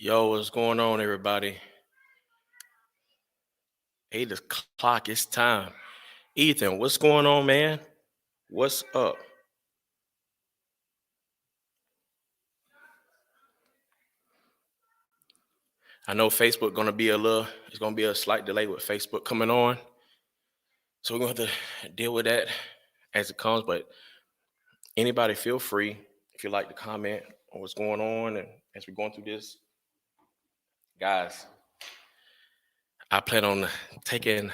Yo, what's going on, everybody? 8 o'clock, it's time. Ethan, what's going on, man? What's up? I know Facebook gonna be it's gonna be a slight delay with Facebook coming on. So we're gonna have to deal with that as it comes. But anybody feel free if you like to comment on what's going on and as we're going through this. Guys, I plan on taking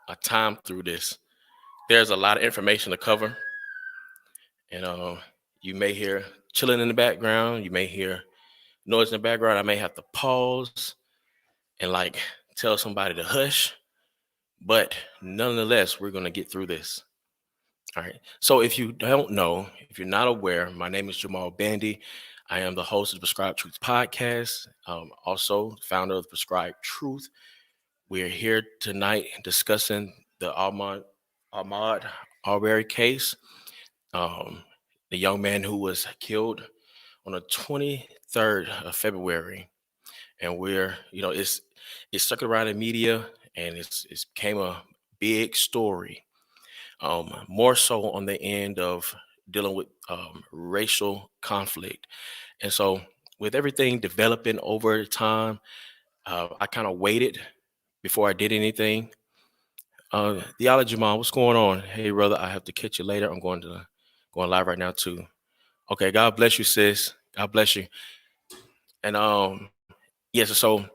a time through this. There's a lot of information to cover, and you may hear chilling in the background, you may hear noise in the background. I may have to pause and like tell somebody to hush, but nonetheless, we're going to get through this. All right. So if you don't know, if you're not aware, my name is Jamal Bandy. I am the host of the Prescribed Truth podcast, also founder of the Prescribed Truth. We're here tonight discussing the Ahmaud Arbery case, um, the young man who was killed on the 23rd of February. And it's stuck around the media, and it's became a big story. More so on the end of dealing with racial conflict, and so with everything developing over time, I kind of waited before I did anything. Theology Mom, what's going on? Hey brother, I have to catch you later. I'm going live right now too. Okay, God bless you, sis. God bless you. And yes, so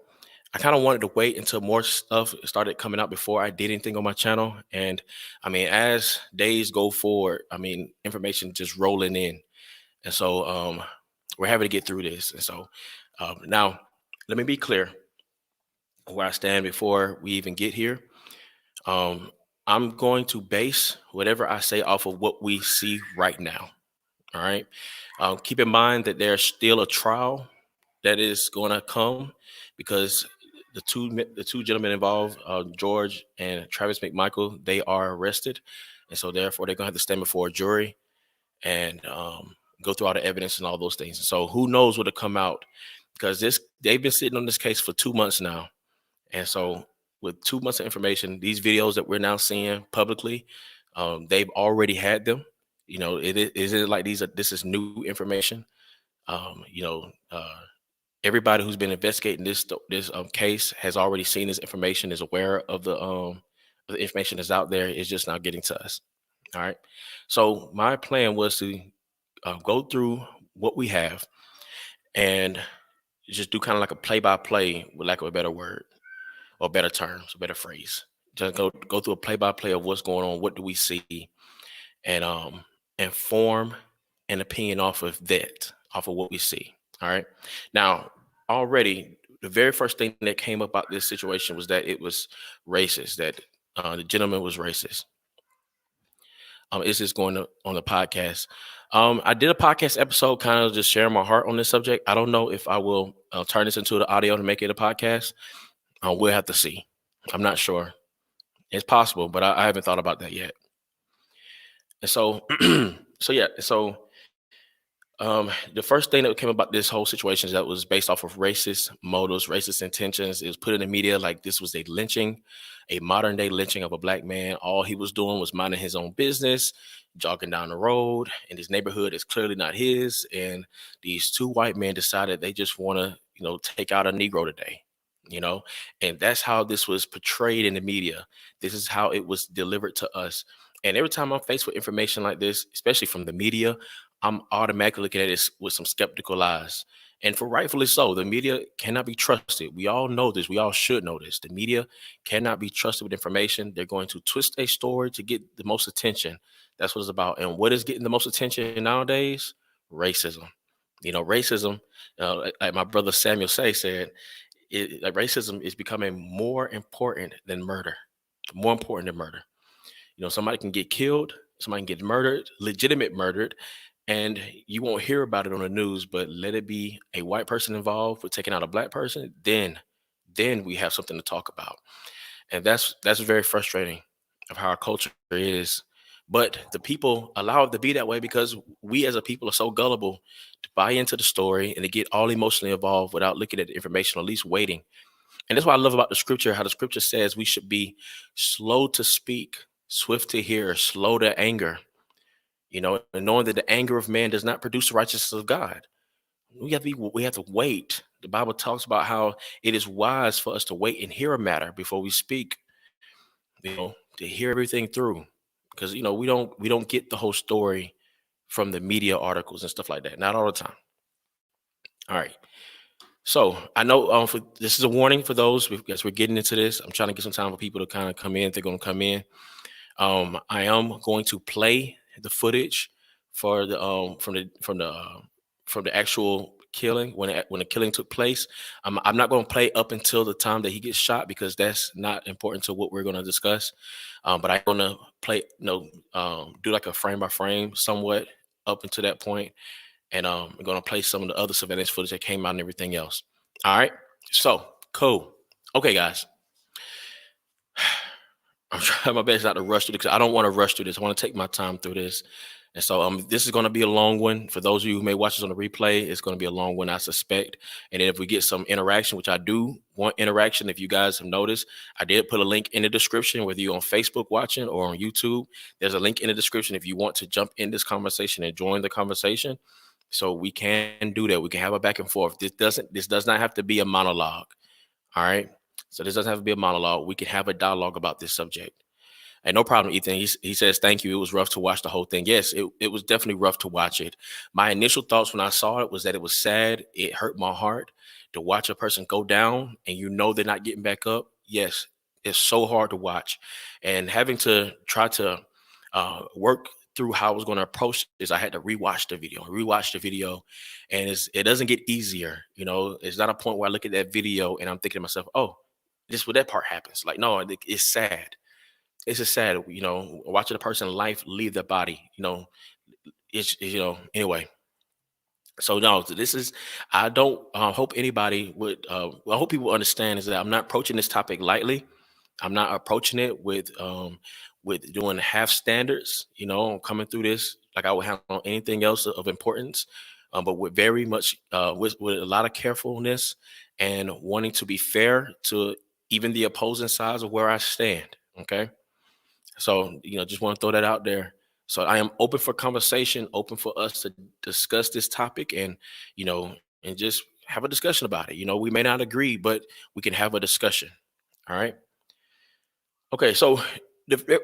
I kind of wanted to wait until more stuff started coming out before I did anything on my channel. And I mean, as days go forward, I mean, information just rolling in. And so we're having to get through this. And so now let me be clear where I stand before we even get here. Um, I'm going to base whatever I say off of what we see right now. All right. Keep in mind that there's still a trial that is going to come because the two gentlemen involved, George and Travis McMichael, they are arrested, and so therefore they're going to have to stand before a jury and go through all the evidence and all those things. So who knows what'll come out, because this they've been sitting on this case for 2 months now, and so with 2 months of information, these videos that we're now seeing publicly, they've already had them. It isn't like this is new information. Um, you know, uh, Everybody who's been investigating this case has already seen this information, is aware of the information that's out there. It's just not getting to us. All right. So my plan was to go through what we have and just do kind of like a play by play, with lack of a better word or better terms, a better phrase. Just go through a play by play of what's going on. What do we see? And form an opinion off of that, off of what we see. All right. Now, already, the very first thing that came up about this situation was that it was racist, that the gentleman was racist. It's just going on the podcast. I did a podcast episode kind of just sharing my heart on this subject. I don't know if I will turn this into the audio to make it a podcast. We'll have to see. I'm not sure. It's possible, but I haven't thought about that yet. And so, the first thing that came about this whole situation is that was based off of racist motives, racist intentions. It was put in the media like this was a lynching, a modern day lynching of a black man. All he was doing was minding his own business, jogging down the road, and his neighborhood is clearly not his. And these two white men decided they just want to, take out a Negro today. You know, and that's how this was portrayed in the media. This is how it was delivered to us. And every time I'm faced with information like this, especially from the media, I'm automatically looking at this with some skeptical eyes. And for rightfully so, the media cannot be trusted. We all know this. We all should know this. The media cannot be trusted with information. They're going to twist a story to get the most attention. That's what it's about. And what is getting the most attention nowadays? Racism. Racism, like my brother Samuel said, like racism is becoming more important than murder. More important than murder. Somebody can get killed, somebody can get murdered, legitimate murdered, and you won't hear about it on the news. But let it be a white person involved with taking out a black person, then we have something to talk about. And that's very frustrating of how our culture is But the people allow it to be that way because we as a people are so gullible to buy into the story and to get all emotionally involved without looking at the information, or at least waiting. And that's what I love about the scripture, how the scripture says we should be slow to speak, swift to hear, slow to anger, and knowing that the anger of man does not produce the righteousness of God. We have to wait. The Bible talks about how it is wise for us to wait and hear a matter before we speak, to hear everything through. Because we don't get the whole story from the media articles and stuff like that. Not all the time. All right. So I know this is a warning for those as we're getting into this. I'm trying to get some time for people to kind of come in if they're going to come in. I am going to play the footage for the from the actual killing when the killing took place. I'm not going to play up until the time that he gets shot because that's not important to what we're going to discuss. But I'm going to play, do like a frame by frame somewhat up until that point, and I'm going to play some of the other surveillance footage that came out and everything else. All right, so cool. Okay, guys. I'm trying my best not to rush through this because I don't want to rush through this. I want to take my time through this. And so this is going to be a long one. For those of you who may watch this on the replay, it's going to be a long one, I suspect. And then if we get some interaction, which I do want interaction, if you guys have noticed, I did put a link in the description, whether you're on Facebook watching or on YouTube. There's a link in the description if you want to jump in this conversation and join the conversation. So we can do that. We can have a back and forth. This does not have to be a monologue. All right. So this doesn't have to be a monologue. We can have a dialogue about this subject. And no problem, Ethan. He says, thank you. It was rough to watch the whole thing. Yes, it was definitely rough to watch it. My initial thoughts when I saw it was that it was sad. It hurt my heart to watch a person go down and they're not getting back up. Yes, it's so hard to watch. And having to try to work through how I was going to approach this, I had to rewatch the video, and it doesn't get easier. It's not a point where I look at that video and I'm thinking to myself, oh, this where that part happens. Like, no, it's sad. It's just sad, watching a person's life leave their body. Anyway. So no, this is. I don't hope anybody would. I hope people understand is that I'm not approaching this topic lightly. I'm not approaching it with doing half standards. Coming through this like I would handle anything else of importance, but with very much with a lot of carefulness and wanting to be fair to even the opposing sides of where I stand. Okay. So, just want to throw that out there. So I am open for conversation, open for us to discuss this topic and just have a discussion about it. We may not agree, but we can have a discussion. All right. Okay. So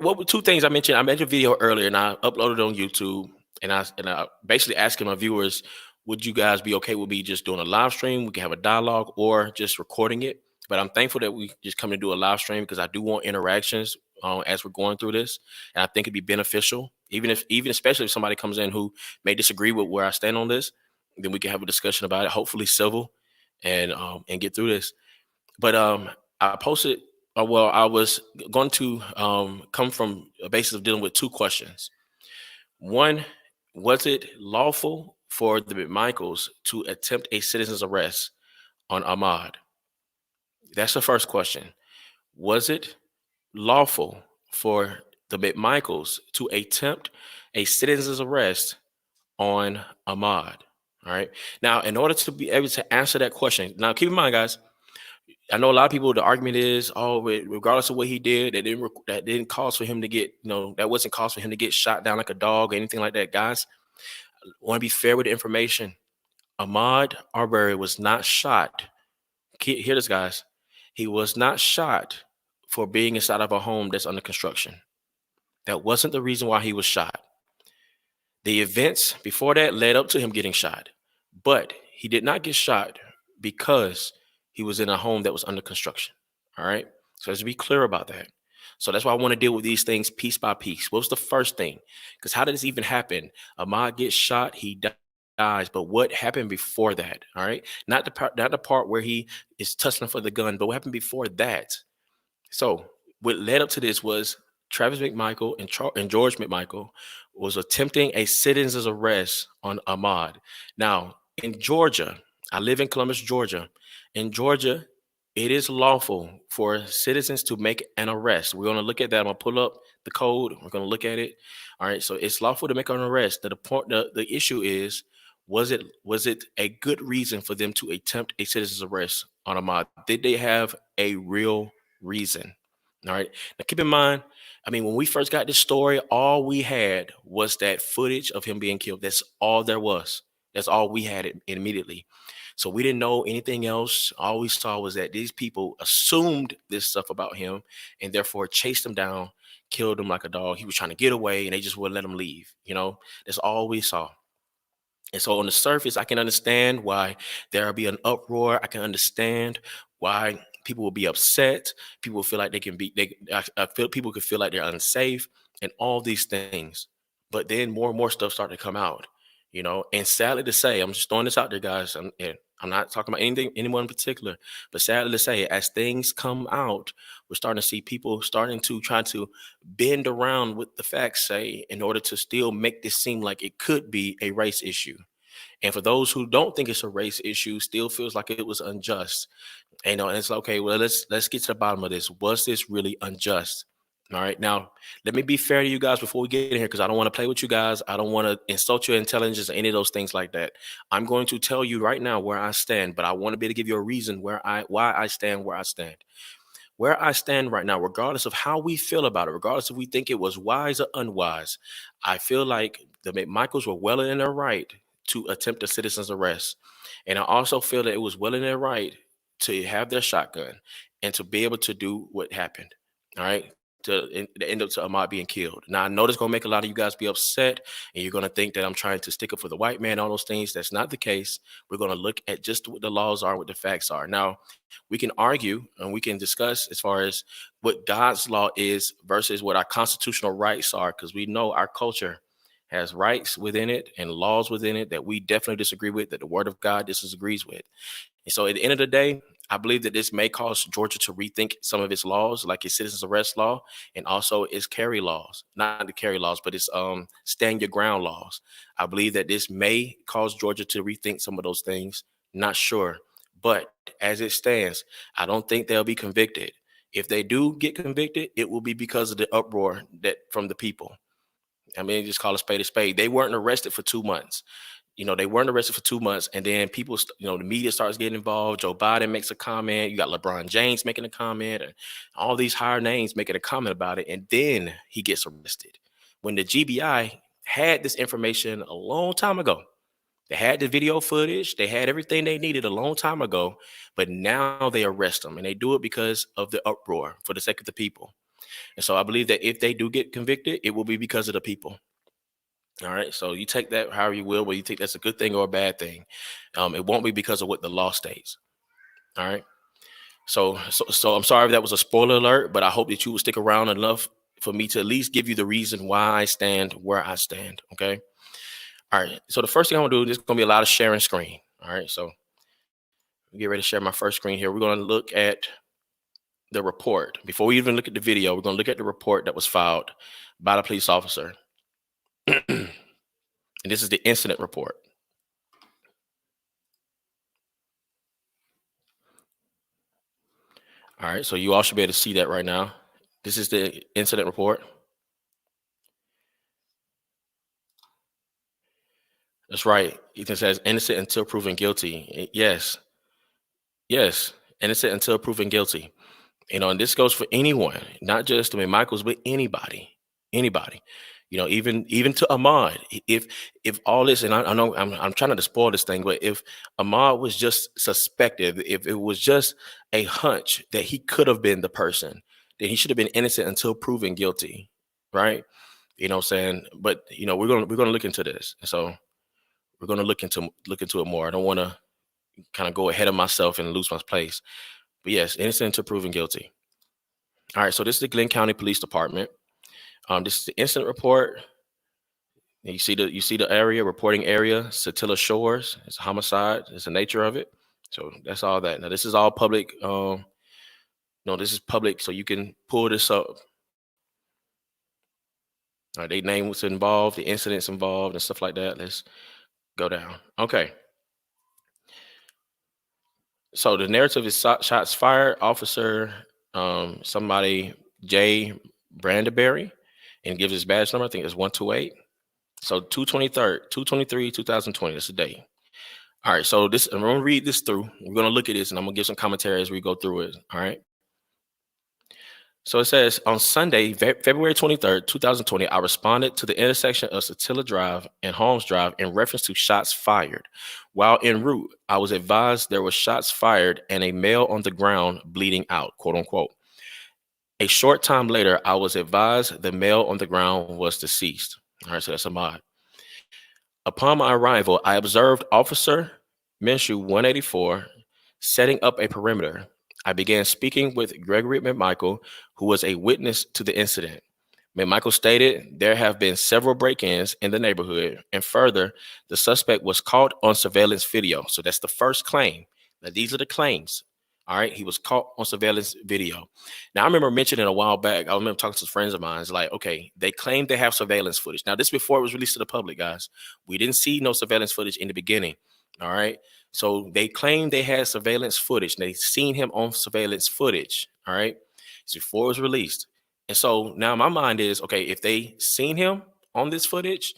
what were two things I mentioned? I mentioned a video earlier and I uploaded it on YouTube, and I basically asking my viewers, would you guys be okay with me just doing a live stream? We can have a dialogue or just recording it. But I'm thankful that we just come to do a live stream because I do want interactions as we're going through this, and I think it'd be beneficial. Even especially if somebody comes in who may disagree with where I stand on this, then we can have a discussion about it. Hopefully civil, and get through this. But I posted. Well, I was going to come from a basis of dealing with two questions. One, was it lawful for the McMichaels to attempt a citizen's arrest on Ahmaud? That's the first question. Was it lawful for the McMichaels to attempt a citizen's arrest on Ahmaud? All right. Now, in order to be able to answer that question, now keep in mind, guys, I know a lot of people, the argument is, oh, regardless of what he did, that didn't cause for him to get, that wasn't cause for him to get shot down like a dog or anything like that. Guys, I want to be fair with the information. Ahmaud Arbery was not shot. Hear this, guys. He was not shot for being inside of a home that's under construction. That wasn't the reason why he was shot. The events before that led up to him getting shot, but he did not get shot because he was in a home that was under construction. All right. So let's be clear about that. So that's why I want to deal with these things piece by piece. What was the first thing? Because how did this even happen? Ahmaud gets shot, he dies, but what happened before that? All right. Not the part where he is tussling for the gun, but what happened before that? So what led up to this was Travis McMichael and George McMichael was attempting a citizen's arrest on Ahmaud. Now, in Georgia, I live in Columbus, Georgia. In Georgia, It is lawful for citizens to make an arrest. We're going to look at that. I'm going to pull up the code. We're going to look at it. All right. So it's lawful to make an arrest. The issue is, was it a good reason for them to attempt a citizen's arrest on Ahmad? Did they have a real reason? All right. Now keep in mind, I mean, when we first got this story, all we had was that footage of him being killed. That's all there was. That's all we had immediately. So we didn't know anything else. All we saw was that these people assumed this stuff about him and therefore chased him down, killed him like a dog. He was trying to get away and they just wouldn't let him leave. That's all we saw. And so on the surface, I can understand why there'll be an uproar. I can understand why people will be upset. People will feel like I feel people could feel like they're unsafe and all these things. But then more and more stuff started to come out. And sadly to say, I'm just throwing this out there, guys. I'm not talking about anyone in particular, but sadly to say, as things come out, we're starting to see people starting to try to bend around with the facts, say, in order to still make this seem like it could be a race issue. And for those who don't think it's a race issue, still feels like it was unjust. And it's like, okay. Well, let's get to the bottom of this. Was this really unjust? All right. Now, let me be fair to you guys before we get in here, because I don't want to play with you guys. I don't want to insult your intelligence or any of those things like that. I'm going to tell you right now where I stand, but I want to be able to give you a reason why I stand where I stand. Where I stand right now, regardless of how we feel about it, regardless if we think it was wise or unwise, I feel like the McMichaels were well in their right to attempt a citizen's arrest. And I also feel that it was well in their right to have their shotgun and to be able to do what happened. All right. To end up to Ahmad being killed. Now I know this gonna make a lot of you guys be upset, and you're gonna think that I'm trying to stick up for the white man, all those things. That's not the case. We're gonna look at just what the laws are, what the facts are. Now, we can argue and we can discuss as far as what God's law is versus what our constitutional rights are, because we know our culture has rights within it and laws within it that we definitely disagree with, that the word of God disagrees with. And so at the end of the day, I believe that this may cause Georgia to rethink some of its laws, like its citizens arrest law and also its carry laws. Not the carry laws, but its stand your ground laws. I believe that this may cause Georgia to rethink some of those things. Not sure. But as it stands, I don't think they'll be convicted. If they do get convicted, it will be because of the uproar that from the people. I mean, just call a spade a spade. They weren't arrested for 2 months. They weren't arrested for 2 months, and then people, the media starts getting involved. Joe Biden makes a comment. You got LeBron James making a comment, and all these higher names making a comment about it, and then he gets arrested. When the GBI had this information a long time ago, they had the video footage, they had everything they needed a long time ago, but now they arrest them, and they do it because of the uproar for the sake of the people. And so I believe that if they do get convicted, it will be because of the people. All right. So you take that however you will, whether you think that's a good thing or a bad thing. It won't be because of what the law states. All right. So I'm sorry if that was a spoiler alert, but I hope that you will stick around enough for me to at least give you the reason why I stand where I stand. Okay. All right. So the first thing I'm gonna do, this is gonna be a lot of sharing screen. All right. So get ready to share my first screen here. We're gonna look at the report. Before we even look at the video, we're gonna look at the report that was filed by the police officer. And this is the incident report. All right, so you all should be able to see that right now. This is the incident report. That's right. Ethan says innocent until proven guilty. Yes, yes, innocent until proven guilty. And this goes for anyone, not just Michaels, but anybody. Even to Ahmad. If all this, and I know I'm trying not to spoil this thing, but if Ahmad was just suspected, if it was just a hunch that he could have been the person, then he should have been innocent until proven guilty, right? You know what I'm saying? But we're gonna look into this. So we're gonna look into it more. I don't want to kind of go ahead of myself and lose my place. But yes, innocent until proven guilty. All right, so this is the Glenn County Police Department. This is the incident report. And you see the area, reporting area, Satilla Shores. It's a homicide. It's the nature of it. So that's all that. Now this is all public. No, this is public, so you can pull this up. All right, they name what's involved, the incidents involved, and stuff like that. Let's go down. Okay. So the narrative is shots fired, officer, somebody, Jay Brandaberry, and gives his badge number. I think it's 128. So 223rd, 223, 2020. That's the day. All right. So this, I'm going to read this through. We're going to look at this and I'm going to give some commentary as we go through it. All right. So it says on Sunday, February 23rd, 2020, I responded to the intersection of Satilla Drive and Holmes Drive in reference to shots fired. While en route, I was advised there were shots fired and a male on the ground bleeding out, quote unquote. A short time later, I was advised the male on the ground was deceased. All right, so that's Ahmaud. Upon my arrival, I observed Officer Minshew 184 setting up a perimeter. I began speaking with Gregory McMichael, who was a witness to the incident. McMichael stated there have been several break-ins in the neighborhood, and further, the suspect was caught on surveillance video. So that's the first claim. Now, these are the claims. All right, he was caught on surveillance video. Now, I remember mentioning a while back, I remember talking to friends of mine. It's like, okay, they claim they have surveillance footage. Now, this before it was released to the public, guys. We didn't see no surveillance footage in the beginning. All right. So they claimed they had surveillance footage. They seen him on surveillance footage. All right. It's before it was released. And so now my mind is, okay, if they seen him on this footage,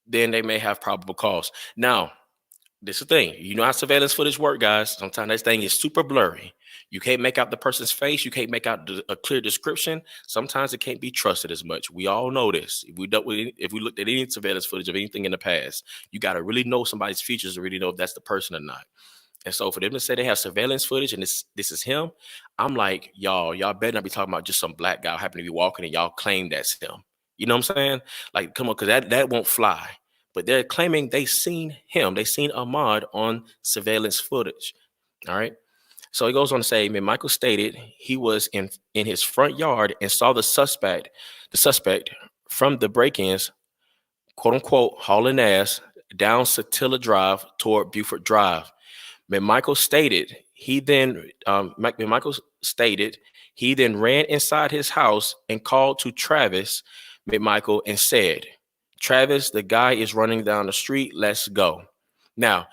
then they may have probable cause. Now, this is the thing. You know how surveillance footage work, guys. Sometimes this thing is super blurry. You can't make out the person's face. You can't make out a clear description. Sometimes it can't be trusted as much. We all know this. If we looked at any surveillance footage of anything in the past, you got to really know somebody's features to really know if that's the person or not. And so for them to say they have surveillance footage and this is him, I'm like, y'all better not be talking about just some black guy who happened to be walking and y'all claim that's him. You know what I'm saying? Like, come on, because that won't fly. But they're claiming they seen him. They seen Ahmaud on surveillance footage. All right. So he goes on to say, Michael stated he was in his front yard and saw the suspect from the break-ins, quote unquote, hauling ass down Satilla Drive toward Buford Drive. McMichael stated he then ran inside his house and called to Travis McMichael and said, Travis, the guy is running down the street. Let's go. Now,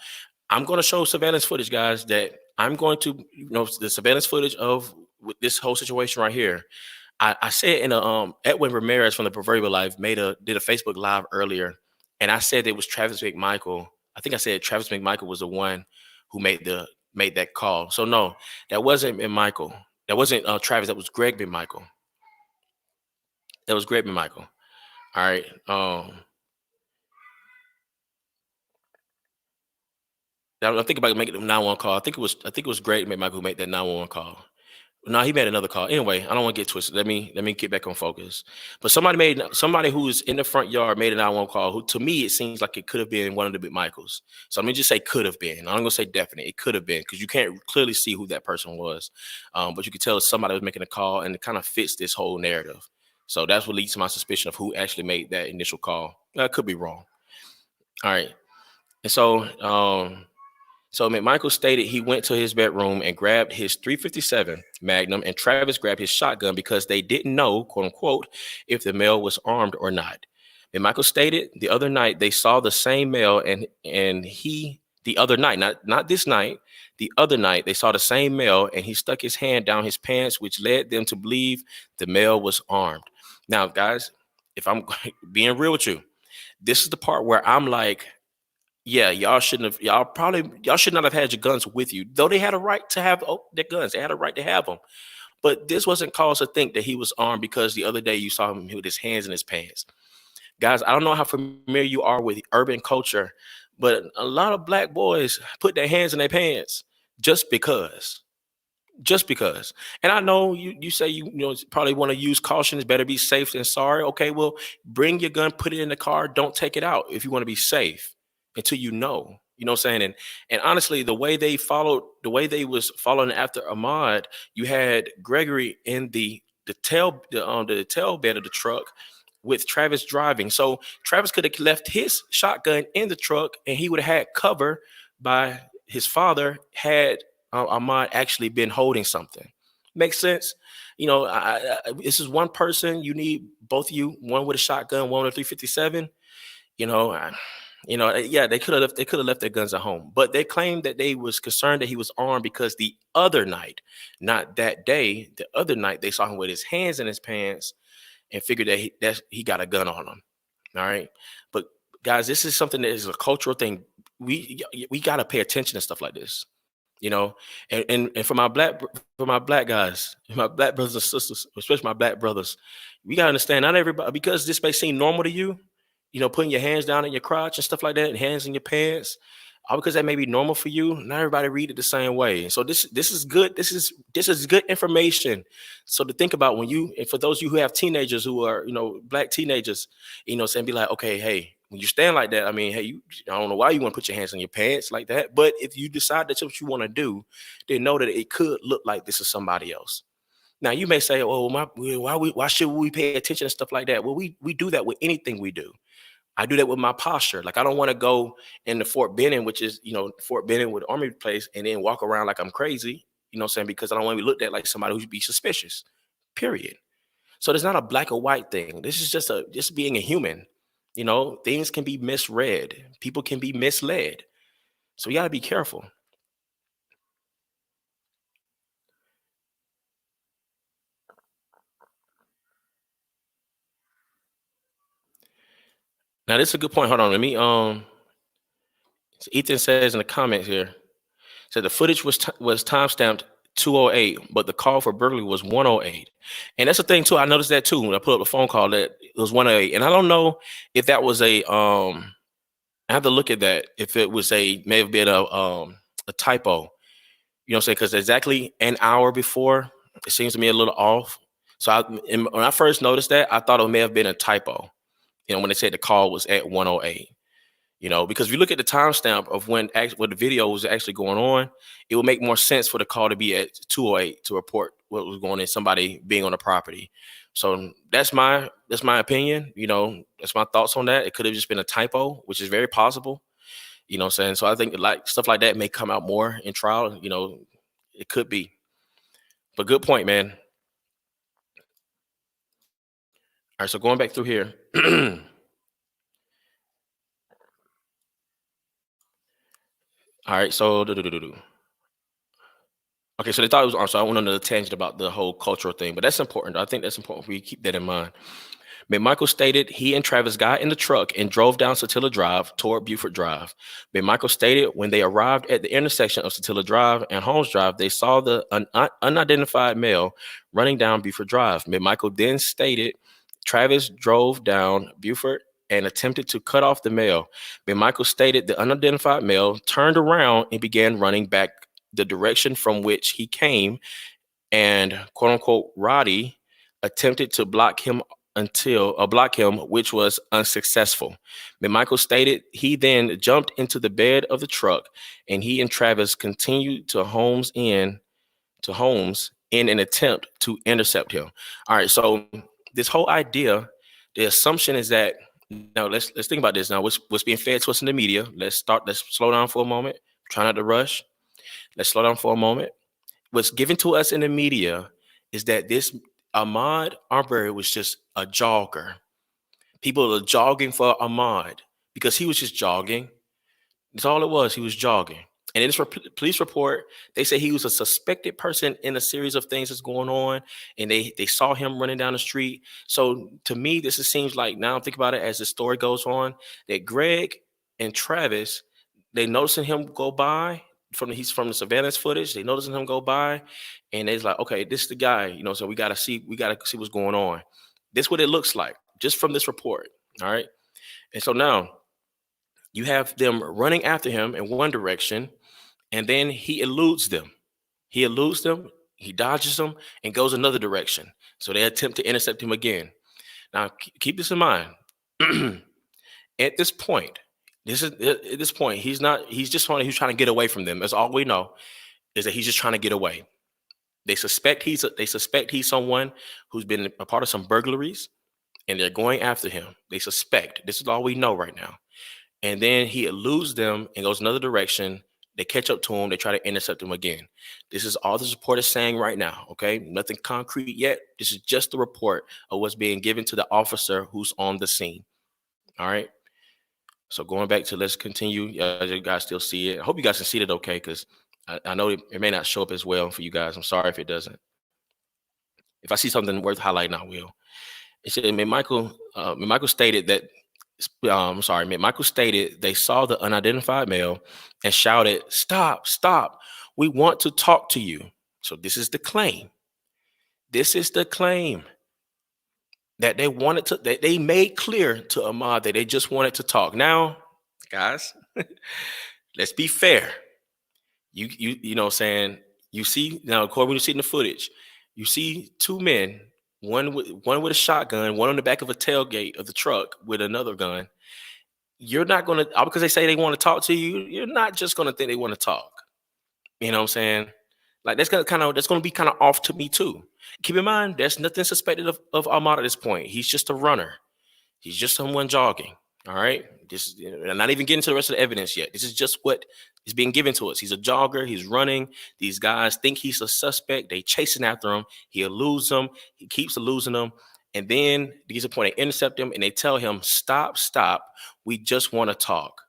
I'm going to show surveillance footage, guys, that I'm going to, the surveillance footage of with this whole situation right here. I said in a Edwin Ramirez from the Proverbial Life did a Facebook Live earlier, and I said it was Travis McMichael. I think I said Travis McMichael was the one who made that call. So no, that wasn't McMichael. That wasn't Travis. That was Greg McMichael. That was Greg McMichael. All right. I think about making the 911 call. I think it was Greg McMichael who made that 911 call. No, he made another call. Anyway, I don't want to get twisted. Let me get back on focus. But somebody who's in the front yard made a 911 call. Who to me it seems like it could have been one of the McMichaels. So let me just say could have been. I'm gonna say definite. It could have been because you can't clearly see who that person was, but you could tell somebody was making a call, and it kind of fits this whole narrative. So that's what leads to my suspicion of who actually made that initial call. I could be wrong. All right, and so McMichael stated he went to his bedroom and grabbed his 357 Magnum, and Travis grabbed his shotgun because they didn't know, quote unquote, if the male was armed or not. McMichael stated the other night they saw the same male, and he the other night, not this night, the other night they saw the same male, and he stuck his hand down his pants, which led them to believe the male was armed. Now, guys, if I'm being real with you, this is the part where I'm like, yeah, y'all should not have had your guns with you, though they had a right to have their guns. They had a right to have them. But this wasn't cause to think that he was armed because the other day you saw him with his hands in his pants. Guys, I don't know how familiar you are with urban culture, but a lot of black boys put their hands in their pants just because. Just because. And I know you say probably want to use caution. It's better be safe than sorry. Okay, well, bring your gun, put it in the car, don't take it out if you want to be safe until you know what I'm saying? And honestly, the way they was following after Ahmaud, you had Gregory in the tail bed of the truck with Travis driving. So Travis could have left his shotgun in the truck and he would have had cover by his father had Ahmaud actually been holding something. Makes sense? This is one person. You need both of you, one with a shotgun, one with a 357. You know, Yeah, they could have left their guns at home, but they claimed that they was concerned that he was armed because the other night, not that day, the other night they saw him with his hands in his pants and figured that he got a gun on him. All right, but guys, this is something that is a cultural thing. We got to pay attention to stuff like this, you know. And for my black guys, my black brothers and sisters, especially my black brothers, we gotta understand, not everybody, because this may seem normal to you, putting your hands down in your crotch and stuff like that, and hands in your pants, all because that may be normal for you. Not everybody read it the same way. So this is good. This is good information. So to think about, when you, and for those of you who have teenagers who are, black teenagers, saying, be like, okay, hey, when you stand like that, I mean, hey, I don't know why you want to put your hands in your pants like that, but if you decide that's what you want to do, then know that it could look like this is somebody else. Now you may say, "Oh, why should we pay attention to stuff like that?" Well, we do that with anything we do. I do that with my posture. Like, I don't want to go into Fort Benning, which is, Fort Benning with Army place, and then walk around like I'm crazy. You know what I'm saying? Because I don't want to be looked at like somebody who'd be suspicious. Period. So there's not a black or white thing. This is just being a human. Things can be misread. People can be misled. So you got to be careful. Now this is a good point. Hold on. Let me Ethan says in the comments here. So the footage was timestamped 2:08, but the call for burglary was 1:08. And that's the thing too. I noticed that too when I put up the phone call, that it was 1:08. And I don't know if that was I have to look at that, if it was may have been a typo. You know what I'm saying? Because exactly an hour before, it seems to me a little off. So when I first noticed that, I thought it may have been a typo. When they said the call was at 1:08. Because if you look at the timestamp of when the video was actually going on, it would make more sense for the call to be at 2:08 to report what was going on, somebody being on the property. So that's my opinion. That's my thoughts on that. It could have just been a typo, which is very possible. You know what I'm saying? So I think, like, stuff like that may come out more in trial. It could be. But good point, man. All right, so going back through here. All right, so okay, so they thought it was armed. So I went on a tangent about the whole cultural thing, but that's important. I think that's important for you to keep that in mind. McMichael stated he and Travis got in the truck and drove down Satilla Drive toward Buford Drive. McMichael stated when they arrived at the intersection of Satilla Drive and Holmes Drive, they saw the unidentified male running down Buford Drive. McMichael then stated Travis drove down Buford and attempted to cut off the male. McMichael stated the unidentified male turned around and began running back the direction from which he came, and quote unquote Roddy attempted to block him, which was unsuccessful. McMichael stated he then jumped into the bed of the truck, and he and Travis continued to Holmes in an attempt to intercept him. All right, so this whole idea, the assumption is that, now let's think about this. Now, what's being fed to us in the media? Let's slow down for a moment. Try not to rush. Let's slow down for a moment. What's given to us in the media is that this Ahmaud Arbery was just a jogger. People are jogging for Ahmaud because he was just jogging. That's all it was. He was jogging. And in this police report, they say he was a suspected person in a series of things that's going on, and they saw him running down the street. So to me, seems like, now I'm thinking about it as the story goes on, that Greg and Travis, they noticing him go by he's from the surveillance footage. They noticing him go by, and they're like, okay, this is the guy. So we gotta see what's going on. This is what it looks like just from this report. All right, and so now you have them running after him in one direction, and then he eludes them. He dodges them, and goes another direction. So they attempt to intercept him again. Now, keep this in mind. At this point, he's just trying to get away from them. That's all we know, is that he's just trying to get away. They suspect he's someone who's been a part of some burglaries, and they're going after him. They suspect. This is all we know right now. And then he eludes them and goes another direction. They catch up to him. They try to intercept him again. This is all the report is saying right now. Okay, nothing concrete yet. This is just the report of what's being given to the officer who's on the scene. All right. So going back to let's continue. You guys still see it. I hope you guys can see it okay, because I know it may not show up as well for you guys. I'm sorry if it doesn't. If I see something worth highlighting, I will. It said Michael stated that Michael stated they saw the unidentified male and shouted, "Stop, stop. We want to talk to you." So this is the claim. This is the claim that that they made clear to Ahmaud that they just wanted to talk. Now, guys, let's be fair. You know what I'm saying? You see now, according to see in the footage, you see two men, one with a shotgun, one on the back of a tailgate of the truck with another gun. You're not gonna because they say they want to talk to you, you're not just gonna think they want to talk. You know what I'm saying? Like that's gonna be kind of off to me too. Keep in mind, there's nothing suspected of Ahmad at this point. He's just a runner. He's just someone jogging. All right. This I'm not even getting to the rest of the evidence yet. This is just what is being given to us. He's a jogger. He's running. These guys think he's a suspect. They chasing after him. He'll lose them. He keeps losing them. And then they get to the point they intercept him and they tell him, "Stop, stop. We just want to talk."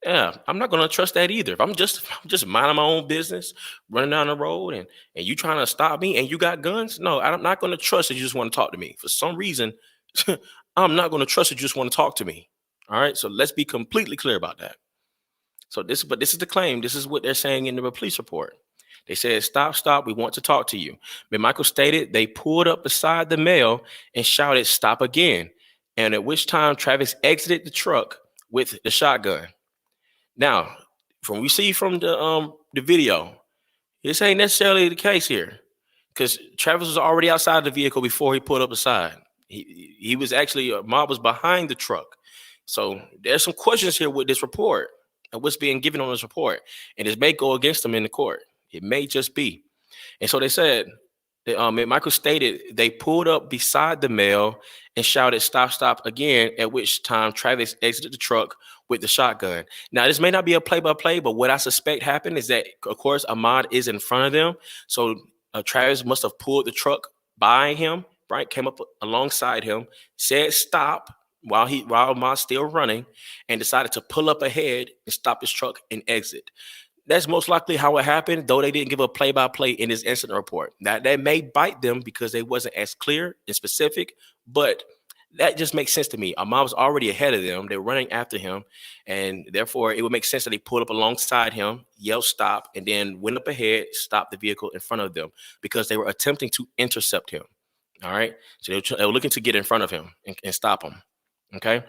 Yeah, I'm not gonna trust that either. If I'm just minding my own business, running down the road, and you trying to stop me and you got guns, no, I'm not gonna trust that you just want to talk to me. For some reason, I'm not gonna trust that you just want to talk to me. All right, so let's be completely clear about that. But this is the claim. This is what they're saying in the police report. They said, "Stop, stop. We want to talk to you." Michael stated they pulled up beside the male and shouted, "Stop again," and at which time Travis exited the truck with the shotgun. Now, from we see from the video, this ain't necessarily the case here, because Travis was already outside the vehicle before he pulled up beside. He was actually Mob was behind the truck. So there's some questions here with this report and what's being given on this report, and this may go against them in the court. It may just be. And so they said that Michael stated they pulled up beside the male and shouted, "Stop, stop" again, at which time Travis exited the truck with the shotgun. Now, this may not be a play by play, but what I suspect happened is that, of course, Ahmaud is in front of them. So Travis must have pulled the truck by him, right? Came up alongside him, said stop while Ahmaud's still running, and decided to pull up ahead and stop his truck and exit. That's most likely how it happened, though they didn't give a play-by-play in this incident report. Now, that may bite them because they wasn't as clear and specific, but that just makes sense to me. Ahmad was already ahead of them. They're running after him, and therefore it would make sense that they pulled up alongside him, yelled stop, and then went up ahead, stopped the vehicle in front of them because they were attempting to intercept him. All right? So they were looking to get in front of him and stop him. Okay?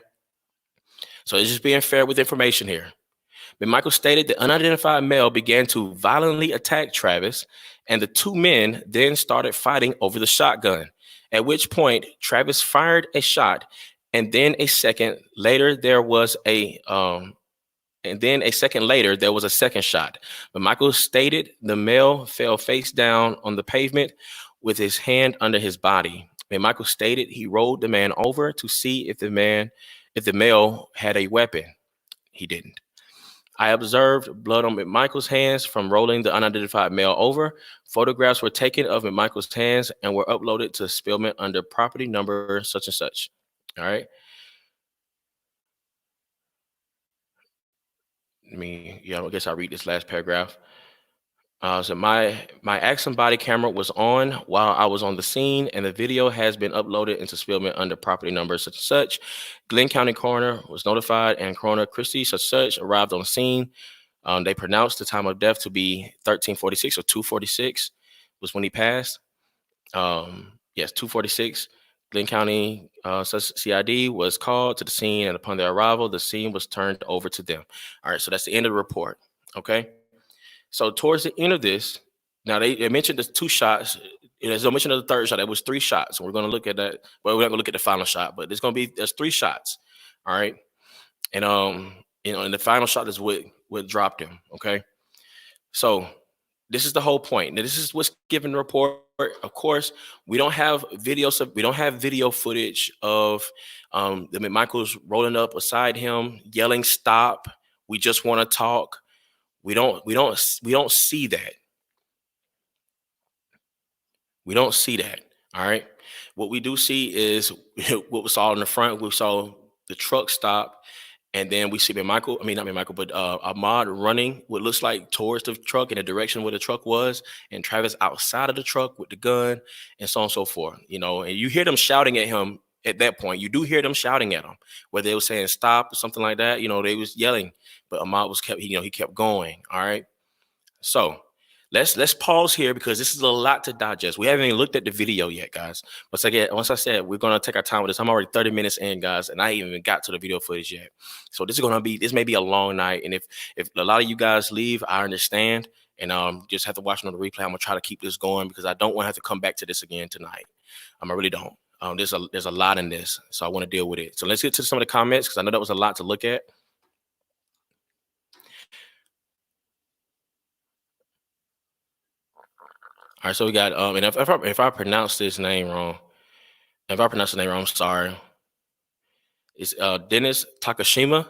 So it's just being fair with information here. But Michael stated the unidentified male began to violently attack Travis, and the two men then started fighting over the shotgun. At which point, Travis fired a shot, and then a second later there was a second shot. But Michael stated the male fell face down on the pavement with his hand under his body. And Michael stated he rolled the man over to see if the male had a weapon. He didn't. I observed blood on McMichael's hands from rolling the unidentified male over. Photographs were taken of McMichael's hands and were uploaded to Spillman under property number such and such. All right. I guess I'll read this last paragraph. So my Axon body camera was on while I was on the scene, and the video has been uploaded into Spillman under property number such and such. Glenn County coroner was notified, and Coroner Christie such such arrived on the scene. They pronounced the time of death to be 1346 or 246 was when he passed. Yes, 246. Glenn County CID was called to the scene, and upon their arrival, the scene was turned over to them. All right, so that's the end of the report. Okay. So towards the end of this, now they mentioned the two shots. There's no mention of the third shot. It was three shots. And we're going to look at that. Well, we're not going to look at the final shot, but there's three shots. All right. And and the final shot is what dropped him. Okay. So this is the whole point. Now, this is what's given the report. Of course, we don't have videos. We don't have video footage of the McMichaels rolling up beside him, yelling "Stop! We just want to talk." We don't see that. We don't see that. All right. What we do see is what we saw in the front. We saw the truck stop, And then we see Michael, I mean, not Michael, but Ahmad running what looks like towards the truck in the direction where the truck was, and Travis outside of the truck with the gun, and so on and so forth. And you hear them shouting at him at that point. You do hear them shouting at him, where they were saying stop or something like that. They was yelling, but Ahmad he kept going. All right. So let's pause here because this is a lot to digest. We haven't even looked at the video yet, guys. Once I said we're gonna take our time with this, I'm already 30 minutes in, guys, and I ain't even got to the video footage yet. So this may be a long night, and if a lot of you guys leave, I understand, and just have to watch it on the replay. I'm gonna try to keep this going because I don't want to have to come back to this again tonight. I really don't. There's a lot in this, so I want to deal with it. So let's get to some of the comments because I know that was a lot to look at. All right, so we got and if I pronounce this name wrong, I'm sorry. It's Dennis Takashima.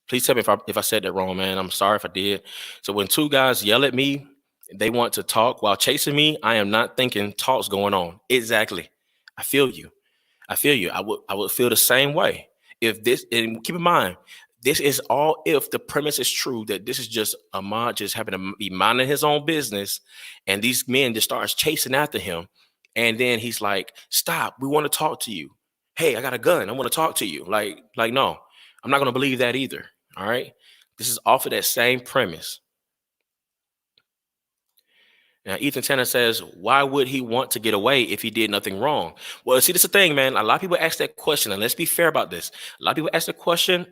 Please tell me if I said that wrong, man. I'm sorry if I did. So when two guys yell at me, they want to talk while chasing me. I am not thinking talks going on. Exactly. I feel you. I feel you. I would feel the same way. If this, and keep in mind, this is all if the premise is true that this is just Ahmad just having to be minding his own business, and these men just starts chasing after him, and then he's like, "Stop! We want to talk to you. Hey, I got a gun. I want to talk to you." Like no, I'm not gonna believe that either. All right, this is off of that same premise. Now, Ethan Tanner says, why would he want to get away if he did nothing wrong? Well, see, this is the thing, man. A lot of people ask that question, and let's be fair about this. A lot of people ask the question,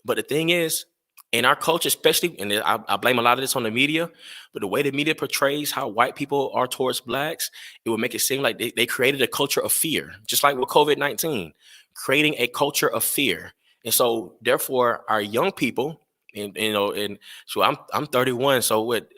but the thing is, in our culture, especially, and I blame a lot of this on the media, but the way the media portrays how white people are towards blacks, it would make it seem like they created a culture of fear, just like with COVID-19, creating a culture of fear. And so, therefore, our young people, and so I'm 31, so what?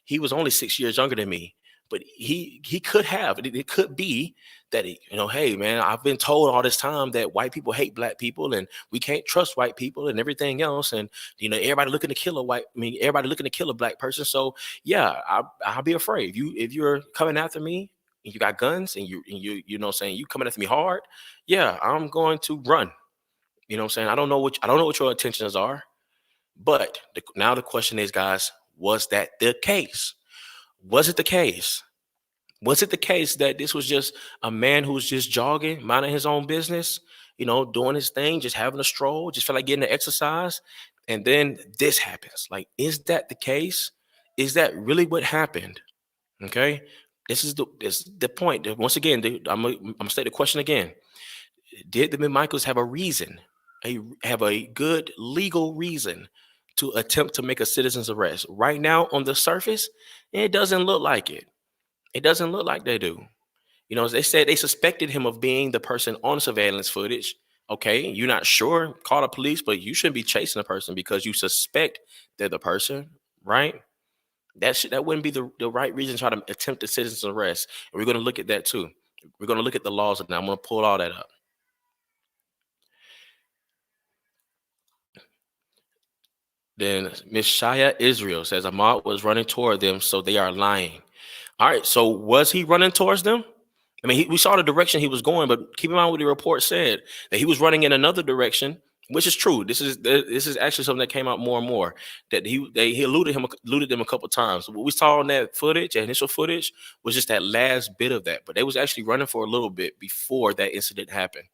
He was only 6 years younger than me, but he could have. It could be that hey man, I've been told all this time that white people hate black people and we can't trust white people and everything else, and everybody looking to kill everybody looking to kill a black person. So yeah, I'll be afraid. If you're coming after me and you got guns and you know what I'm saying, you coming after me hard, yeah, I'm going to run. You know what I'm saying? I don't know what your intentions are, but now the question is, guys, was that the case? Was it the case? Was it the case that this was just a man who was just jogging, minding his own business, doing his thing, just having a stroll, just felt like getting the exercise, and then this happens? Like, is that the case? Is that really what happened? Okay, this is the point. Once again, I'm gonna state the question again. Did the Michaels have a reason, have a good legal reason to attempt to make a citizen's arrest? Right now, on the surface, it doesn't look like it. It doesn't look like they do. They said they suspected him of being the person on surveillance footage. Okay, you're not sure, call the police, but you shouldn't be chasing a person because you suspect they're the person, right? That wouldn't be the right reason to try to attempt a citizen's arrest. And we're going to look at that too. We're going to look at the laws, and I'm going to pull all that up. Then Miss Shaya Israel says Ahmad was running toward them, so they are lying. All right, so was he running towards them? I mean, we saw the direction he was going, but keep in mind what the report said, that he was running in another direction, which is true. This is actually something that came out more and more, that he eluded them a couple times. What we saw in that footage, that initial footage, was just that last bit of that, but they was actually running for a little bit before that incident happened.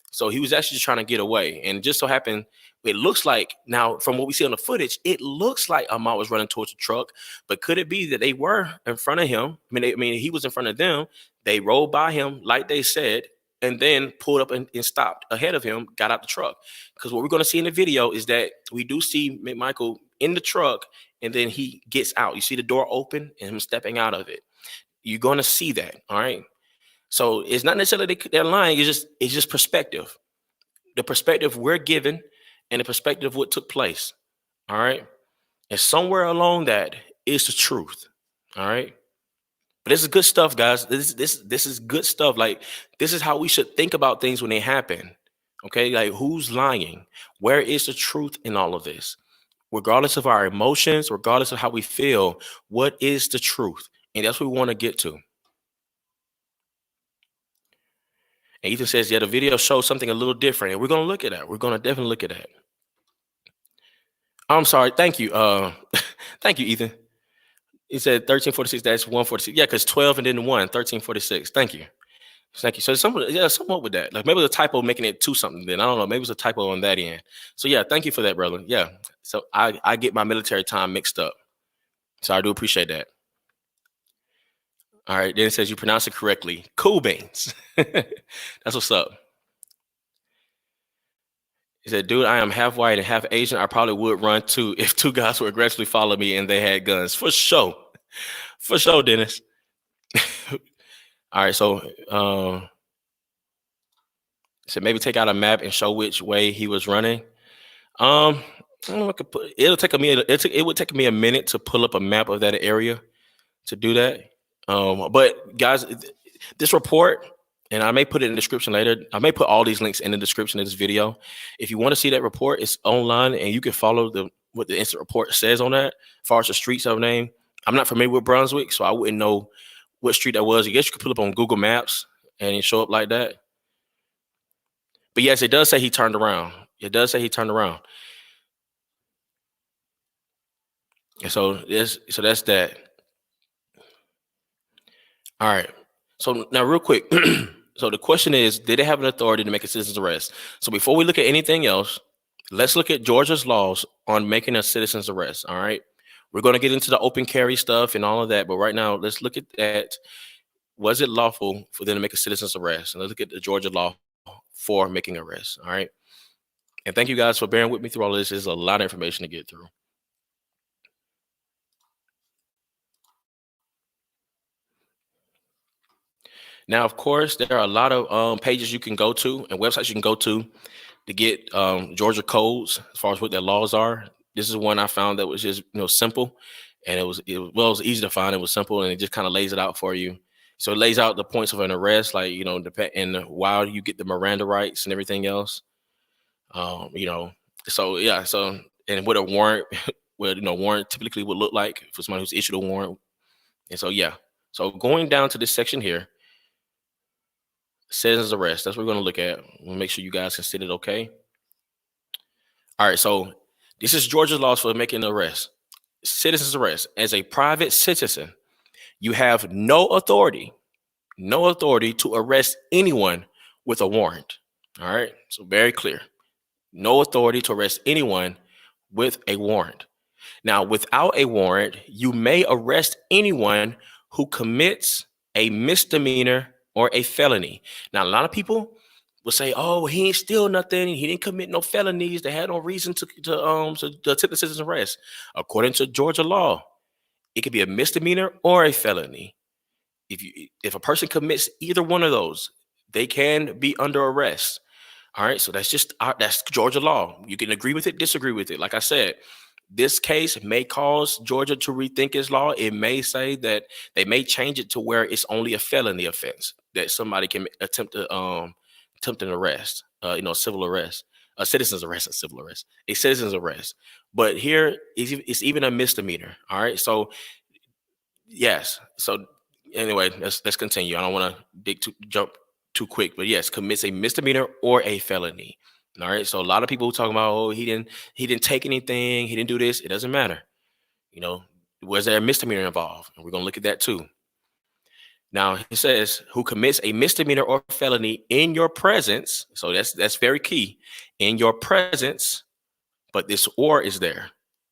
So he was actually just trying to get away. And just so happened, it looks like now from what we see on the footage, it looks like Ahmad was running towards the truck. But could it be that they were in front of him? I mean, he was in front of them. They rolled by him, like they said, and then pulled up and stopped ahead of him, got out the truck. Because what we're going to see in the video is that we do see McMichael in the truck, and then he gets out. You see the door open and him stepping out of it. You're going to see that. All right. So it's not necessarily they're lying. It's just perspective. The perspective we're given and the perspective of what took place. All right. And somewhere along that is the truth. All right. But this is good stuff, guys. This is good stuff. Like, this is how we should think about things when they happen. Okay. Like, who's lying? Where is the truth in all of this? Regardless of our emotions, regardless of how we feel, what is the truth? And that's what we want to get to. And Ethan says, yeah, the video shows something a little different. And we're going to look at that. We're going to definitely look at that. I'm sorry. Thank you. Thank you, Ethan. He said 1346. That's 146. Yeah, because 12 and then 1, 1346. Thank you. Thank you. So somewhat with that. Like maybe the typo making it two something. Then I don't know. Maybe it's a typo on that end. So yeah, thank you for that, brother. Yeah. So I get my military time mixed up. So I do appreciate that. All right. Then it says you pronounce it correctly. Cool beans. That's what's up. He said, dude, I am half white and half Asian. I probably would run too if two guys would aggressively follow me and they had guns. For sure. For sure, Dennis. All right. So maybe take out a map and show which way he was running. I don't know. It would take me a minute to pull up a map of that area to do that. But guys, this report, and I may put it in the description later. I may put all these links in the description of this video. If you want to see that report, it's online, and you can follow what the instant report says on that. As far as the streets of name, I'm not familiar with Brunswick, so I wouldn't know what street that was. I guess you could pull up on Google Maps and it show up like that. But yes, it does say he turned around. It does say he turned around. And so that's that. All right. So now, real quick. So the question is, did they have an authority to make a citizen's arrest? So before we look at anything else, let's look at Georgia's laws on making a citizen's arrest. All right. We're going to get into the open carry stuff and all of that. But right now, let's look at that. Was it lawful for them to make a citizen's arrest? And let's look at the Georgia law for making arrests. All right. And thank you guys for bearing with me through all of this. There's a lot of information to get through. Now, of course, there are a lot of pages you can go to and websites you can go to get Georgia codes as far as what their laws are. This is one I found that was just simple, and it was easy to find. It was simple, and it just kind of lays it out for you. So it lays out the points of an arrest, like and while you get the Miranda rights and everything else. So yeah, and what a warrant, warrant typically would look like for somebody who's issued a warrant. And so yeah, so going down to this section here. Citizen's arrest. That's what we're going to look at. We'll make sure you guys can see it okay. All right, so this is Georgia's laws for making an arrest. Citizen's arrest. As a private citizen, you have no authority to arrest anyone with a warrant. All right, so very clear. No authority to arrest anyone with a warrant. Now, without a warrant, you may arrest anyone who commits a misdemeanor or a felony. Now, a lot of people will say, "Oh, he ain't steal nothing. He didn't commit no felonies. They had no reason to attempt the citizen's arrest." According to Georgia law, it could be a misdemeanor or a felony. If a person commits either one of those, they can be under arrest. All right, so that's Georgia law. You can agree with it, disagree with it. Like I said, this case may cause Georgia to rethink its law. It may say that they may change it to where it's only a felony offense that somebody can attempt an arrest, civil arrest, a citizen's arrest, a citizen's arrest. But here it's even a misdemeanor. All right, so yes. So anyway, let's continue. I don't want to jump too quick, but yes, commits a misdemeanor or a felony. All right. So a lot of people talking about, oh, he didn't take anything, he didn't do this. It doesn't matter. Was there a misdemeanor involved? And we're gonna look at that too. Now it says who commits a misdemeanor or felony in your presence. So that's very key. In your presence, but this "or" is there.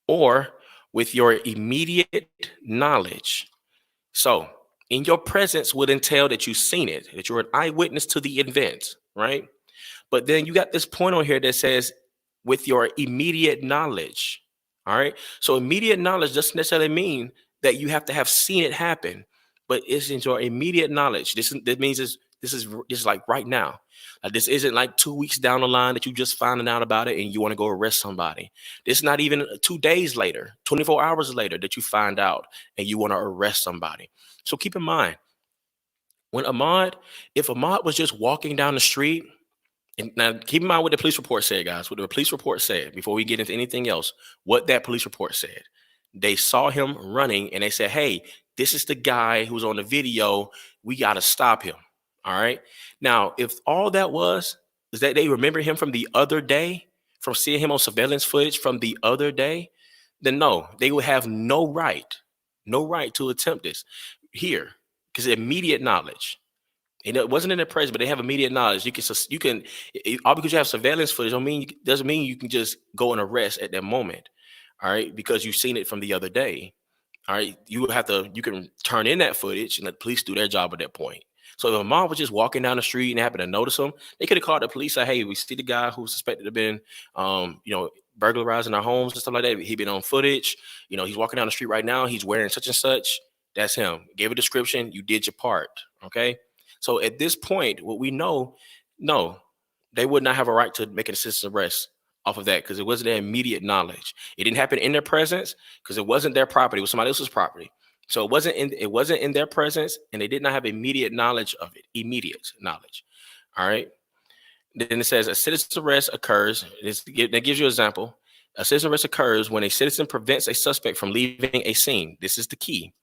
Or with your immediate knowledge. So in your presence would entail that you've seen it, that you're an eyewitness to the event, right? But then you got this point on here that says with your immediate knowledge. All right. So immediate knowledge doesn't necessarily mean that you have to have seen it happen, but it's in your immediate knowledge. That means this is like right now. This isn't like 2 weeks down the line that you just finding out about it and you want to go arrest somebody. This is not even 2 days later, 24 hours later that you find out and you want to arrest somebody. So keep in mind, if Ahmaud was just walking down the street. And now, keep in mind what the police report said, guys. What the police report said, before we get into anything else, what that police report said. They saw him running and they said, "Hey, this is the guy who's on the video. We got to stop him." All right. Now, if all that was that they remember him from the other day, from seeing him on surveillance footage from the other day, then no, they would have no right to attempt this here because immediate knowledge. And it wasn't in their presence, but they have immediate knowledge. All because you have surveillance footage doesn't mean you can just go and arrest at that moment. All right, because you've seen it from the other day. All right, you can turn in that footage and let the police do their job at that point. So if a mom was just walking down the street and happened to notice him, they could have called the police. Say, hey, we see the guy who's suspected to have been, burglarizing our homes and stuff like that. He been on footage. He's walking down the street right now. He's wearing such and such. That's him. Gave a description. You did your part. Okay. So at this point, what we know, no, they would not have a right to make an citizen arrest off of that because it wasn't their immediate knowledge. It didn't happen in their presence because it wasn't their property. It was somebody else's property. So it wasn't in their presence, and they did not have immediate knowledge of it. Immediate knowledge. All right. Then it says a citizen arrest occurs. That gives you an example. A citizen arrest occurs when a citizen prevents a suspect from leaving a scene. This is the key.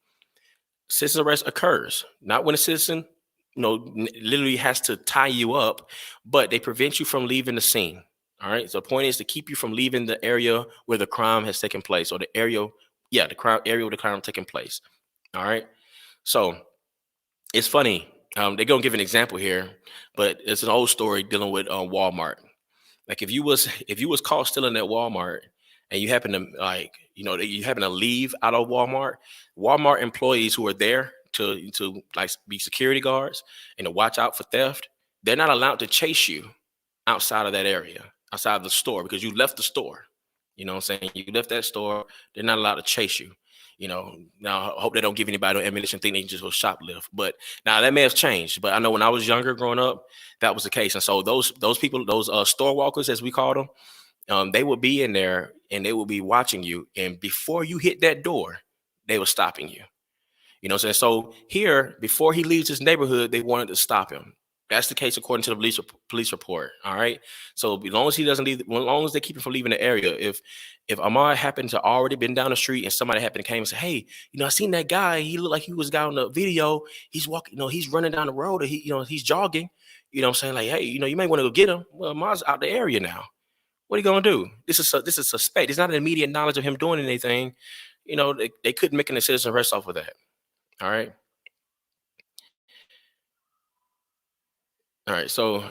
Citizen arrest occurs not when a citizen, literally has to tie you up, but they prevent you from leaving the scene. All right. So the point is to keep you from leaving the area where the crime has taken place, or the area, the crime area where the crime taken place. All right. So it's funny. They're gonna give an example here, but it's an old story dealing with Walmart. Like if you was caught stealing at Walmart and you happen to you happen to leave out of Walmart employees who are there to like be security guards and to watch out for theft, they're not allowed to chase you outside of that area, outside of the store because you left the store. You know what I'm saying? You left that store, they're not allowed to chase you. Now I hope they don't give anybody no ammunition think they can just go shoplift. But now that may have changed. But I know when I was younger growing up, that was the case. And so those people, those store walkers, as we call them, they would be in there and they would be watching you. And before you hit that door, they were stopping you. You know what I'm saying? So here, before he leaves his neighborhood, they wanted to stop him. That's the case according to the police report. All right. So as long as he doesn't leave, as long as they keep him from leaving the area, if Ahmaud happened to already been down the street and somebody happened to came and say, hey, I seen that guy. He looked like he was guy on the video. He's walking, he's running down the road, or he's jogging. You know what I'm saying? Like, hey, you may want to go get him. Well, Ahmaud's out the area now. What are you gonna do? This is suspect. It's not an immediate knowledge of him doing anything. They couldn't make an citizen arrest off of that. All right. All right. So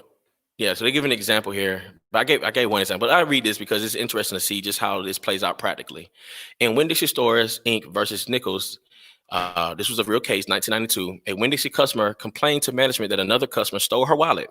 yeah, so they give an example here. But I gave one example. But I read this because it's interesting to see just how this plays out practically. In Winn-Dixie Stores Inc. versus Nichols, this was a real case, 1992. A Winn-Dixie customer complained to management that another customer stole her wallet.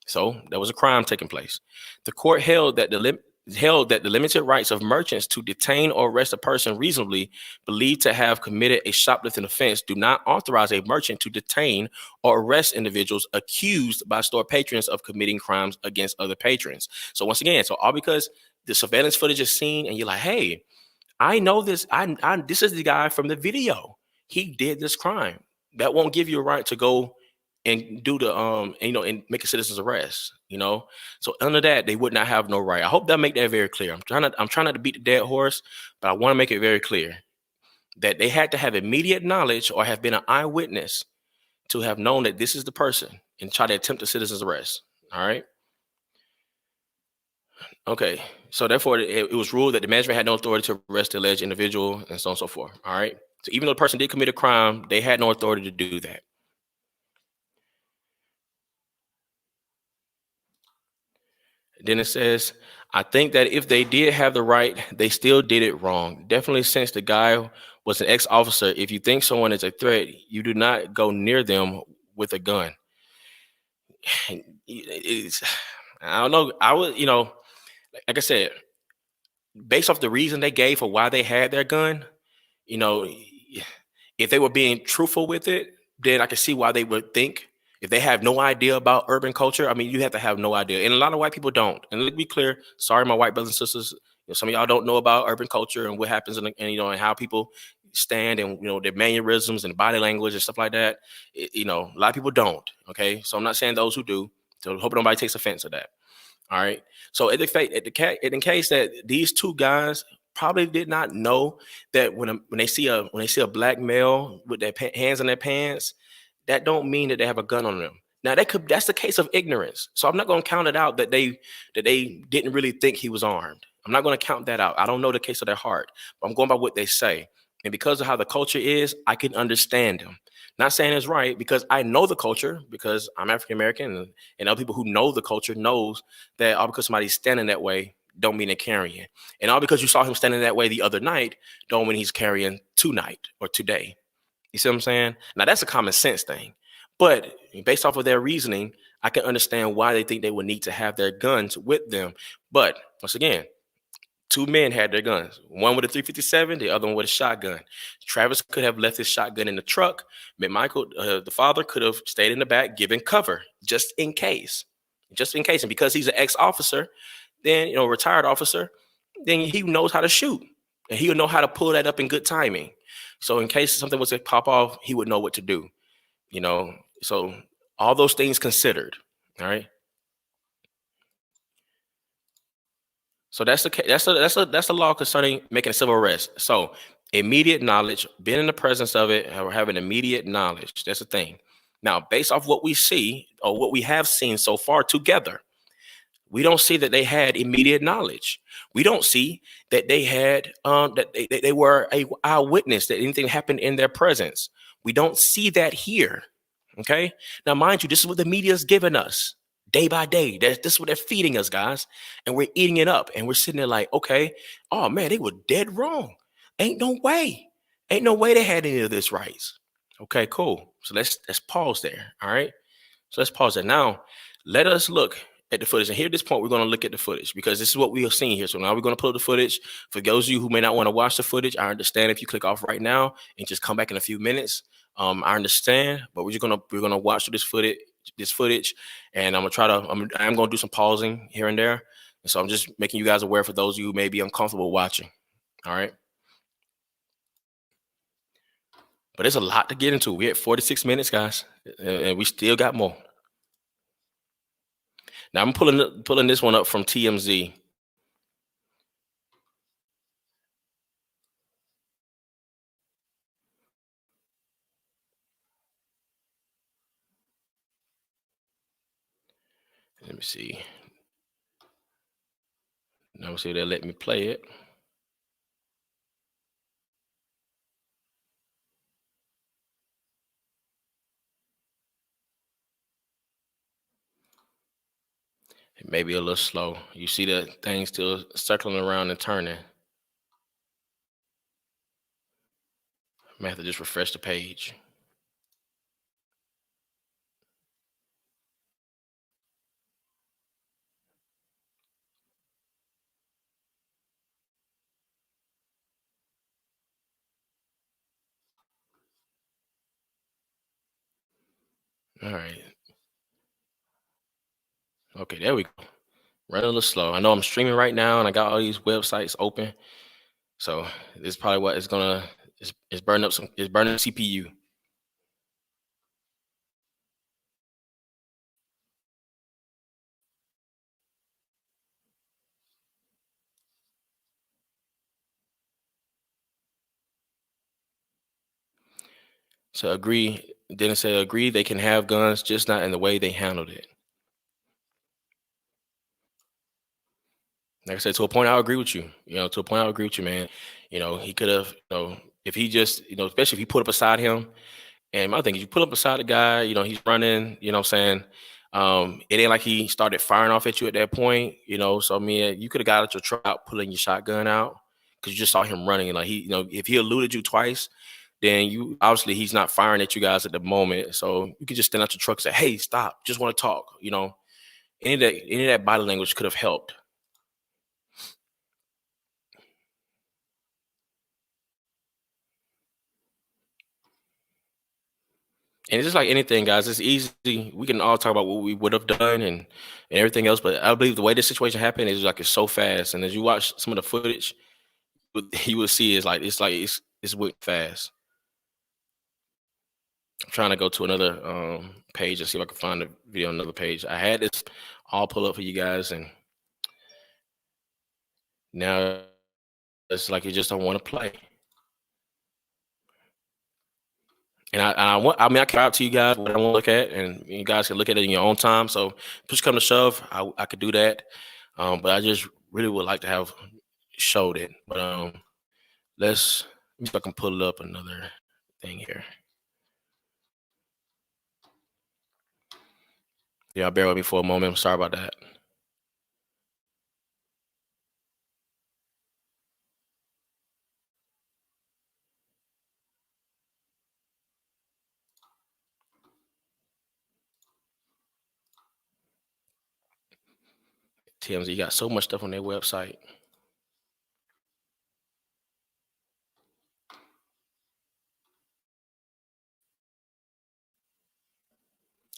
So there was a crime taking place. The court held that the limited rights of merchants to detain or arrest a person reasonably believed to have committed a shoplifting offense do not authorize a merchant to detain or arrest individuals accused by store patrons of committing crimes against other patrons. So once again, all because the surveillance footage is seen and you're like, hey, I know this. This is the guy from the video. He did this crime. That won't give you a right to go and do the and make a citizen's arrest. So under that, they would not have no right. I hope that make that very clear. I'm trying not to beat the dead horse, but I want to make it very clear that they had to have immediate knowledge or have been an eyewitness to have known that this is the person and try to attempt a citizen's arrest. All right. Okay. So therefore, it was ruled that the management had no authority to arrest the alleged individual and so on and so forth. All right. So even though the person did commit a crime, they had no authority to do that. Then it says, I think that if they did have the right, they still did it wrong. Definitely, since the guy was an ex-officer, if you think someone is a threat, you do not go near them with a gun. I don't know. I would, like I said, based off the reason they gave for why they had their gun, you know, if they were being truthful with it, then I can see why they would think. If they have no idea about urban culture, I mean, you have to have no idea. And a lot of white people don't. And let's be clear, sorry, my white brothers and sisters, some of y'all don't know about urban culture and what happens and how people stand and, their mannerisms and body language and stuff like that. A lot of people don't. Okay. So I'm not saying those who do. So I hope nobody takes offense to that. All right. So in case that these two guys probably did not know that when they see a black male with their hands in their pants, that don't mean that they have a gun on them. Now that's the case of ignorance. So I'm not going to count it out that they didn't really think he was armed. I'm not going to count that out. I don't know the case of their heart, but I'm going by what they say. And because of how the culture is, I can understand them. Not saying it's right because I know the culture because I'm African American, and other people who know the culture knows that all because somebody's standing that way don't mean they're carrying. And all because you saw him standing that way the other night don't mean he's carrying tonight or today. You see what I'm saying? Now that's a common sense thing. But based off of their reasoning, I can understand why they think they would need to have their guns with them. But once again, two men had their guns. One with a 357, the other one with a shotgun. Travis could have left his shotgun in the truck. McMichael, the father, could have stayed in the back, giving cover just in case. Just in case. And because he's an ex-officer, then, retired officer, then he knows how to shoot. And he'll know how to pull that up in good timing. So in case something was to pop off, he would know what to do. So all those things considered. All right. So that's the that's a law concerning making a civil arrest. So immediate knowledge, being in the presence of it, or having immediate knowledge. That's the thing. Now, based off what we see or what we have seen so far together, we don't see that they had immediate knowledge. We don't see that they had that they were a eyewitness that anything happened in their presence. We don't see that here. Okay. Now, mind you, this is what the media is giving us day by day. This is what they're feeding us, guys, and we're eating it up. And we're sitting there like, okay, oh man, they were dead wrong. Ain't no way. Ain't no way they had any of this rights. Okay, cool. So let's pause there. All right. So let's pause there. Now, let us look at the footage. And here at this point, we're going to look at the footage because this is what we are seeing here. So now we're going to pull up the footage. For those of you who may not want to watch the footage, I understand if you click off right now and just come back in a few minutes. I understand, but we're gonna watch through this footage, and I'm gonna do some pausing here and there. And so I'm just making you guys aware for those of you who may be uncomfortable watching. All right. But there's a lot to get into. We're at 46 minutes, guys, and we still got more. Now I'm pulling this one up from TMZ. Let me see. Now see they'll let me play it. It may be a little slow. You see the thing still circling around and turning. I may have to just refresh the page. All right. Okay, there we go. Running a little slow. I know I'm streaming right now and I got all these websites open. So this is probably what it's burning it's burning CPU. So didn't say agree they can have guns, just not in the way they handled it. Like I said, to a point, I agree with you. To a point, I agree with you, man. He could have, if he just, especially if he put up beside him. And my thing is, you pull up beside the guy, he's running, what I'm saying? It ain't like he started firing off at you at that point, So I mean, you could have got out your truck out, pulling your shotgun out, because you just saw him running. And like if he eluded you twice, then you obviously he's not firing at you guys at the moment. So you could just stand out your truck and say, "Hey, stop! Just want to talk." Any of that body language could have helped. And it's just like anything, guys. It's easy. We can all talk about what we would have done and everything else, but I believe the way this situation happened is like it's so fast. And as you watch some of the footage, you will see it's went fast. I'm trying to go to another page and see if I can find the video on another page. I had this all pull up for you guys, and now it's like you just don't want to play. And I want, I mean, I can out to you guys what I want to look at, and you guys can look at it in your own time. So push come to shove, I could do that. But I just really would like to have showed it. But let's let me see if I can pull up another thing here. Yeah, bear with me for a moment. I'm sorry about that. TMZ got so much stuff on their website.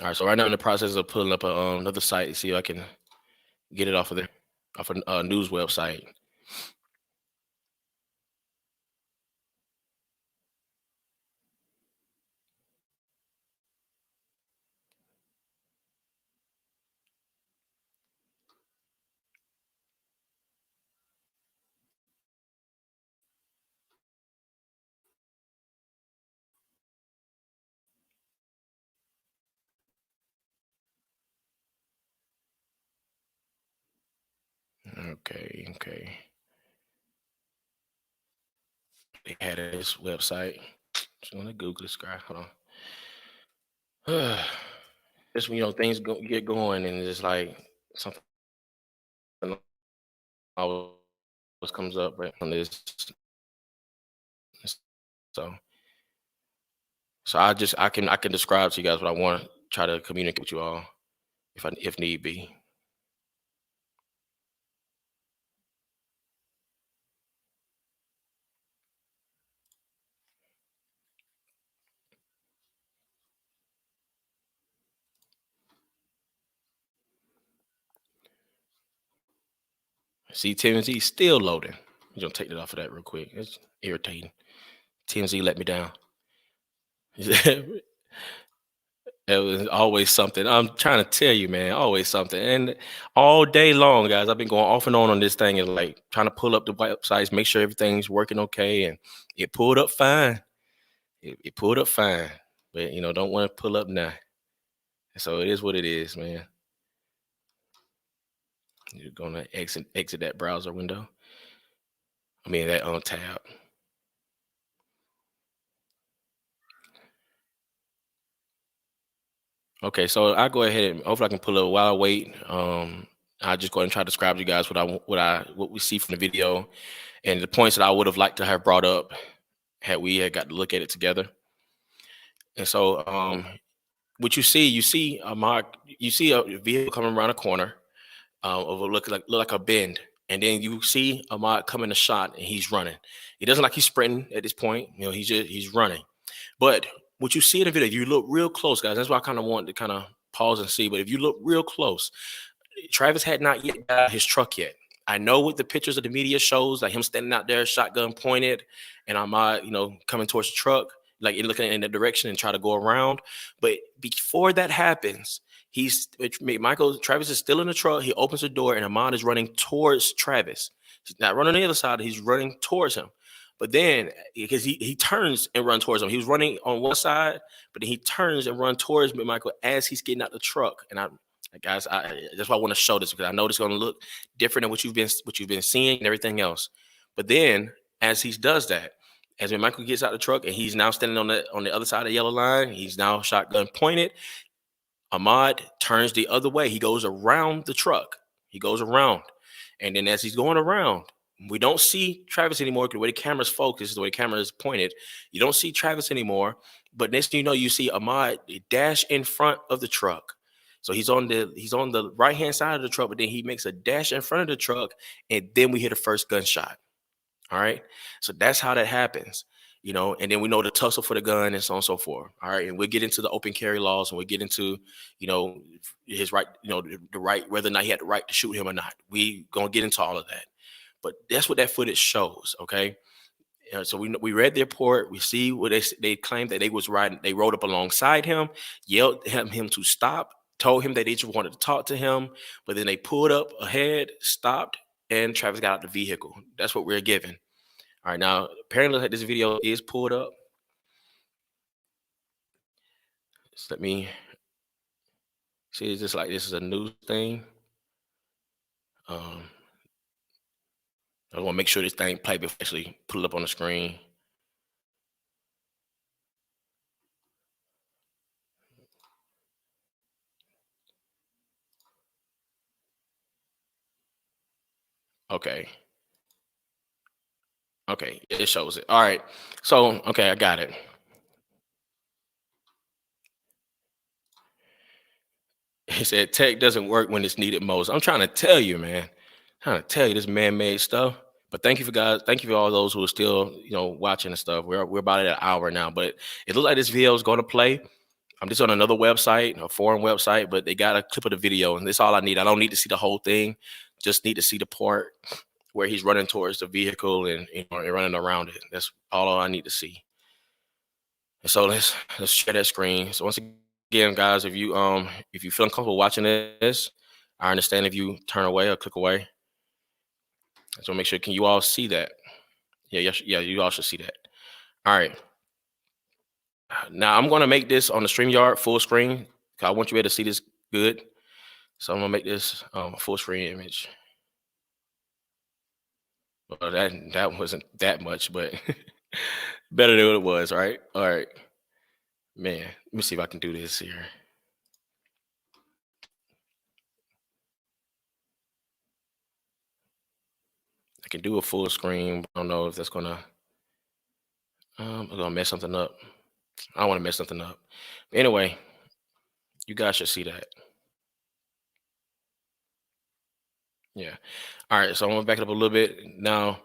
All right, so right now I'm in the process of pulling up another site to see if I can get it off of there, off a news website. Okay, okay. They had this website. Just want to Google this guy. Hold on. Just when get going, and it's like something always comes up right on this. So, I can describe to you guys what I want to try to communicate with you all if need be. See, TMZ still loading. I'm gonna take it off of that real quick. It's irritating. TMZ let me down. It was always something. I'm trying to tell you, man, always something. And all day long, guys, I've been going off and on this thing and like trying to pull up the websites, make sure everything's working okay. And it pulled up fine. It pulled up fine. But, don't want to pull up now. So it is what it is, man. You're going to exit that browser window. I mean, that on tab. Okay, so I go ahead and hopefully I can pull up while I wait. I just go ahead and try to describe to you guys what we see from the video and the points that I would have liked to have brought up had we had got to look at it together. And so, what you see a mark, you see a vehicle coming around a corner of a look like a bend, and then you see Ahmad coming a shot, and he's running. He doesn't like he's sprinting at this point. He's running. But what you see in the video, if you look real close, guys, that's why I kind of want to kind of pause and see. But if you look real close, Travis had not yet got his truck yet. I know what the pictures of the media shows, like him standing out there, shotgun pointed, and Ahmad, coming towards the truck, like looking in the direction and try to go around. But before that happens, Michael Travis is still in the truck. He opens the door, and Ahmad is running towards Travis. He's not running on the other side. He's running towards him. But then, because he turns and runs towards him, he was running on one side, but then he turns and runs towards Michael as he's getting out the truck. And guys, that's why I want to show this because I know it's going to look different than what you've been seeing and everything else. But then, as he does that, as when Michael gets out the truck and he's now standing on the other side of the yellow line, he's now shotgun pointed. Ahmad turns the other way. He goes around the truck. He goes around, and then as he's going around, we don't see Travis anymore. The way the camera's focused, the way the camera is pointed, you don't see Travis anymore. But next thing you know, you see Ahmad dash in front of the truck. So he's on the right hand side of the truck, but then he makes a dash in front of the truck, and then we hear the first gunshot. All right. So that's how that happens, and then we know the tussle for the gun and so on and so forth. All right. And we'll get into the open carry laws and we'll get into, you know, his right, the right, whether or not he had the right to shoot him or not. We gonna get into all of that. But that's what that footage shows. Okay. So we read the report. We see what they claimed that they was riding. They rode up alongside him, yelled at him to stop, told him that they just wanted to talk to him, but then they pulled up ahead, stopped, and Travis got out the vehicle. That's what we're given. All right, now apparently this video is pulled up. Just let me see. It's just like this is a new thing. Um, I want to make sure this thing play before I actually put it up on the screen. Okay. Okay. It shows it. All right. So, okay, I got it. He said tech doesn't work when it's needed most. I'm trying to tell you, man. Trying to tell you this man-made stuff. But thank you for guys. Thank you for all those who are still, watching and stuff. We're about at an hour now, but it looks like this video is going to play. I'm just on another website, a foreign website, but they got a clip of the video, and that's all I need. I don't need to see the whole thing. Just need to see the part where he's running towards the vehicle and running around it. That's all I need to see. And so let's share that screen. So once again, guys, if you feel uncomfortable watching this, I understand if you turn away or click away. So make sure, can you all see that? Yeah, yes, yeah, you all should see that. All right. Now I'm gonna make this on the StreamYard full screen. 'Cause I want you able to see this good. So I'm gonna make this full screen image. Well, that wasn't that much, but better than what it was, right? All right. Man, let me see if I can do this here. I can do a full screen. I don't know if that's gonna I'm gonna mess something up. I don't want to mess something up. Anyway, you guys should see that. Yeah. All right. So I'm gonna back it up a little bit. Now,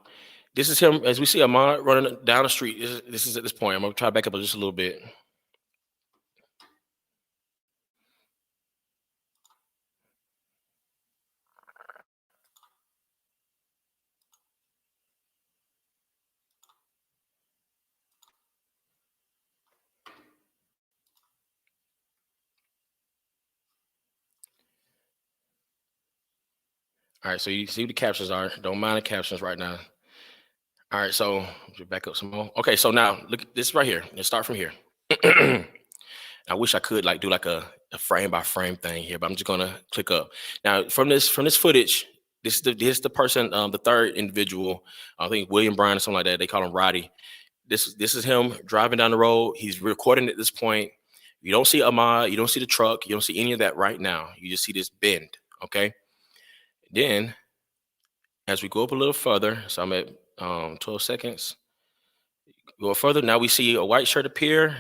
this is him as we see Ahmaud running down the street. This is at this point. I'm gonna try to back up just a little bit. All right. So you see what the captions are. Don't mind the captions right now. All right. So back up some more. Okay. So now look at this right here. Let's start from here. I wish I could do like a frame by frame thing here, but I'm just gonna click up. Now from this footage, this is the person, the third individual. I think William Bryan or something like that. They call him Roddy. This is him driving down the road. He's recording at this point. You don't see Ahmaud, you don't see the truck, you don't see any of that right now. You just see this bend. Okay. Then as we go up a little further, so I'm at 12 seconds. Go further. Now we see a white shirt appear,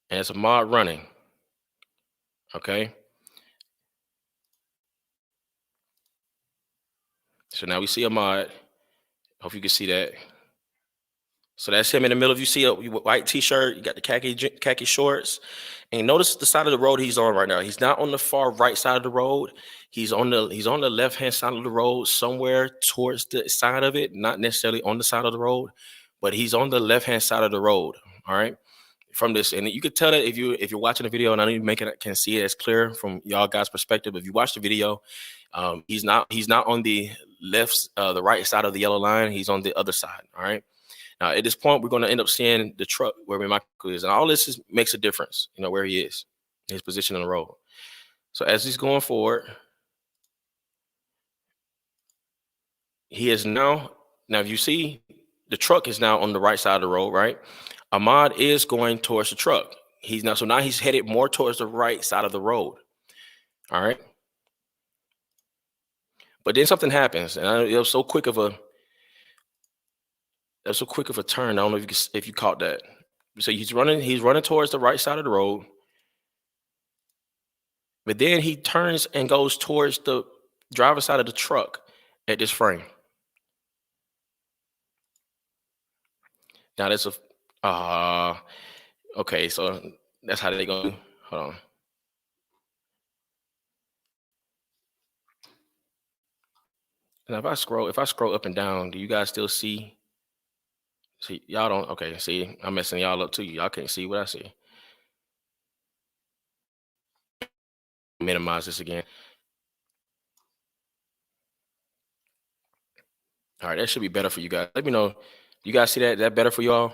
and it's Ahmaud running. Okay. So now we see Ahmaud. Hope you can see that. So that's him in the middle. If you see a white t-shirt, you got the khaki shorts, and notice the side of the road he's on right now. He's not on the far right side of the road. He's on the left hand side of the road, somewhere towards the side of it, not necessarily on the side of the road, but he's on the left hand side of the road. All right. From this, and you could tell that if you're watching the video, and I don't even can see it as clear from y'all guys' perspective. If you watch the video, he's not on the the right side of the yellow line. He's on the other side. All right. Now, at this point, we're going to end up seeing the truck where Michael is, and all this makes a difference. Where he is, his position on the road. So as he's going forward, he is now. Now, if you see, the truck is now on the right side of the road, right? Ahmaud is going towards the truck. Now he's headed more towards the right side of the road. All right. But then something happens, and it was so quick of a turn. I don't know if you caught that. So he's running towards the right side of the road. But then he turns and goes towards the driver's side of the truck at this frame. Now that's okay, so that's how they go. Hold on. Now if I scroll up and down, do you guys still see? See, y'all don't. Okay, see, I'm messing y'all up too. Y'all can't see what I see. Minimize this again. All right, that should be better for you guys. Let me know. You guys see that? That better for y'all?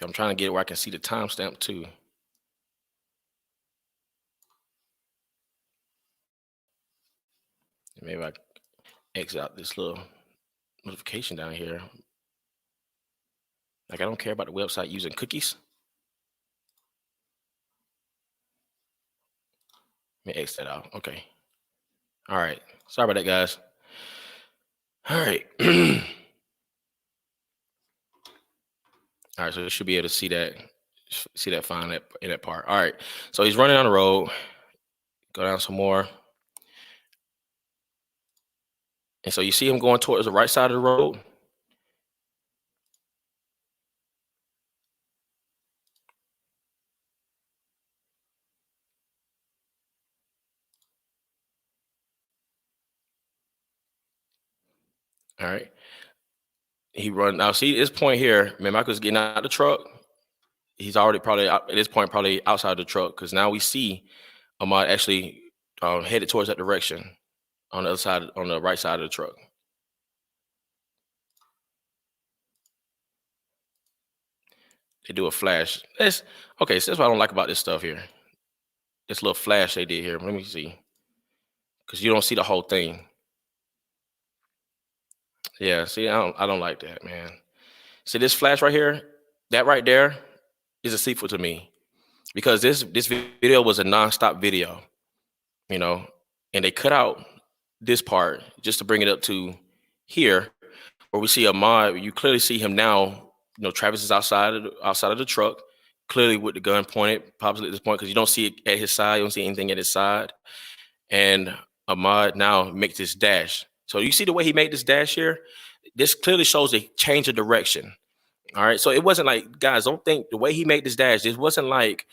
I'm trying to get it where I can see the timestamp too. Maybe I exit out this little notification down here. Like I don't care about the website using cookies. Let me exit that out. Okay. All right. Sorry about that, guys. All right. All right. So you should be able to see that fine in that part. All right. So he's running on the road. Go down some more. And so you see him going towards the right side of the road. All right. He run now. See this point here, man. Michael's getting out of the truck. He's already probably at this point probably outside the truck because now we see Ahmaud actually headed towards that direction on the other side, on the right side of the truck. They do a flash. That's okay. So that's what I don't like about this stuff here. This little flash they did here. Let me see, because you don't see the whole thing. Yeah. See, I don't like that, man. See this flash right here. That right there is a sequel to me because this video was a nonstop video, you know, and they cut out this part just to bring it up to here where we see Ahmaud. You clearly see him now. You know, Travis is outside of the truck, clearly with the gun pointed, possibly at this point, because you don't see it at his side. You don't see anything at his side. And Ahmaud now makes this dash. So you see the way he made this dash here? This clearly shows a change of direction. All right. So it wasn't like, guys, don't think the way he made this dash, it wasn't like,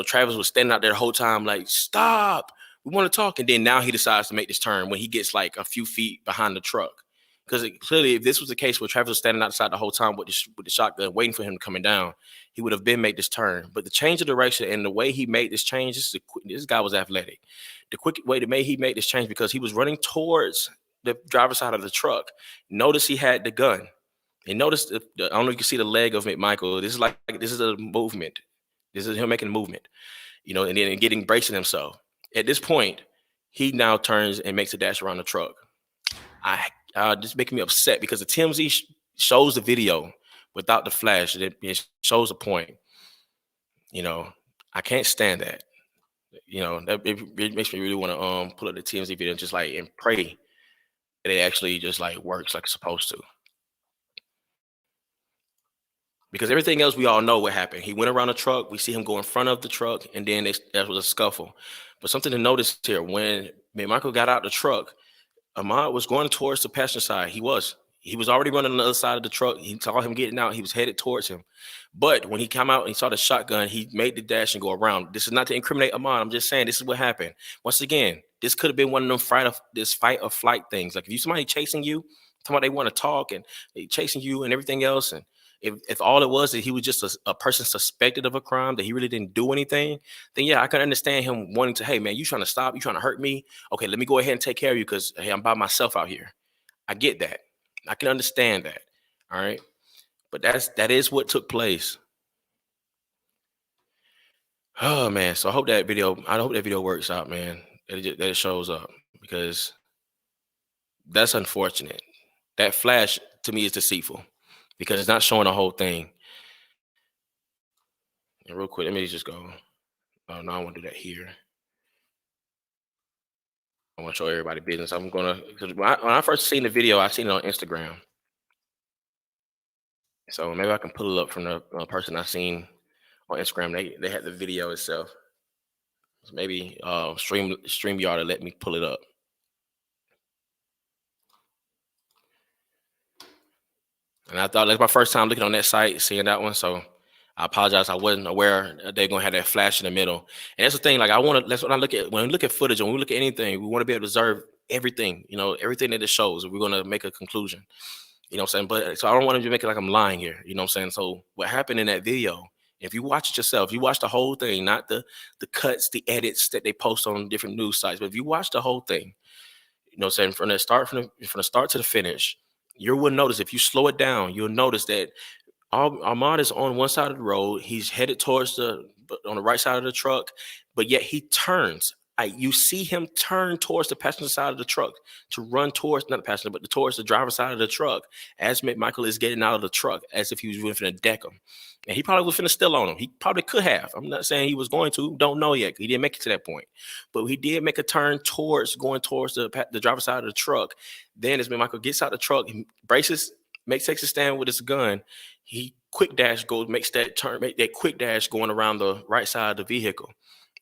Travis was standing out there the whole time, like, stop, we want to talk. And then now he decides to make this turn when he gets like a few feet behind the truck. Because clearly, if this was the case where Travis was standing outside the whole time with the shotgun, waiting for him coming down, he would have been made this turn. But the change of direction and the way he made this change, this guy was athletic. The quick way he made this change because he was running towards the driver's side of the truck. Notice he had the gun. And notice, I don't know if you can see the leg of McMichael. This is a movement. This is him making a movement, and then getting bracing himself. At this point, he now turns and makes a dash around the truck. Just making me upset because the TMZ shows the video without the flash. It shows a point. I can't stand that. It makes me really want to pull up the TMZ video and pray that it actually just like works like it's supposed to. Because everything else we all know what happened. He went around the truck. We see him go in front of the truck, and then there was a scuffle. But something to notice here: when Michael got out the truck, Ahmaud was going towards the passenger side. He was already running on the other side of the truck. He saw him getting out. He was headed towards him. But when he came out and he saw the shotgun, he made the dash and go around. This is not to incriminate Ahmaud. I'm just saying this is what happened. Once again, this could have been one of them fight or flight things. Like if you somebody chasing you, talking about they want to talk and they chasing you and everything else, and if all it was that he was just a person suspected of a crime, that he really didn't do anything, then yeah, I can understand him wanting to, hey man, you trying to stop, you trying to hurt me? Okay, let me go ahead and take care of you because hey, I'm by myself out here. I get that. I can understand that. All right. But that is what took place. Oh man. So I hope that video works out, man. That it shows up because that's unfortunate. That flash to me is deceitful because it's not showing the whole thing. And real quick, let me just go. Oh no, I want to do that here. I want to show everybody business. Because when I first seen the video, I seen it on Instagram. So maybe I can pull it up from the person I seen on Instagram. They had the video itself. So maybe StreamYard to let me pull it up. And I thought that's my first time looking on that site, seeing that one. So I apologize. I wasn't aware they're gonna have that flash in the middle. And that's the thing. Like that's what I look at when we look at footage and when we look at anything. We want to be able to observe everything. Everything that it shows. We're gonna make a conclusion. You know what I'm saying? But so I don't want to make it like I'm lying here. You know what I'm saying? So what happened in that video? If you watch it yourself, you watch the whole thing, not the cuts, the edits that they post on different news sites. But if you watch the whole thing, you know what I'm saying, from the start to the finish, you will notice if you slow it down, you'll notice that Ahmad is on one side of the road. He's headed towards on the right side of the truck, but yet he turns. You see him turn towards the passenger side of the truck to run towards, not the passenger, but towards the driver's side of the truck as McMichael is getting out of the truck as if he was going to deck him. And he probably was finna steal on him. He probably could have. I'm not saying he was going to. Don't know yet. He didn't make it to that point. But he did make a turn towards going towards the driver's side of the truck. Then as McMichael gets out the truck, he braces, takes a stand with his gun. He quick dash goes, makes that turn, make that quick dash going around the right side of the vehicle.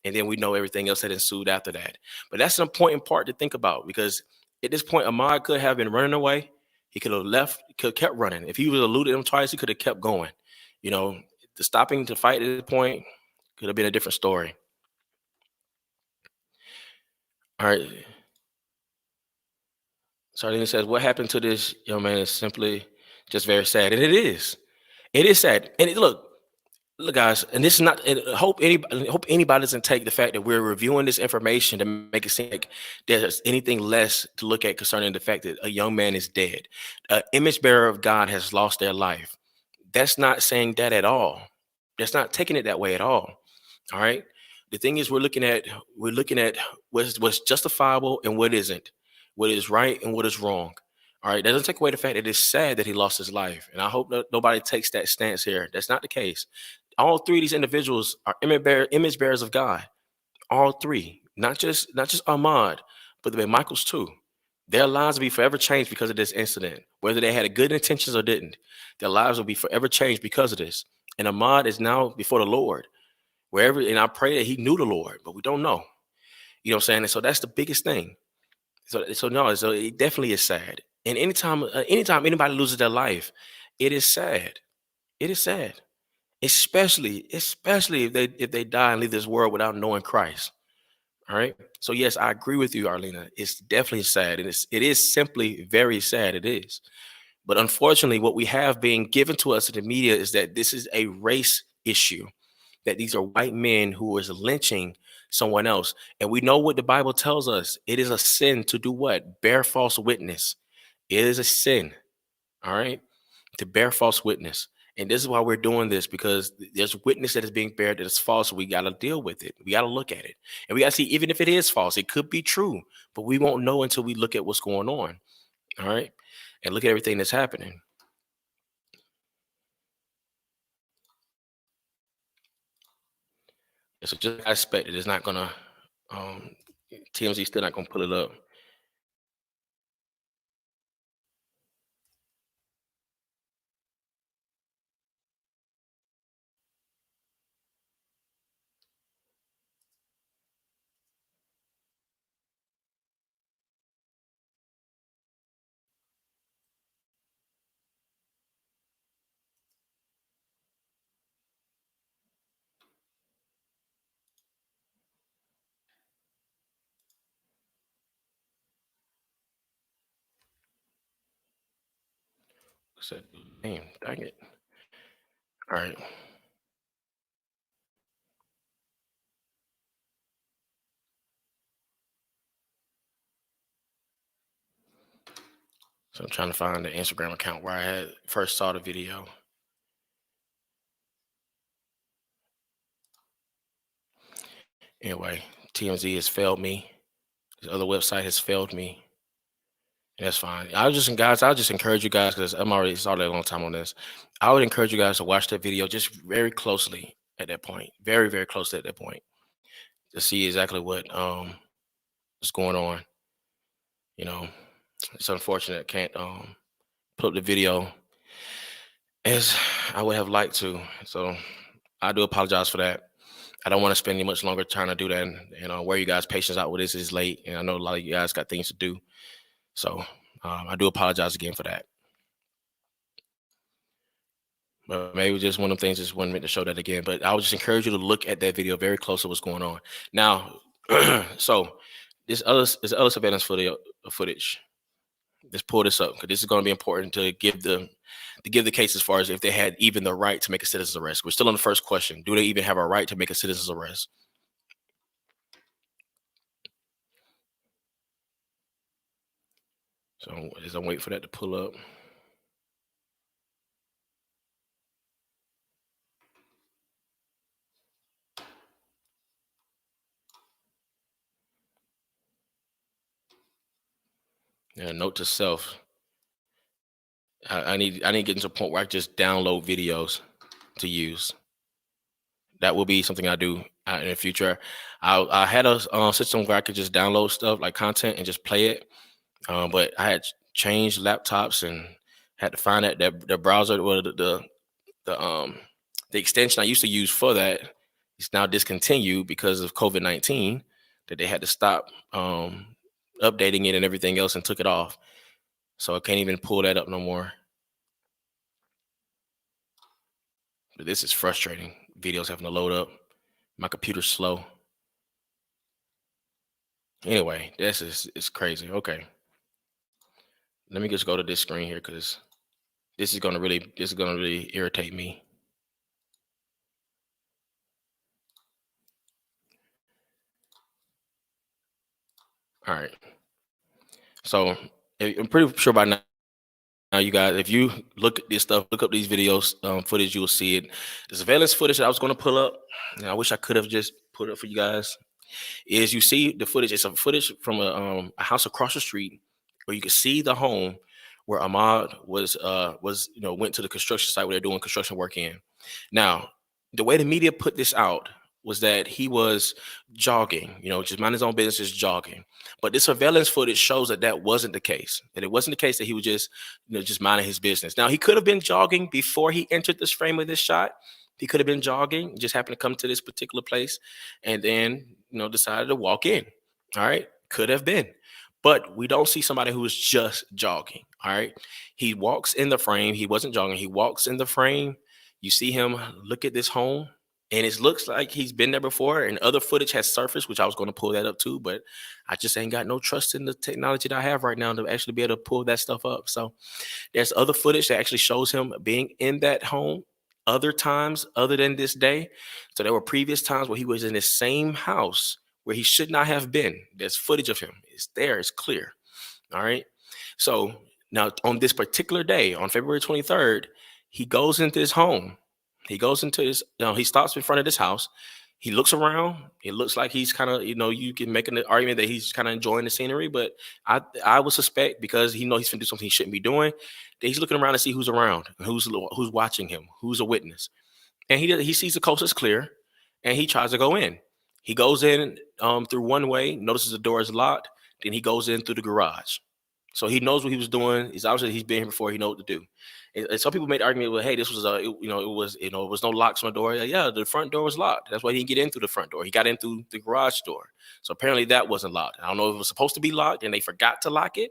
And then we know everything else that ensued after that. But that's an important part to think about because at this point, Ahmad could have been running away. He could have left, could have kept running. If he would have eluded him twice, he could have kept going. You know, the stopping to fight at this point could have been a different story. All right. Sardina says, what happened to this young man is simply just very sad. And it is. It is sad. And look, guys, and this is not. And I hope anybody doesn't take the fact that we're reviewing this information to make it seem like there's anything less to look at concerning the fact that a young man is dead. An image bearer of God has lost their life. That's not saying that at all. That's not taking it that way at all. All right. The thing is, we're looking at what's justifiable and what isn't, what is right and what is wrong. All right. That doesn't take away the fact that it's sad that he lost his life, and I hope that nobody takes that stance here. That's not the case. All three of these individuals are image bearers of God. All three, not just Ahmad, but the Michaels too. Their lives will be forever changed because of this incident. Whether they had good intentions or didn't, their lives will be forever changed because of this. And Ahmad is now before the Lord. Wherever, and I pray that he knew the Lord, but we don't know. You know what I'm saying? And so that's the biggest thing. So no, so it definitely is sad. And anytime anybody loses their life, it is sad. It is sad, especially if they die and leave this world without knowing Christ. All right. So yes, I agree with you, Arlena. It's definitely sad, and it is simply very sad. It is. But unfortunately, what we have being given to us in the media is that this is a race issue. That these are white men who is lynching someone else, and we know what the Bible tells us. It is a sin to do what? Bear false witness. It is a sin. All right, to bear false witness. And this is why we're doing this, because there's witness that is being bared that is false. So we got to deal with it. We got to look at it. And we got to see, even if it is false, it could be true, but we won't know until we look at what's going on. All right. And look at everything that's happening. So just I expect it. It's not going to, um, TMZ still not going to pull it up. I said, damn, dang it. All right. So I'm trying to find the Instagram account where I had first saw the video. Anyway, TMZ has failed me. This other website has failed me. That's fine. I'll just encourage you guys, because I'm already started a long time on this. I would encourage you guys to watch that video just very closely at that point, very, very closely at that point, to see exactly what is going on. You know, it's unfortunate I can't put up the video as I would have liked to. So I do apologize for that. I don't want to spend any much longer trying to do that, and wear you guys patience out with this. Is late, and I know a lot of you guys got things to do. So I do apologize again for that. But maybe just one of them things just wasn't meant to show that again. But I would just encourage you to look at that video very closely. What's going on now? So this other surveillance footage. Let's pull this up, because this is going to be important to give the case as far as if they had even the right to make a citizen's arrest. We're still on the first question: do they even have a right to make a citizen's arrest? So as I'm waiting for that to pull up. Yeah, note to self. I need to get to a point where I just download videos to use. That will be something I do in the future. I had a system where I could just download stuff like content and just play it. But I had changed laptops and had to find that the browser, well, the extension I used to use for that is now discontinued because of COVID-19. That they had to stop updating it and everything else and took it off. So I can't even pull that up no more. But this is frustrating. Videos having to load up. My computer's slow. Anyway, this is it's crazy. Okay, let me just go to this screen here because this is gonna really irritate me. All right, so I'm pretty sure by now, you guys, if you look at this stuff, look up these videos, footage, you will see it. The surveillance footage that I was going to pull up, and I wish I could have just put it up for you guys, is you see the footage. It's a footage from a house across the street where you can see the home where Ahmad was went to the construction site where they're doing construction work in. Now, the way the media put this out was that he was jogging, just mind his own business, just jogging. But this surveillance footage shows that that wasn't the case. That it wasn't the case that he was just minding his business. Now he could have been jogging before he entered this frame of this shot. He could have been jogging, just happened to come to this particular place, and then decided to walk in. All right, could have been, but we don't see somebody who is just jogging. All right, he walks in the frame. He wasn't jogging. He walks in the frame. You see him look at this home, and it looks like he's been there before. And other footage has surfaced, which I was going to pull that up too, but I just ain't got no trust in the technology that I have right now to actually be able to pull that stuff up. So there's other footage that actually shows him being in that home other times other than this day. So there were previous times where he was in the same house where he should not have been. There's footage of him. It's there. It's clear. All right. So now on this particular day, on February 23rd, he goes into his home. He goes into his, he stops in front of this house. He looks around. It looks like he's kind of, you can make an argument that he's kind of enjoying the scenery, but I would suspect because he knows he's going to do something he shouldn't be doing, that he's looking around to see who's around, who's watching him, who's a witness. And he sees the coast is clear, and he tries to go in. He goes in through one way, notices the door is locked. Then he goes in through the garage. So he knows what he was doing. He's been here before. He knows what to do. And some people made the argument, well, hey, this was it was no locks on the door. Yeah, the front door was locked. That's why he didn't get in through the front door. He got in through the garage door. So apparently that wasn't locked. I don't know if it was supposed to be locked and they forgot to lock it.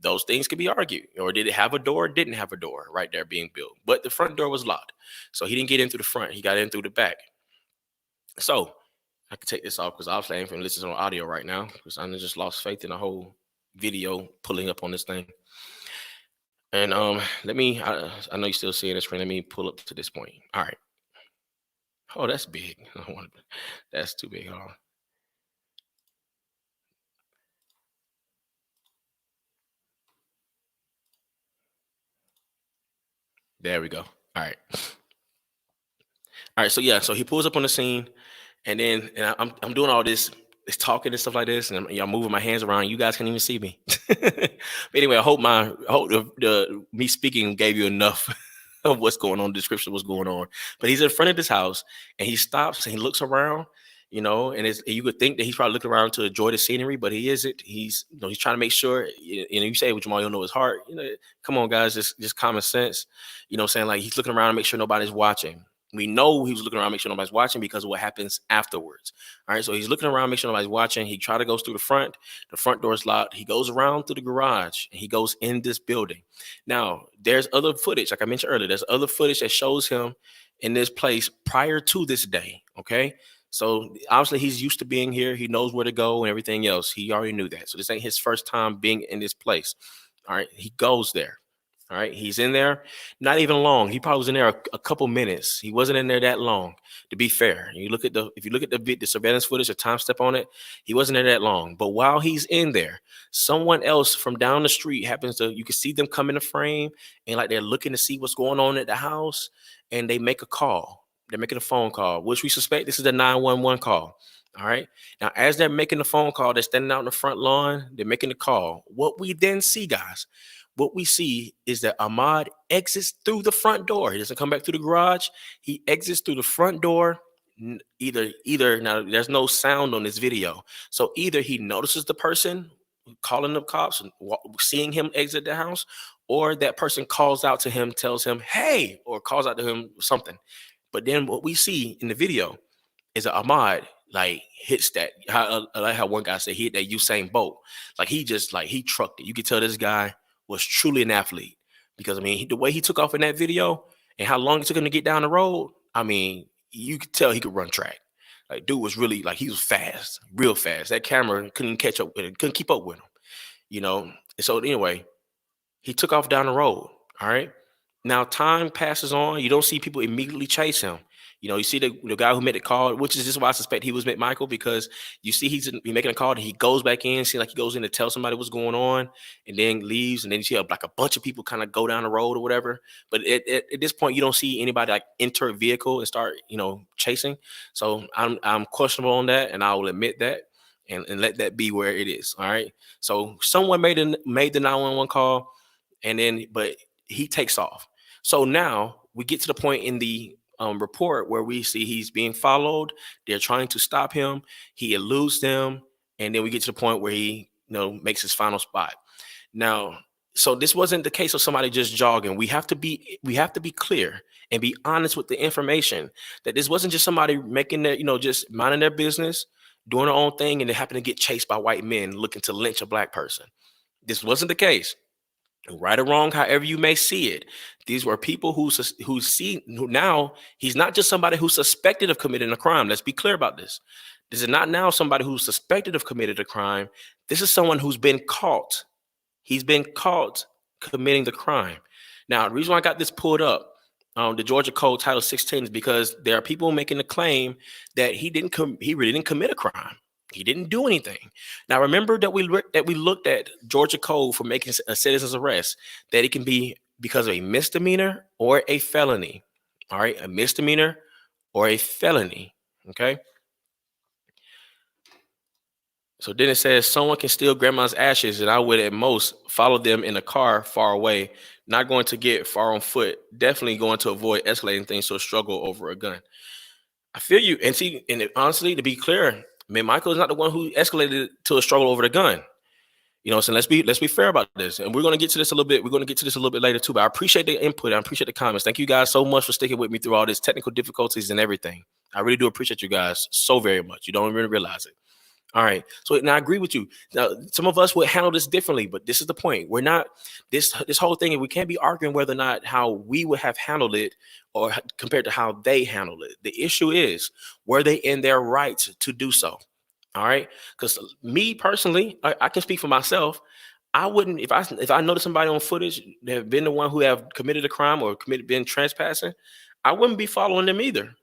Those things could be argued. Or did it have a door? Didn't have a door right there being built. But the front door was locked. So he didn't get in through the front. He got in through the back. So I could take this off because obviously I ain't from listening on audio right now because I just lost faith in the whole video pulling up on this thing. And let me. I know you're still seeing this screen. Let me pull up to this point. All right. Oh, that's big. I don't want to, that's too big. Hold on. There we go. All right. All right. So yeah. So he pulls up on the scene. And then I'm doing all this talking and stuff like this, and I'm moving my hands around. You guys can't even see me. But anyway, I hope the me speaking gave you enough of what's going on, description of what's going on. But he's in front of this house, and he stops and he looks around, and you could think that he's probably looking around to enjoy the scenery, but he isn't. He's trying to make sure. You say what Jamal, you know his heart. Come on, guys, just common sense. Saying like he's looking around to make sure nobody's watching. We know he was looking around, make sure nobody's watching because of what happens afterwards. All right. So he's looking around, make sure nobody's watching. He tries to go through the front. The front door is locked. He goes around through the garage and he goes in this building. Now, there's other footage, like I mentioned earlier, there's other footage that shows him in this place prior to this day. Okay. So obviously he's used to being here. He knows where to go and everything else. He already knew that. So this ain't his first time being in this place. All right. He goes there. All right, he's in there, not even long. He probably was in there a couple minutes. He wasn't in there that long, to be fair. If you look at the surveillance footage, the time step on it, he wasn't there that long. But while he's in there, someone else from down the street you can see them come in the frame and like they're looking to see what's going on at the house, and they make a call. They're making a phone call, which we suspect this is a 911 call. All right. Now, as they're making the phone call, they're standing out in the front lawn, they're making the call. What we then see, guys, what we see is that Ahmaud exits through the front door. He doesn't come back through the garage. He exits through the front door. Either now there's no sound on this video. So either he notices the person calling the cops and seeing him exit the house, or that person calls out to him, tells him, hey, or calls out to him something. But then what we see in the video is that Ahmaud like hits that. I like how one guy said he hit that Usain Bolt. Like he just like he trucked it. You could tell this guy was truly an athlete because I mean the way he took off in that video and how long it took him to get down the road. I mean you could tell he could run track. Like dude was really like he was fast, real fast. That camera couldn't catch up with him, couldn't keep up with him. You know. And so anyway, he took off down the road. All right. Now time passes on. You don't see people immediately chase him. You know, you see the guy who made the call, which is just why I suspect he was McMichael, because you see he's making a call and he goes back in, see like he goes in to tell somebody what's going on, and then leaves, and then you see like a bunch of people kind of go down the road or whatever. But at this point, you don't see anybody like enter a vehicle and start chasing. So I'm questionable on that, and I will admit that. And let that be where it is. All right. So someone made the 911 call, but he takes off. So now we get to the point in the report where we see he's being followed. They're trying to stop him. He eludes them, and then we get to the point where he makes his final spot. Now, so this wasn't the case of somebody just jogging. We have to be clear and be honest with the information that this wasn't just somebody making their just minding their business, doing their own thing, and they happen to get chased by white men looking to lynch a black person. This wasn't the case. Right or wrong, however you may see it, these were people who now he's not just somebody who's suspected of committing a crime. Let's be clear about this. This is not now somebody who's suspected of committed a crime. This is someone who's been caught. He's been caught committing the crime. Now, the reason why I got this pulled up, the Georgia Code Title 16, is because there are people making the claim that he really didn't commit a crime. He didn't do anything. Now, remember that we looked at Georgia Code for making a citizen's arrest, that it can be because of a misdemeanor or a felony. All right, a misdemeanor or a felony. Okay. So then it says someone can steal grandma's ashes, and I would at most follow them in a car far away, not going to get far on foot, definitely going to avoid escalating things to a struggle over a gun. I feel you. And see, and honestly, to be clear, Michael is not the one who escalated to a struggle over the gun. So let's be fair about this. And we're going to get to this a little bit. We're going to get to this a little bit later too. But I appreciate the input. I appreciate the comments. Thank you guys so much for sticking with me through all this technical difficulties and everything. I really do appreciate you guys so very much. You don't even realize it. All right. So now I agree with you. Now, some of us would handle this differently, but this is the point. We're not this whole thing, and we can't be arguing whether or not how we would have handled it or compared to how they handled it. The issue is, were they in their rights to do so? All right. Because me personally, I can speak for myself. I wouldn't, if I notice somebody on footage that have been the one who have committed a crime or been trespassing, I wouldn't be following them either.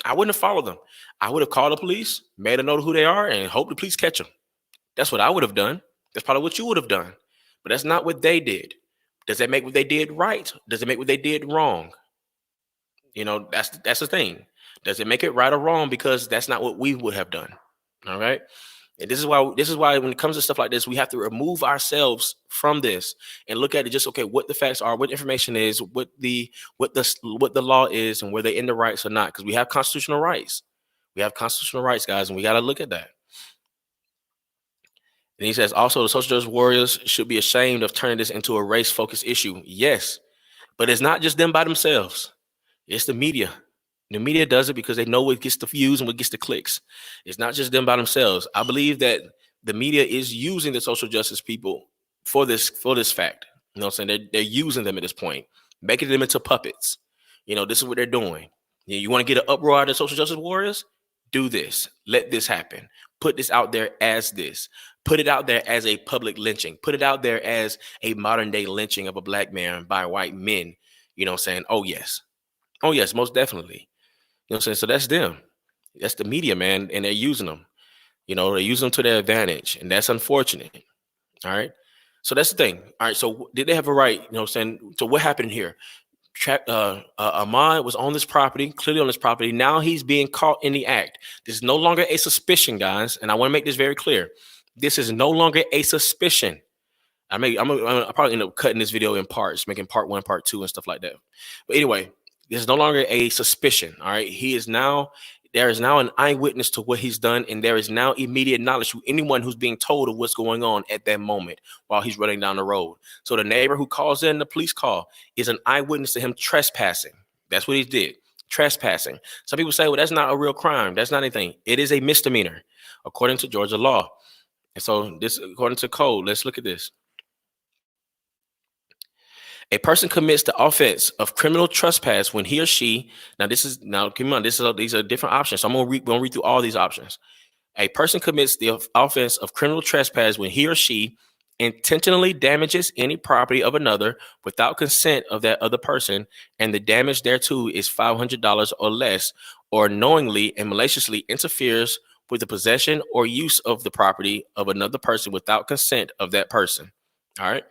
I wouldn't have followed them. I would have called the police, made a note of who they are, and hope the police catch them. That's what I would have done. That's probably what you would have done. But that's not what they did. Does that make what they did right? Does it make what they did wrong? That's the thing. Does it make it right or wrong? Because that's not what we would have done. All right. And this is why when it comes to stuff like this, we have to remove ourselves from this and look at it just, okay, what the facts are, what information is, what the law is, and where they're in the rights or not. Because we have constitutional rights. We have constitutional rights, guys, and we got to look at that. And he says, also, the social justice warriors should be ashamed of turning this into a race-focused issue. Yes, but it's not just them by themselves. It's the media. The media does it because they know what gets the views and what gets the clicks. It's not just them by themselves. I believe that the media is using the social justice people for this fact. You know what I'm saying? They're using them at this point, making them into puppets. This is what they're doing. You want to get an uproar out of the social justice warriors? Do this. Let this happen. Put this out there as this. Put it out there as a public lynching. Put it out there as a modern day lynching of a black man by white men. You know what I'm saying? Oh, yes. Oh, yes, most definitely. You know what I'm saying? So that's them. That's the media, man. And they're using them. They're using them to their advantage. And that's unfortunate. All right. So that's the thing. All right. So did they have a right? You know what I'm saying? So what happened here? Ahmaud was on this property, clearly on this property. Now he's being caught in the act. This is no longer a suspicion, guys, and I want to make this very clear. This is no longer a suspicion. I'll probably end up cutting this video in parts, making part one, part two, and stuff like that. But anyway, this is no longer a suspicion. All right, there is now an eyewitness to what he's done, and there is now immediate knowledge to anyone who's being told of what's going on at that moment while he's running down the road. So the neighbor who calls in the police call is an eyewitness to him trespassing. That's what he did, trespassing. Some people say, well, that's not a real crime. That's not anything. It is a misdemeanor according to Georgia law. And so this, according to code, let's look at this. A person commits the offense of criminal trespass when he or she, these are different options. So I'm going to read through all these options. A person commits the offense of criminal trespass when he or she intentionally damages any property of another without consent of that other person, and the damage thereto is $500 or less, or knowingly and maliciously interferes with the possession or use of the property of another person without consent of that person. All right.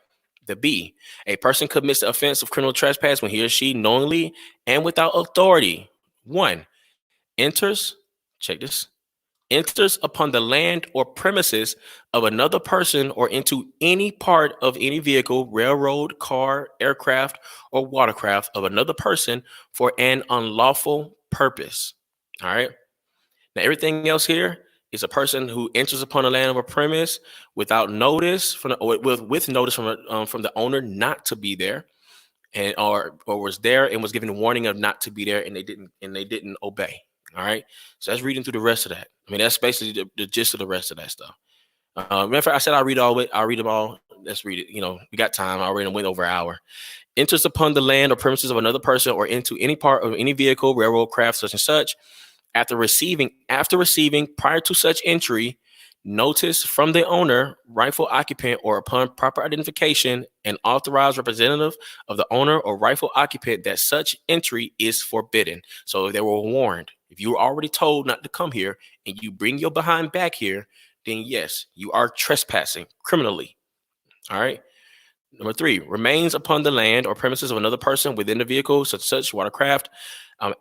The B, a person commits the offense of criminal trespass when he or she knowingly and without authority, one, enters upon the land or premises of another person or into any part of any vehicle, railroad, car, aircraft, or watercraft of another person for an unlawful purpose. All right. Now, everything else here is a person who enters upon the land of a premise without notice with notice from the owner not to be there, and or was there and was given a warning of not to be there, and they didn't obey. All right, so that's reading through the rest of that. I mean, that's basically the gist of the rest of that stuff. Matter of fact, I said I'll read them all. Let's read it. We got time. I already went over an hour. Enters upon the land or premises of another person or into any part of any vehicle, railroad, craft, such and such. After receiving prior to such entry, notice from the owner, rightful occupant, or upon proper identification, an authorized representative of the owner or rightful occupant that such entry is forbidden. So if they were warned, if you were already told not to come here and you bring your behind back here, then yes, you are trespassing criminally. All right. Number 3, remains upon the land or premises of another person within the vehicle, such watercraft,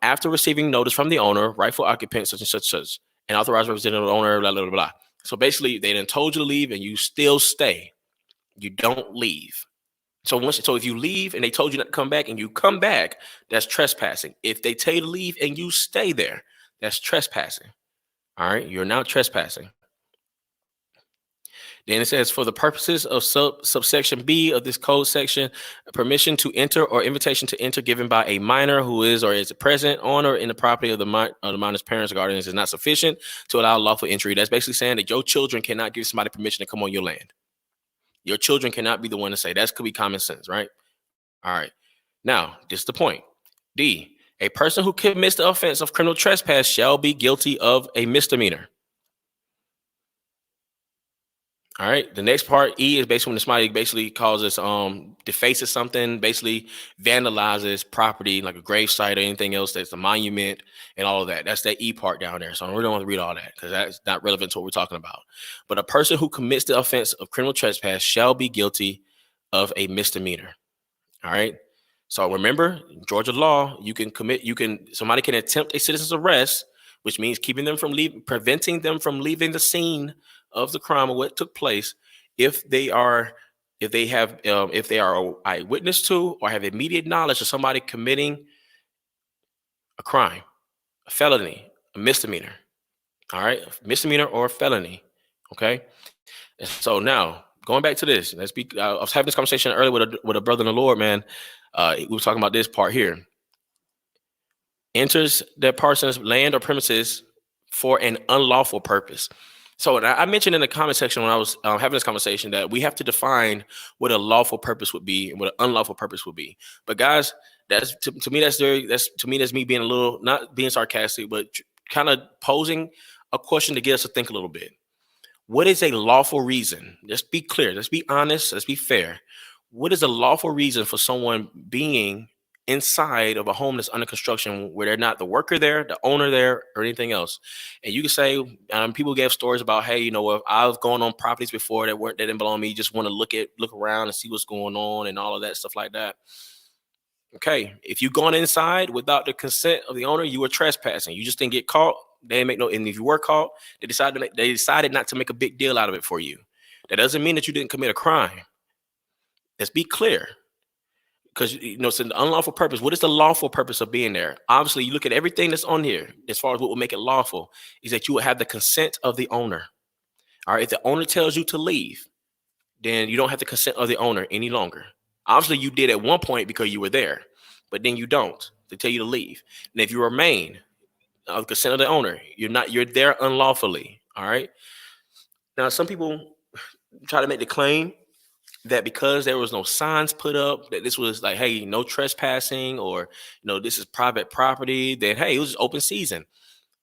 after receiving notice from the owner, rightful occupant, such, and authorized representative of the owner, blah, blah, blah, blah. So basically, they done told you to leave and you still stay. You don't leave. So if you leave and they told you not to come back and you come back, that's trespassing. If they tell you to leave and you stay there, that's trespassing. All right, you're now trespassing. Then it says, for the purposes of subsection B of this code section, permission to enter or invitation to enter given by a minor who is or is present on or in the property of the minor's parents or guardians is not sufficient to allow lawful entry. That's basically saying that your children cannot give somebody permission to come on your land. Your children cannot be the one to say. That could be common sense, right? All right. Now, this is the point. D, a person who commits the offense of criminal trespass shall be guilty of a misdemeanor. All right. The next part, E, is basically when somebody basically causes defaces something, basically vandalizes property like a grave site or anything else that's a monument and all of that. That's that E part down there. So I really don't want to read all that because that's not relevant to what we're talking about. But a person who commits the offense of criminal trespass shall be guilty of a misdemeanor. All right. So remember, Georgia law, somebody can attempt a citizen's arrest, which means preventing them from leaving the scene of the crime or what took place, if they are eyewitness to or have immediate knowledge of somebody committing a crime, a felony, a misdemeanor. All right, misdemeanor or felony. Okay, and so now going back to this, I was having this conversation earlier with a brother in the Lord, man. We were talking about this part here. Enters that person's land or premises for an unlawful purpose. So I mentioned in the comment section when I was having this conversation that we have to define what a lawful purpose would be and what an unlawful purpose would be. But guys, that's me being a little, not being sarcastic, but kind of posing a question to get us to think a little bit. What is a lawful reason? Let's be clear. Let's be honest. Let's be fair. What is a lawful reason for someone being inside of a home that's under construction where they're not the worker there, the owner there, or anything else? And you can say, people gave stories about, hey, if I've gone on properties before that didn't belong to me, just want to look around and see what's going on and all of that stuff like that. Okay, if you gone inside without the consent of the owner, you were trespassing. You just didn't get caught. They didn't make no. And if you were caught, they decided not to make a big deal out of it for you. That doesn't mean that you didn't commit a crime. Let's be clear, because it's an unlawful purpose. What is the lawful purpose of being there? Obviously, you look at everything that's on here as far as what will make it lawful is that you will have the consent of the owner. All right, if the owner tells you to leave, then you don't have the consent of the owner any longer. Obviously, you did at one point because you were there, but then you don't. They tell you to leave. And if you remain of consent of the owner, you're there unlawfully. All right. Now, some people try to make the claim that because there was no signs put up, that this was like, hey, no trespassing, or this is private property, then hey, it was open season.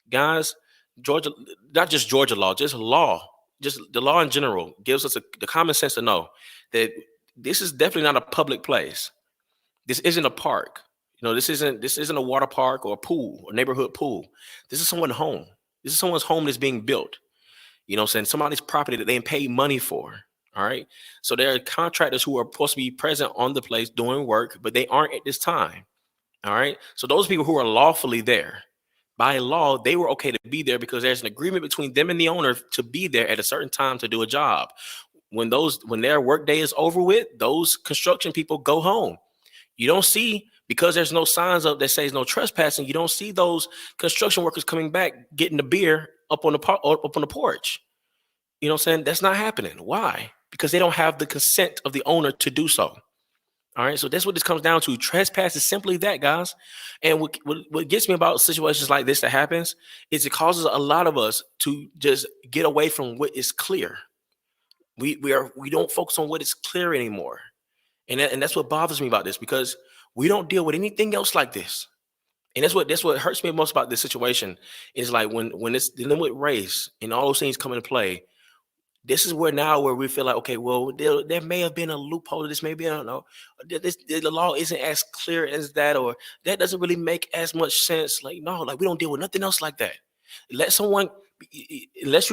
Guys, Georgia, not just Georgia law, just the law in general gives us the common sense to know that this is definitely not a public place. This isn't a park. This isn't a water park or a pool or neighborhood pool. This is someone's home. This is someone's home that's being built. Saying somebody's property that they paid money for. All right. So there are contractors who are supposed to be present on the place doing work, but they aren't at this time. All right. So those people who are lawfully there, by law, they were okay to be there because there's an agreement between them and the owner to be there at a certain time to do a job. When their work day is over with, those construction people go home. You don't see, because there's no signs up that says no trespassing, you don't see those construction workers coming back getting the beer up on the porch. You know what I'm saying? That's not happening. Why? Because they don't have the consent of the owner to do so. All right. So that's what this comes down to. Trespass is simply that, guys. And what gets me about situations like this that happens is it causes a lot of us to just get away from what is clear. We don't focus on what is clear anymore. And that's what bothers me about this, because we don't deal with anything else like this. And that's what hurts me most about this situation is like when it's dealing with race and all those things come into play. This is where we feel like, okay, well, there may have been a loophole. This may be, I don't know, the law isn't as clear as that, or that doesn't really make as much sense. Like, no, like we don't deal with nothing else like that. Let someone, unless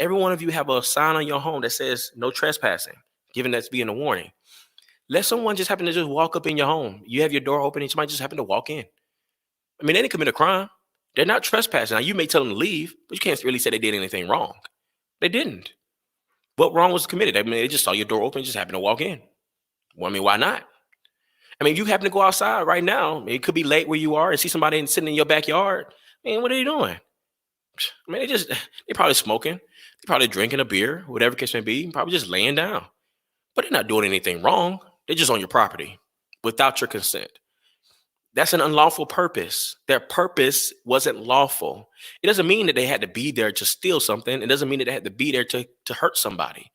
every one of you have a sign on your home that says no trespassing, given that's being a warning. Let someone just happen to just walk up in your home. You have your door open and somebody just happen to walk in. I mean, they didn't commit a crime. They're not trespassing. Now, you may tell them to leave, but you can't really say they did anything wrong. They didn't. What wrong was committed? I mean, they just saw your door open, just happened to walk in. Well, I mean, why not? I mean, you happen to go outside right now. It could be late where you are and see somebody sitting in your backyard. Man, what are you doing? I mean, they probably smoking. They probably drinking a beer, whatever case may be. Probably just laying down. But they're not doing anything wrong. They're just on your property without your consent. That's an unlawful purpose. Their purpose wasn't lawful. It doesn't mean that they had to be there to steal something. It doesn't mean that they had to be there to hurt somebody.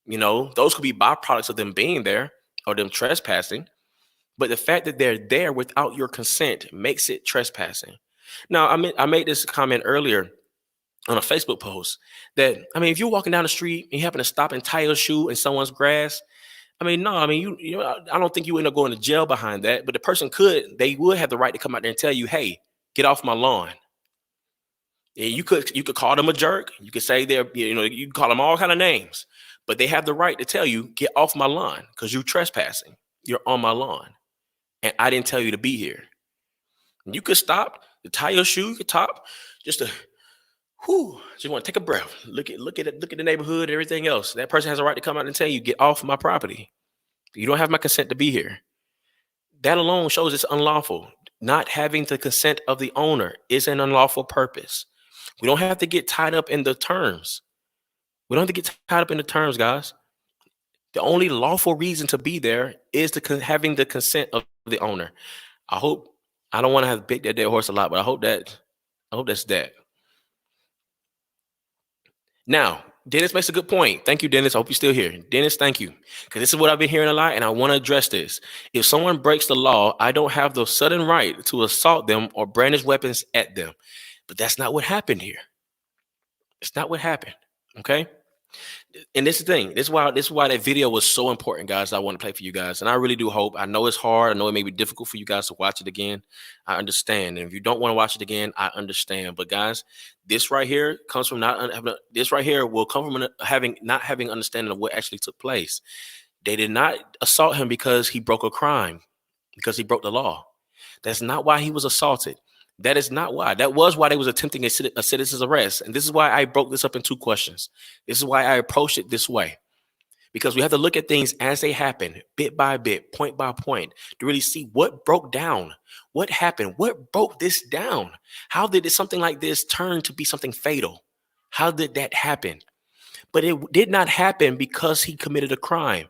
Those could be byproducts of them being there or them trespassing. But the fact that they're there without your consent makes it trespassing. Now, I made this comment earlier on a Facebook post that, I mean, if you're walking down the street and you happen to stop and tie your shoe in someone's grass, I mean, no, I mean, I don't think you end up going to jail behind that, but the person they would have the right to come out there and tell you, hey, get off my lawn. And you could call them a jerk. You could say you can call them all kind of names, but they have the right to tell you, get off my lawn because you're trespassing. You're on my lawn. And I didn't tell you to be here. And you could stop, tie your shoe, you could top, just want to take a breath. Look at the neighborhood and everything else. That person has a right to come out and tell you, get off my property. You don't have my consent to be here. That alone shows it's unlawful. Not having the consent of the owner is an unlawful purpose. We don't have to get tied up in the terms. We don't have to get tied up in the terms, guys. The only lawful reason to be there is having the consent of the owner. I don't want to have to pick that dead horse a lot, but I hope that's that. Now, Dennis makes a good point. Thank you, Dennis. I hope you're still here. Dennis, thank you. Because this is what I've been hearing a lot, and I want to address this. If someone breaks the law, I don't have the sudden right to assault them or brandish weapons at them. But that's not what happened here. It's not what happened. Okay? And this is the thing. This is why that video was so important, guys. I want to play for you guys. And I really do hope. I know it's hard. I know it may be difficult for you guys to watch it again. I understand. And if you don't want to watch it again, I understand. But guys, this right here comes from this right here will come from not having understanding of what actually took place. They did not assault him because he broke a crime. because he broke the law. That's not why he was assaulted. That is not why. That was why they was attempting a citizen's arrest. And this is why I broke this up in two questions. This is why I approached it this way. Because we have to look at things as they happen, bit by bit, point by point, to really see what broke down, what happened, what broke this down. How did something like this turn to be something fatal? How did that happen? But it did not happen because he committed a crime.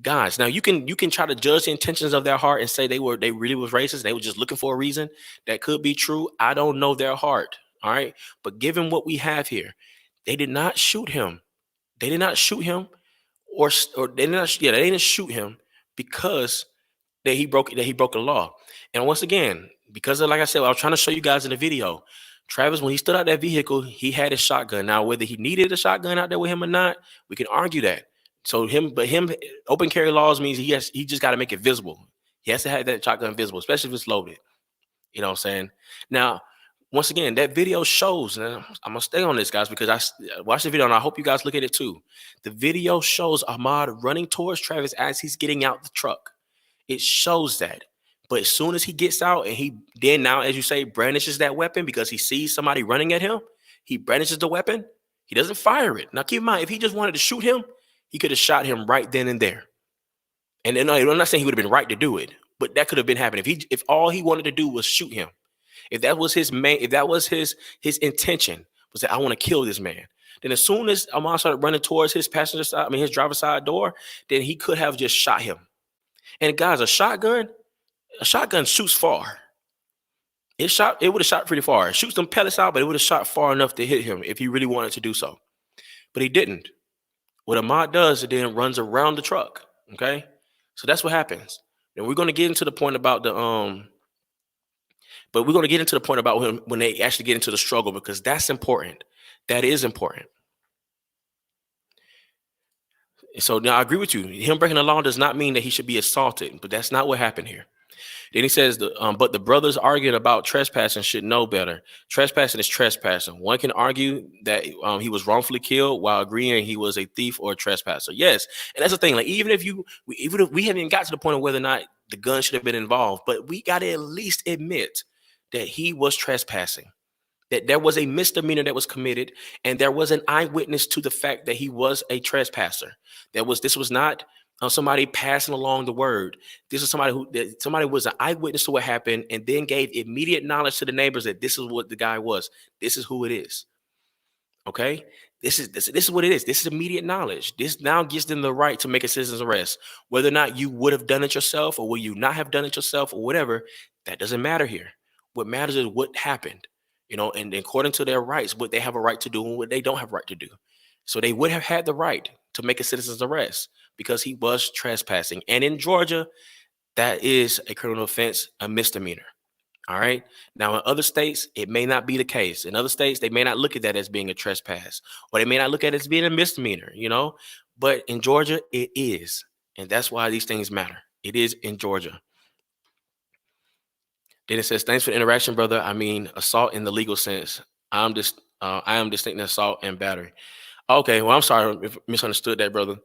Guys, now you can try to judge the intentions of their heart and say they really was racist. They were just looking for a reason. That could be true. I don't know their heart. All right. But given what we have here, they did not shoot him. They did not shoot him or they did not, yeah, they didn't shoot him because that he broke the law. And once again, because of, like I said, I was trying to show you guys in the video, Travis, when he stood out that vehicle, he had his shotgun. Now, whether he needed a shotgun out there with him or not, we can argue that. So him open carry laws means he just got to make it visible. He has to have that shotgun visible, especially if it's loaded. You know what I'm saying? Now, once again, that video shows, and I'm gonna stay on this, guys, because watch the video and I hope you guys look at it too. The video shows Ahmaud running towards Travis as he's getting out the truck. It shows that. But as soon as he gets out and he then now, as you say, brandishes that weapon because he sees somebody running at him, he brandishes the weapon. He doesn't fire it. Now, keep in mind, if he just wanted to shoot him, he could have shot him right then and there. And then I'm not saying he would have been right to do it, but that could have been happening. If all he wanted to do was shoot him, if that was his intention was that I want to kill this man, then as soon as Ahmaud started running towards his passenger side, his driver's side door, then he could have just shot him. And guys, a shotgun shoots far. It would have shot pretty far. It shoots some pellets out, but it would have shot far enough to hit him if he really wanted to do so. But he didn't. What Ahmaud does, it then runs around the truck. Okay, so that's what happens. And we're going to get into the point about but we're going to get into the point about when they actually get into the struggle, because that's important. That is important. So now I agree with you. Him breaking the law does not mean that he should be assaulted, but that's not what happened here. Then he says, but the brothers arguing about trespassing should know better. Trespassing is trespassing. One can argue that he was wrongfully killed while agreeing he was a thief or a trespasser. Yes, and that's the thing. Like even if we haven't even got to the point of whether or not the gun should have been involved, but we got to at least admit that he was trespassing, that there was a misdemeanor that was committed, and there was an eyewitness to the fact that he was a trespasser. This was not somebody passing along the word. This is somebody was an eyewitness to what happened, and then gave immediate knowledge to the neighbors that this is what the guy was. This is who it is. Okay, this is what it is. This is immediate knowledge. This now gives them the right to make a citizen's arrest. Whether or not you would have done it yourself, or will you not have done it yourself, or whatever, that doesn't matter here. What matters is what happened. And according to their rights, what they have a right to do and what they don't have a right to do. So they would have had the right to make a citizen's arrest because he was trespassing. And in Georgia, that is a criminal offense, a misdemeanor. All right. Now, in other states, it may not be the case. In other states, they may not look at that as being a trespass, or they may not look at it as being a misdemeanor, But in Georgia, it is. And that's why these things matter. It is in Georgia. Then it says, thanks for the interaction, brother. I mean, assault in the legal sense. I am distinct assault and battery. Okay, well, I'm sorry if I misunderstood that, brother.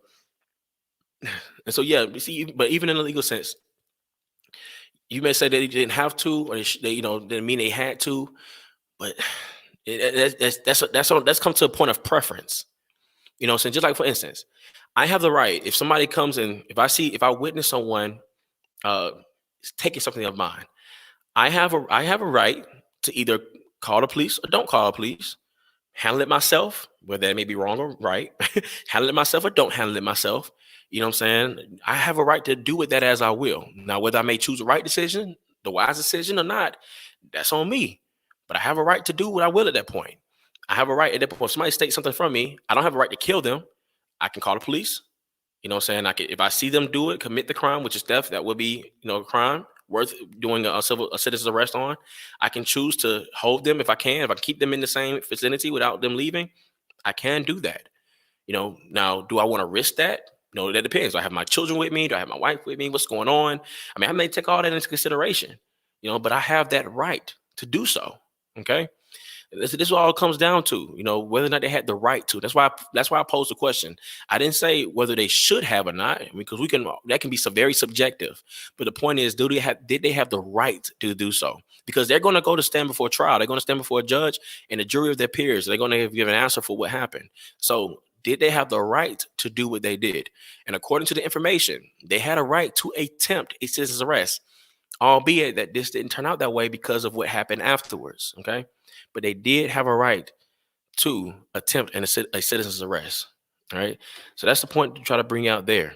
And so, yeah, you see, but even in the legal sense, you may say that they didn't have to, or didn't mean they had to, but that's come to a point of preference. So just like, for instance, I have the right, if somebody comes in, if I witness someone taking something of mine, I have a right to either call the police or don't call the police, handle it myself, whether that may be wrong or right, handle it myself or don't handle it myself. You know what I'm saying? I have a right to do with that as I will. Now, whether I may choose the right decision, the wise decision or not, that's on me. But I have a right to do what I will at that point. I have a right at that point. If somebody takes something from me, I don't have a right to kill them. I can call the police. You know what I'm saying? If I see them do it, commit the crime, which is theft, that would be, a crime worth doing a citizen's arrest on. I can choose to hold them if I can keep them in the same vicinity without them leaving. I can do that. Now, do I want to risk that? That depends. Do I have my children with me? Do I have my wife with me? What's going on? I may take all that into consideration, but I have that right to do so. Okay. This is what all it comes down to, whether or not they had the right to. That's why I posed the question. I didn't say whether they should have or not, because that can be very subjective. But the point is, did they have the right to do so? Because they're going to go to stand before trial. They're going to stand before a judge and a jury of their peers. They're going to give an answer for what happened. So did they have the right to do what they did? And according to the information, they had a right to attempt a citizen's arrest, albeit that this didn't turn out that way because of what happened afterwards. Okay. But they did have a right to attempt a citizen's arrest. All right. So that's the point to try to bring out there.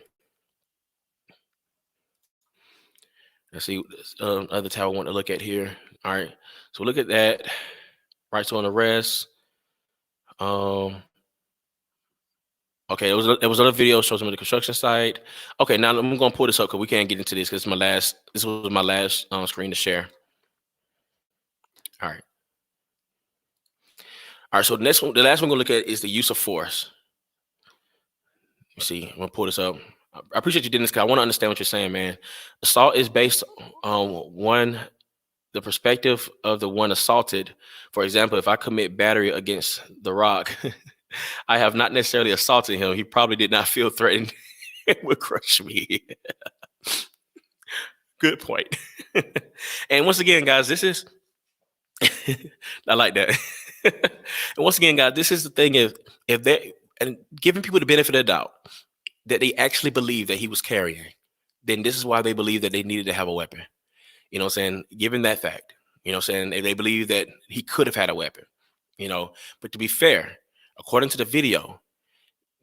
Let's see. Other tab I want to look at here. All right. So look at that. Right to an arrest. Okay, it was another video shows them at the construction site. Okay, now I'm gonna pull this up because we can't get into this because this was my last screen to share. All right. All right, so the last one we're gonna look at is the use of force. You see, I'm gonna pull this up. I appreciate you doing this because I want to understand what you're saying, man. Assault is based on the perspective of the one assaulted. For example, if I commit battery against The Rock, I have not necessarily assaulted him. He probably did not feel threatened and would crush me. Good point. And once again, guys, this is I like that. And once again, guys, this is the thing: if they and giving people the benefit of the doubt that they actually believe that he was carrying, then this is why they believe that they needed to have a weapon. You know what I'm saying? Given that fact, you know what I'm saying? If they believe that he could have had a weapon, but to be fair, according to the video,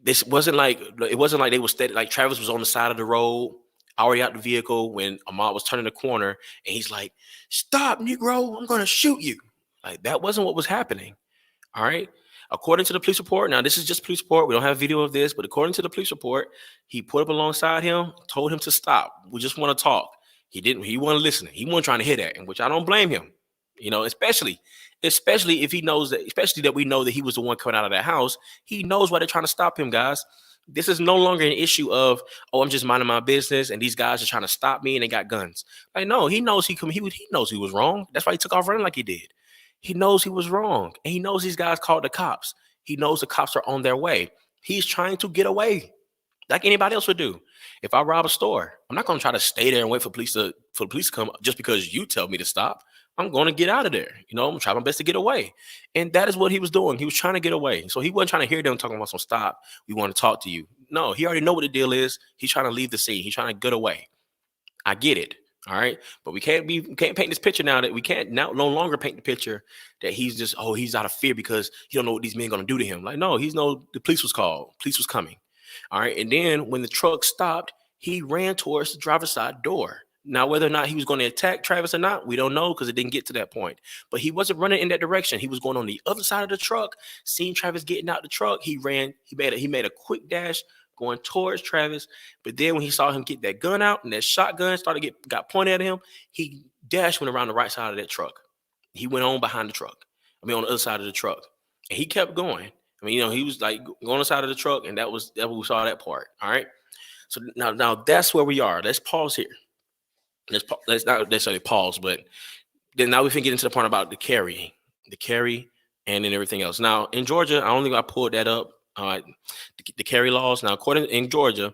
it wasn't like they were steady, like Travis was on the side of the road, already out the vehicle when Ahmaud was turning the corner, and he's like, "Stop, Negro, I'm gonna shoot you." Like that wasn't what was happening. All right. According to the police report, now this is just police report. We don't have video of this, but according to the police report, he put up alongside him, told him to stop. We just want to talk. He didn't. He wasn't listening. He wasn't trying to hear that, and which I don't blame him. Especially if he knows that, especially that we know that he was the one coming out of that house. He knows why they're trying to stop him, guys. This is no longer an issue of, oh, I'm just minding my business and these guys are trying to stop me and they got guns. Like, no, he knows he knows he was wrong. That's why he took off running like he did. He knows he was wrong. And he knows these guys called the cops. He knows the cops are on their way. He's trying to get away like anybody else would do. If I rob a store, I'm not going to try to stay there and wait for the police to come just because you tell me to stop. I'm going to get out of there. I'm going to try my best to get away. And that is what he was doing. He was trying to get away. So he wasn't trying to hear them talking about some stop. We want to talk to you. No, he already know what the deal is. He's trying to leave the scene. He's trying to get away. I get it. All right. But we can't paint this picture now that we can't no longer paint the picture that he's just, he's out of fear because he don't know what these men are going to do to him. Like, no, the police was called. Police was coming. All right. And then when the truck stopped, he ran towards the driver's side door. Now, whether or not he was going to attack Travis or not, we don't know because it didn't get to that point. But he wasn't running in that direction. He was going on the other side of the truck. Seeing Travis getting out the truck, he ran. He made a quick dash going towards Travis. But then when he saw him get that gun out and that shotgun got pointed at him, he went around the right side of that truck. He went on behind the truck. On the other side of the truck, and he kept going. He was like going on the side of the truck, and that was we saw that part. All right. So now that's where we are. Let's pause here. Let's not necessarily pause, but then now we can get into the part about the carry, and then everything else. Now in Georgia, I don't think I pulled that up. The carry laws. Now, according in Georgia,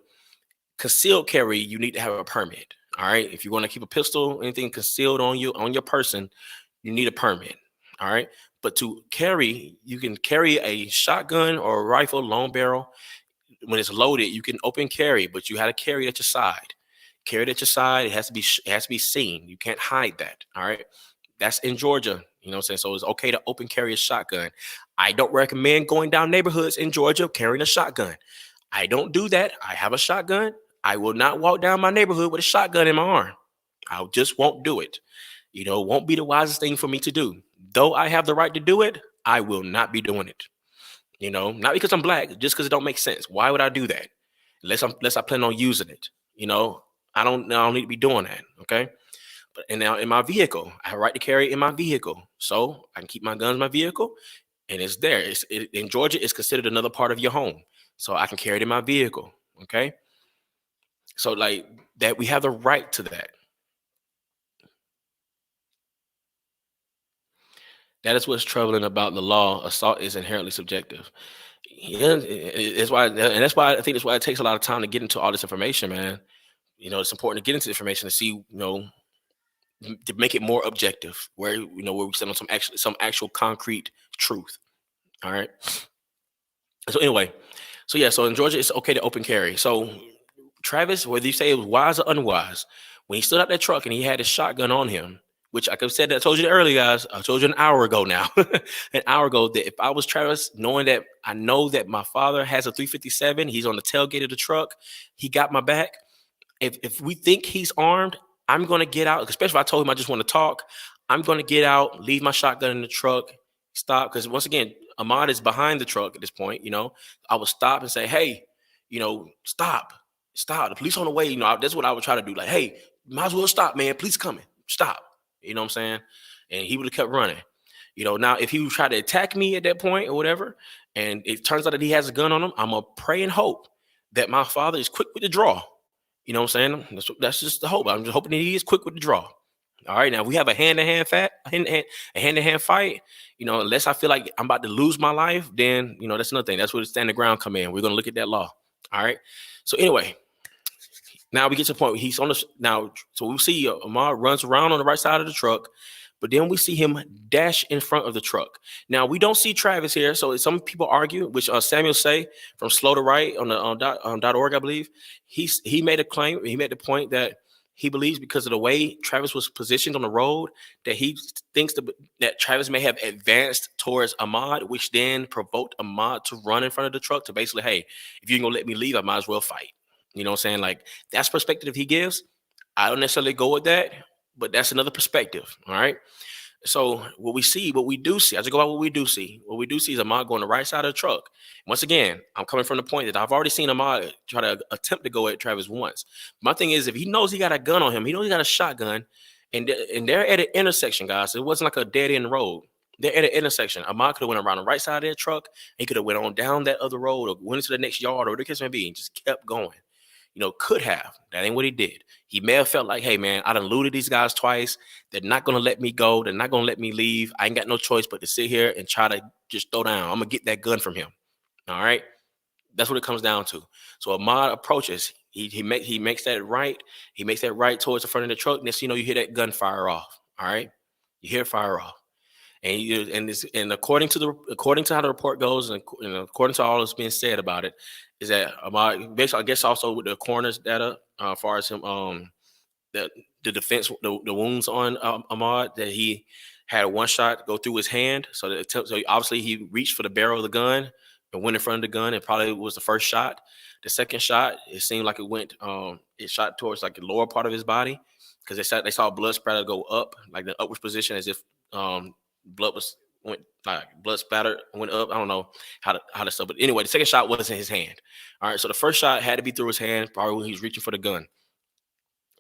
concealed carry, you need to have a permit. All right. If you want to keep a pistol, anything concealed on your person, you need a permit. All right. But to carry, you can carry a shotgun or a rifle, long barrel. When it's loaded, you can open carry, but you have to carry it at your side. Carry it at your side. It has to be seen. You can't hide that. All right. That's in Georgia. You know what I'm saying? So it's okay to open carry a shotgun. I don't recommend going down neighborhoods in Georgia carrying a shotgun. I don't do that. I have a shotgun. I will not walk down my neighborhood with a shotgun in my arm. I just won't do it. It won't be the wisest thing for me to do. Though I have the right to do it, I will not be doing it. Not because I'm black, just because it don't make sense. Why would I do that? Unless I plan on using it. I don't need to be doing that. Okay. And now in my vehicle, I have a right to carry it in my vehicle. So I can keep my guns in my vehicle and it's there. In Georgia, it's considered another part of your home. So I can carry it in my vehicle. Okay. So like that, we have the right to that. That is what's troubling about the law. Assault is inherently subjective. Yeah, it's why, and that's why I think that's why it takes a lot of time to get into all this information, man. It's important to get into the information to see, to make it more objective, where we stand on some actual concrete truth. All right. So anyway, so yeah, so in Georgia, it's okay to open carry. So Travis, whether you say it was wise or unwise, when he stood out that truck and he had his shotgun on him, which like I said, I told you earlier, guys, I told you an hour ago now, an hour ago, that if I was Travis, knowing that I know that my father has a 357, he's on the tailgate of the truck, he got my back. If we think he's armed, I'm gonna get out. Especially if I told him I just want to talk, I'm gonna get out, leave my shotgun in the truck, stop. Because once again, Ahmad is behind the truck at this point. I would stop and say, "Hey, stop, stop. The police on the way." That's what I would try to do. Like, "Hey, might as well stop, man. Police coming. Stop." You know what I'm saying? And he would have kept running. Now if he would try to attack me at that point or whatever, and it turns out that he has a gun on him, I'm gonna pray and hope that my father is quick with the draw. You know what I'm saying? That's just the hope. I'm just hoping that he is quick with the draw. All right, now we have a hand-to-hand fight. Unless I feel like I'm about to lose my life, then that's another thing. That's where the standing ground come in. We're gonna look at that law. All right. So anyway, now we get to the point where he's on the now. So we see Ahmad runs around on the right side of the truck, but then we see him dash in front of the truck. Now we don't see Travis here. So some people argue, which Samuel say from Slow to Right on .org, I believe. He made a claim. He made the point that he believes because of the way Travis was positioned on the road, that he thinks that Travis may have advanced towards Ahmad, which then provoked Ahmad to run in front of the truck to basically, hey, if you're gonna let me leave, I might as well fight. You know what I'm saying? Like, that's perspective he gives. I don't necessarily go with that, but that's another perspective. All right. So what we do see, I just go by what we do see. What we do see is Ahmad going the right side of the truck. Once again, I'm coming from the point that I've already seen Ahmad try to attempt to go at Travis once. My thing is, if he knows he got a gun on him, he knows he got a shotgun, and they're at an intersection, guys. It wasn't like a dead end road. They're at an intersection. Ahmad could have went around the right side of that truck. He could have went on down that other road or went into the next yard or whatever the case may be and just kept going. Could have. That ain't what he did. He may have felt like, hey, man, I done looted these guys twice. They're not going to let me go. They're not going to let me leave. I ain't got no choice but to sit here and try to just throw down. I'm going to get that gun from him. All right? That's what it comes down to. So Ahmad approaches. He makes that right. He makes that right towards the front of the truck. Next, you hear that gun fire off. All right? You hear it fire off. And according to how the report goes, and according to all that's being said about it, is that Ahmad, basically, I guess also with the coroner's data, as far as him, the defense, the wounds on Ahmad, that he had one shot go through his hand, so obviously he reached for the barrel of the gun and went in front of the gun. It probably was the first shot. The second shot, it seemed like it shot towards like the lower part of his body, because they saw blood splatter go up, like the upwards position, as if blood splatter went up. I don't know how to stuff, but anyway, the second shot was in his hand. All right, so the first shot had to be through his hand, probably when he was reaching for the gun.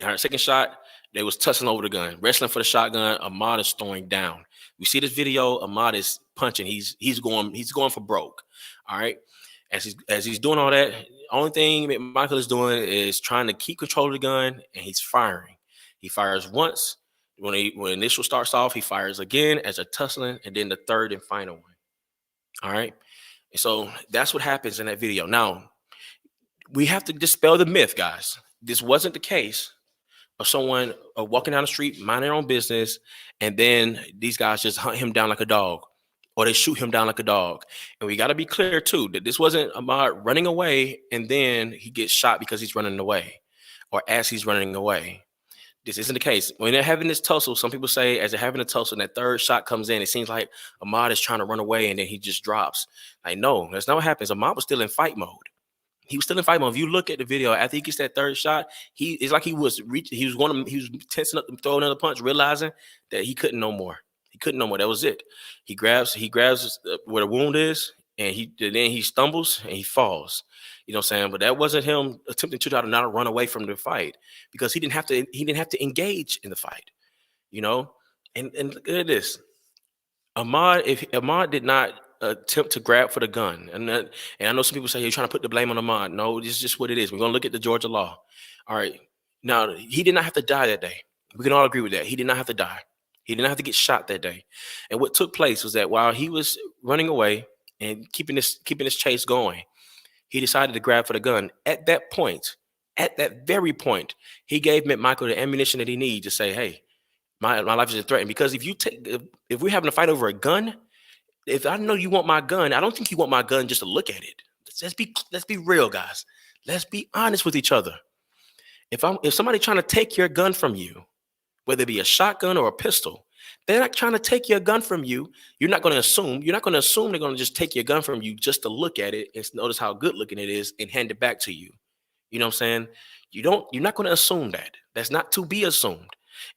All right, second shot, they was tussling over the gun, wrestling for the shotgun. Ahmad is throwing down. We see this video. Ahmad is punching. He's going for broke. All right, as he's doing all that, only thing Michael is doing is trying to keep control of the gun, and he's firing. He fires once. When initial starts off, he fires again as a tussling, and then the third and final one. All right. And so that's what happens in that video. Now, we have to dispel the myth, guys. This wasn't the case of someone walking down the street, minding their own business, and then these guys just hunt him down like a dog, or they shoot him down like a dog. And we got to be clear, too, that this wasn't Ahmad running away, and then he gets shot because he's running away, or as he's running away. This isn't the case. When they're having this tussle, some people say as they're having a tussle and that third shot comes in, it seems like Ahmad is trying to run away and then he just drops. Like, no, that's not what happens. Ahmad was still in fight mode. He was still in fight mode. If you look at the video, after he gets that third shot, it's like he was tensing up to throw another punch, realizing that he couldn't no more. He couldn't no more. That was it. He grabs where the wound is, and then he stumbles and he falls. You know what I'm saying? But that wasn't him attempting to try to not run away from the fight, because he didn't have to engage in the fight. And look at this. If Ahmad did not attempt to grab for the gun, and I know some people say you're trying to put the blame on Ahmad. No, this is just what it is. We're gonna look at the Georgia law. All right. Now, he did not have to die that day. We can all agree with that. He did not have to die. He did not have to get shot that day. And what took place was that while he was running away and keeping this chase going, he decided to grab for the gun. At that very point, he gave McMichael the ammunition that he needed to say, "Hey, my life is threatened." Because if we're having a fight over a gun, if I know you want my gun, I don't think you want my gun just to look at it. Let's be real, guys. Let's be honest with each other. If somebody trying to take your gun from you, whether it be a shotgun or a pistol, they're not trying to take your gun from you. You're not going to assume they're going to just take your gun from you just to look at it and notice how good looking it is and hand it back to you. You know what I'm saying? You're not going to assume that. That's not to be assumed.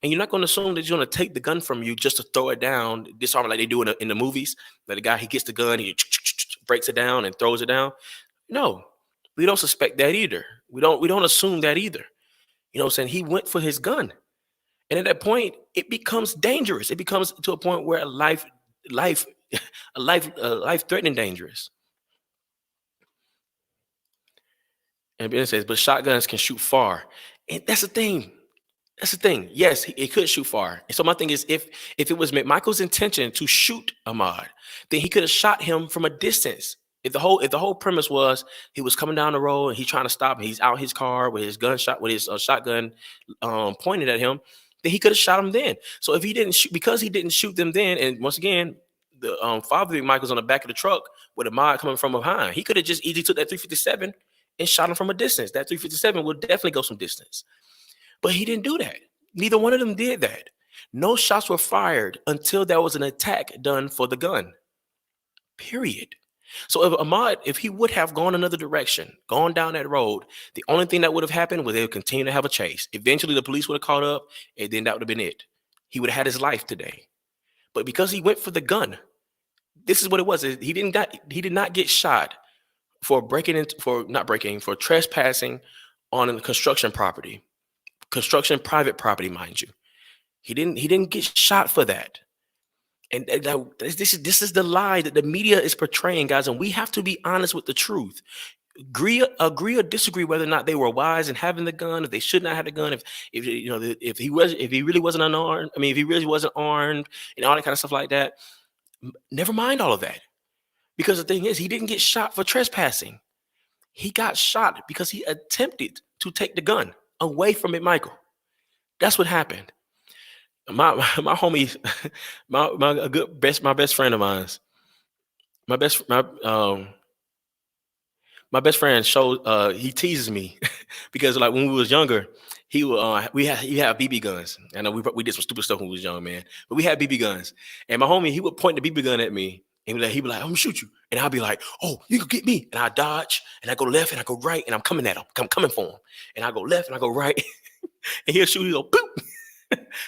And you're not going to assume that you're going to take the gun from you just to throw it down, disarm it like they do in the movies. That the guy, he gets the gun, he breaks it down and throws it down. No, we don't suspect that either. We don't assume that either. You know what I'm saying? He went for his gun. And at that point, it becomes dangerous. It becomes to a point where life, life threatening dangerous. And Ben says, but shotguns can shoot far. And that's the thing. That's the thing. Yes, he could shoot far. And so my thing is, if it was McMichael's intention to shoot Ahmaud, then he could have shot him from a distance. If the whole premise was he was coming down the road and he's trying to stop, and he's out his car with his shotgun pointed at him, then he could have shot him then. So if he didn't shoot, because he didn't shoot them then, and once again, the father of McMichael's on the back of the truck with Ahmaud coming from behind, he could have just easily took that 357 and shot him from a distance. That 357 would definitely go some distance. But he didn't do that. Neither one of them did that. No shots were fired until there was an attack done for the gun. Period. So if he would have gone another direction, gone down that road, the only thing that would have happened was they would continue to have a chase. Eventually, the police would have caught up, and then that would have been it. He would have had his life today. But because he went for the gun, this is what it was. He did not get shot for for trespassing on a construction property. Construction private property, mind you. He didn't get shot for that. And this is the lie that the media is portraying, guys, and we have to be honest with the truth. Agree or disagree whether or not they were wise in having the gun, if they should not have the gun, if he really wasn't unarmed, if he really wasn't armed and all that kind of stuff like that. Never mind all of that. Because the thing is, he didn't get shot for trespassing. He got shot because he attempted to take the gun away from McMichael. That's what happened. My homie, my best friend of mine, my best friend showed he teases me because like when we was younger, he had BB guns. I know we did some stupid stuff when we was young, man, but we had BB guns. And my homie, he would point the BB gun at me and he'd be like, "I'm gonna shoot you," and I'll be like, "Oh, you can get me," and I dodge and I go left and I go right and I'm coming at him, I'm coming for him, and I go left and I go right, and he'll shoot, he'll go boop.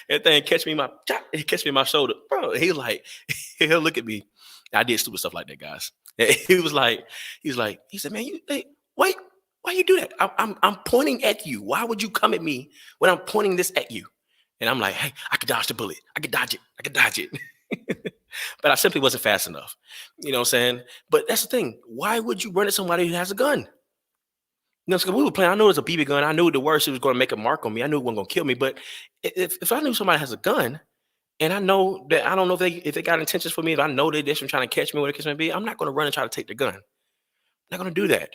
That thing catch me in my shoulder, bro. He like, he'll look at me. I did stupid stuff like that, guys. He said, "Man, wait, why you do that? I'm pointing at you. Why would you come at me when I'm pointing this at you?" And I'm like, "Hey, I could dodge the bullet. I could dodge it." But I simply wasn't fast enough. You know what I'm saying? But that's the thing. Why would you run at somebody who has a gun? So we were playing. I know it was a BB gun. I knew the worst it was going to make a mark on me. I knew it wasn't going to kill me. But if I knew somebody has a gun, and I know that I don't know if they got intentions for me, if I know they're just trying to catch me, whatever the case may be, I'm not going to run and try to take the gun. I'm not going to do that.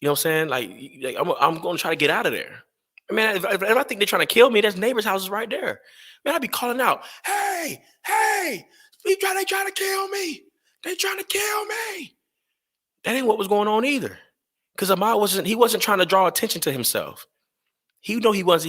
You know what I'm saying? Like I'm going to try to get out of there. Man, if I think they're trying to kill me, there's neighbors' houses right there. Man, I'd be calling out, "Hey, they trying to kill me. They trying to kill me." That ain't what was going on either. Because Ahmaud wasn't trying to draw attention to himself. He knew he was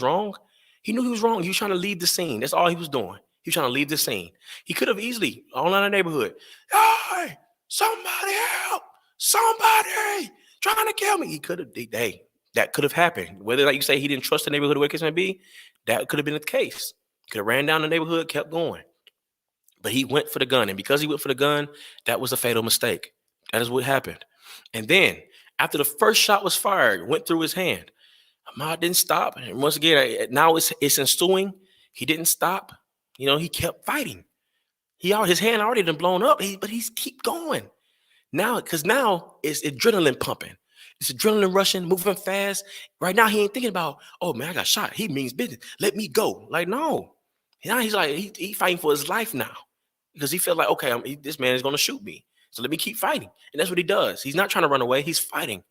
wrong. He knew he was wrong. He was trying to leave the scene. That's all he was doing. He was trying to leave the scene. He could have easily, all around the neighborhood, "Hey, somebody help! Somebody trying to kill me." He could have, hey, that could have happened. Whether, like you say, he didn't trust the neighborhood, whatever the case may be, that could have been the case. Could have ran down the neighborhood, kept going. But he went for the gun. And because he went for the gun, that was a fatal mistake. That is what happened. And then, after the first shot was fired, went through his hand, Ahmaud didn't stop. And once again, now it's ensuing. He didn't stop. He kept fighting. His hand already done blown up, but he's keep going. Now it's adrenaline pumping. It's adrenaline rushing, moving fast. Right now, he ain't thinking about, "Oh man, I got shot. He means business. Let me go." Like, no. Now he's like he fighting for his life now because he felt like, okay, this man is going to shoot me, so let me keep fighting. And that's what he does. He's not trying to run away. He's fighting,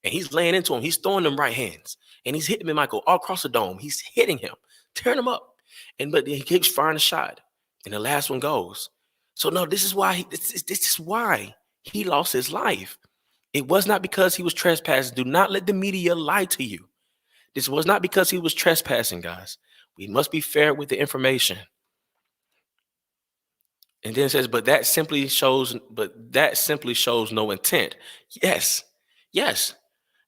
and he's laying into him. He's throwing them right hands, and he's hitting him, Michael, all across the dome. He's hitting him, tearing him up, but he keeps firing a shot, and the last one goes. So no, this is why this is why he lost his life. It was not because he was trespassing. Do not let the media lie to you. This was not because he was trespassing, guys. We must be fair with the information. And then it says, but that simply shows no intent. Yes. Yes.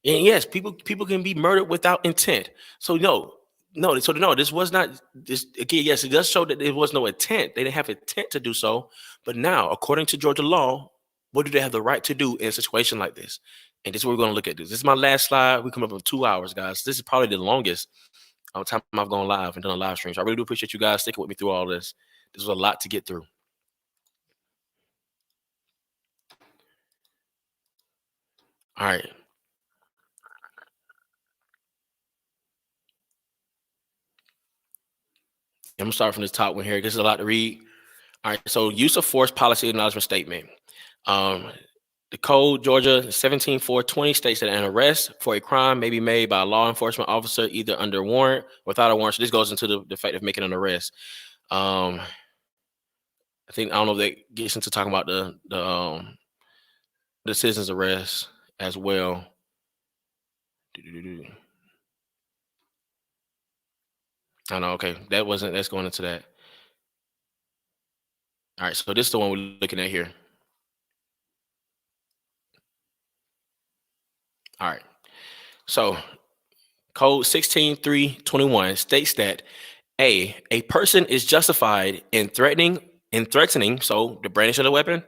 And yes, people can be murdered without intent. So no, this was not this again. Yes, it does show that there was no intent. They didn't have intent to do so. But now, according to Georgia law, what do they have the right to do in a situation like this? And this is what we're going to look at. This is my last slide. We come up with 2 hours, guys. This is probably the longest time I've gone live and done a live stream. So I really do appreciate you guys sticking with me through all this. This was a lot to get through. All right. I'm gonna start from the top one here because there's a lot to read. All right. So use of force policy acknowledgement statement. The code Georgia 17420 states that an arrest for a crime may be made by a law enforcement officer either under warrant or without a warrant. So this goes into the fact of making an arrest. I don't know if that gets into talking about the citizen's arrest as well. I know. Okay, that's going into that. All right, so this is the one we're looking at here. All right. So code 16321 states that a person is justified in threatening, so the brandishing of the weapon,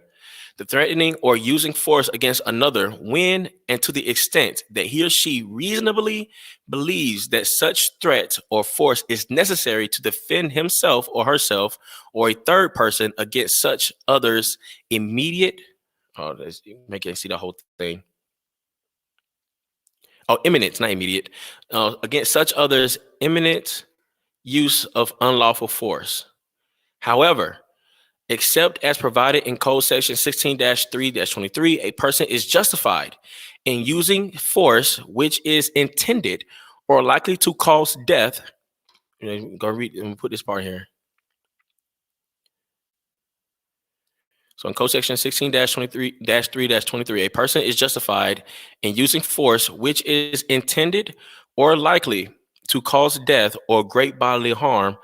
the threatening or using force against another when and to the extent that he or she reasonably believes that such threat or force is necessary to defend himself or herself or a third person against such others immediate. Oh, make it see the whole thing. Oh, imminent, not immediate. Against such others imminent use of unlawful force. However, except as provided in Code Section 16-3-23, a person is justified in using force which is intended or likely to cause death. Go read and put this part here. So in Code Section 16-3-23, a person is justified in using force which is intended or likely to cause death or great bodily harm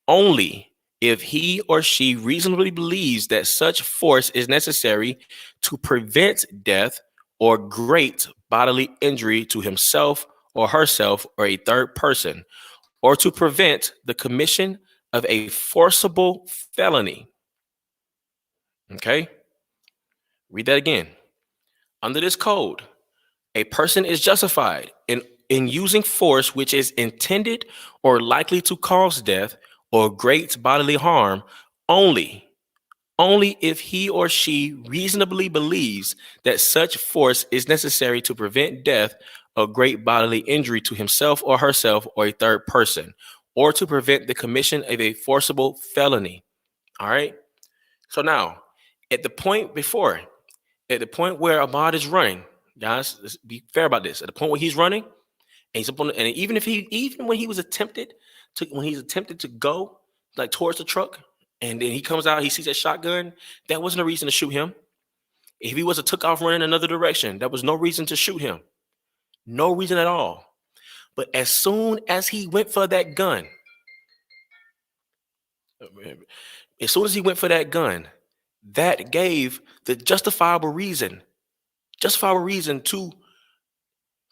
only if he or she reasonably believes that such force is necessary to prevent death or great bodily injury to himself or herself or a third person, or to prevent the commission of a forcible felony. Okay? Read that again. Under this code, a person is justified in using force which is intended or likely to cause death or great bodily harm only if he or she reasonably believes that such force is necessary to prevent death or great bodily injury to himself or herself or a third person, or to prevent the commission of a forcible felony. All right. So now, at the point where Ahmaud is running, guys, let's be fair about this. At the point where he's running, and he's up on, and even when he's attempted to go like towards the truck, and then he comes out, he sees that shotgun. That wasn't a reason to shoot him. If he was a took off running another direction, that was no reason to shoot him. No reason at all. But as soon as he went for that gun, that gave the justifiable reason to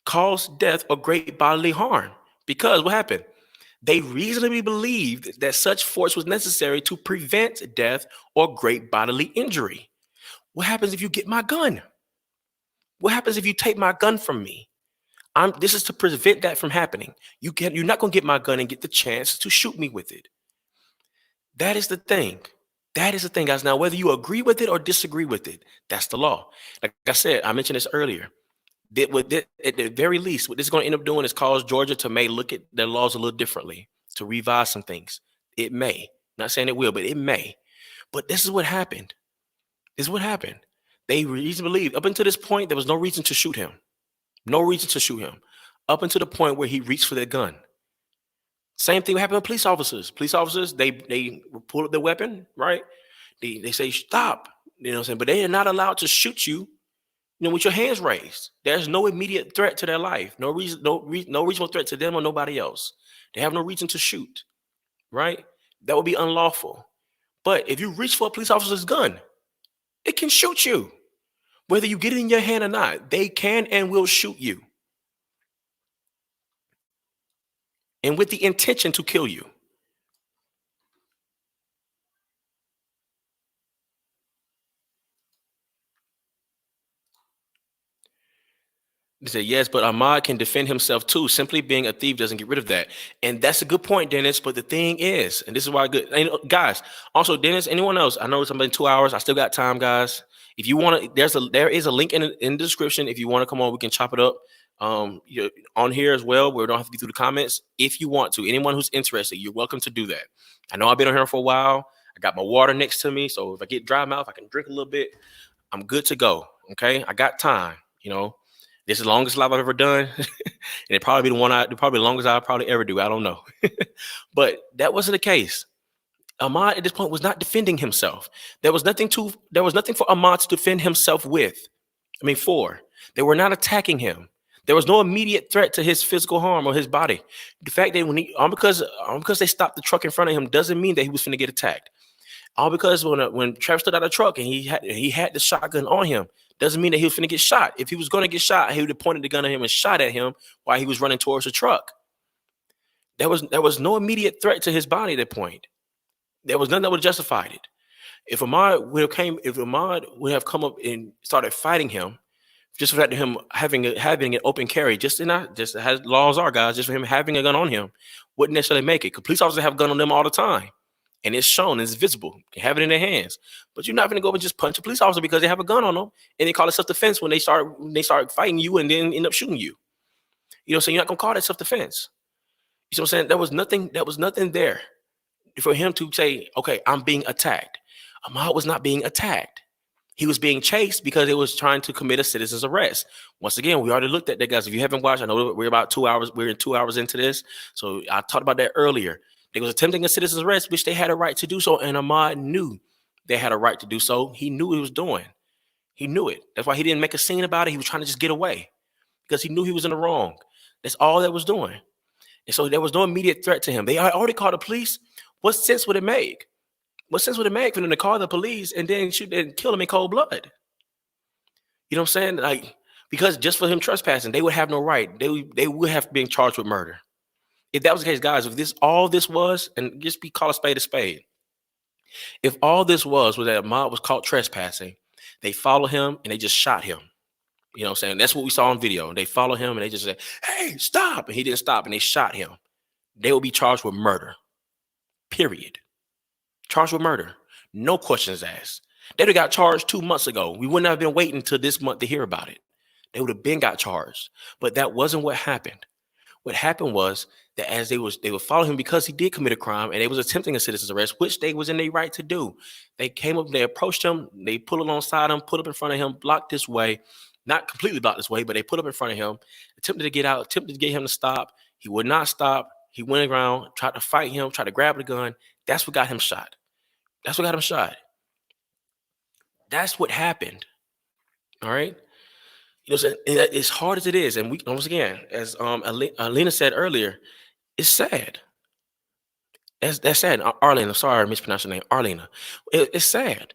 cause death or great bodily harm. Because what happened? They reasonably believed that such force was necessary to prevent death or great bodily injury. What happens if you get my gun? What happens if you take my gun from me? This is to prevent that from happening. You're not going to get my gun and get the chance to shoot me with it. That is the thing. That is the thing, guys. Now, whether you agree with it or disagree with it, that's the law. Like I said, I mentioned this earlier. At the very least, what this is going to end up doing is cause Georgia to may look at their laws a little differently, to revise some things. It may. Not saying it will, but it may. But this is what happened. This is what happened. They reasonably believed up until this point, there was no reason to shoot him. No reason to shoot him. Up until the point where he reached for their gun. Same thing happened with police officers. Police officers, they pull up their weapon, right? They say stop. You know what I'm saying? But they are not allowed to shoot you, with your hands raised. There's no immediate threat to their life. No reason, no reasonable threat to them or nobody else. They have no reason to shoot, right? That would be unlawful. But if you reach for a police officer's gun, it can shoot you. Whether you get it in your hand or not, they can and will shoot you. And with the intention to kill you. They said, yes, but Ahmaud can defend himself too. Simply being a thief doesn't get rid of that. And that's a good point, Dennis. But the thing is, and this is why good guys, also Dennis, anyone else, I know it's been 2 hours. I still got time, guys. If you want to, there is a link in the description. If you want to come on, we can chop it up. You're on here as well, where we don't have to get through the comments. If you want to, anyone who's interested, you're welcome to do that. I know I've been on here for a while. I got my water next to me. So if I get dry mouth, I can drink a little bit. I'm good to go. Okay. I got time, This is the longest live I've ever done. And it probably be the longest I'll probably ever do. I don't know. But that wasn't the case. Ahmaud at this point was not defending himself. There was nothing for Ahmaud to defend himself with. For. They were not attacking him. There was no immediate threat to his physical harm or his body. The fact that because they stopped the truck in front of him doesn't mean that he was going to get attacked. All because when Travis stood out of the truck and he had the shotgun on him, doesn't mean that he was going to get shot. If he was going to get shot, he would have pointed the gun at him and shot at him while he was running towards the truck. There was no immediate threat to his body at that point. There was nothing that would have justified it. If Ahmaud would have come up and started fighting him, just for that him having an open carry, just as laws are, guys, just for him having a gun on him, wouldn't necessarily make it. Because police officers have a gun on them all the time. And it's shown, it's visible. You can have it in their hands. But you're not going to go and just punch a police officer because they have a gun on them and they call it self-defense when they start fighting you and then end up shooting you. So you're not going to call that self-defense. You know what I'm saying? There was nothing there for him to say, okay, I'm being attacked. Ahmaud was not being attacked. He was being chased because it was trying to commit a citizen's arrest. Once again, we already looked at that, guys. If you haven't watched, I know we're about 2 hours. We're in 2 hours into this. So I talked about that earlier. They was attempting a citizen's arrest, which they had a right to do so. And Ahmaud knew they had a right to do so. He knew what he was doing. He knew it. That's why he didn't make a scene about it. He was trying to just get away because he knew he was in the wrong. That's all that was doing. And so there was no immediate threat to him. They already called the police. What sense would it make? What sense would it make for them to call the police and then shoot and kill him in cold blood? You know what I'm saying? Because just for him trespassing, they would have no right. They would have been charged with murder. If that was the case, guys, if all this was, and just call a spade a spade. If all this was that Ahmaud was caught trespassing, they followed him and they just shot him. You know what I'm saying? That's what we saw on video. They followed him and they just said, hey, stop. And he didn't stop and they shot him. They will be charged with murder. Period. Charged with murder. No questions asked. They would have got charged 2 months ago. We wouldn't have been waiting until this month to hear about it. They would have been got charged. But that wasn't what happened. What happened was that as they would follow him because he did commit a crime and they was attempting a citizen's arrest, which they was in their right to do. They came up, they approached him, they put alongside him, put up in front of him, blocked this way, not completely blocked this way, but they put up in front of him, attempted to get out, attempted to get him to stop. He would not stop. He went around, tried to fight him, tried to grab the gun. That's what got him shot. That's what got him shot. That's what happened. All right. As hard as it is, and once again, as Alina said earlier, it's sad. That's sad. Arlena, sorry, I mispronounced your name. Arlena. It's sad.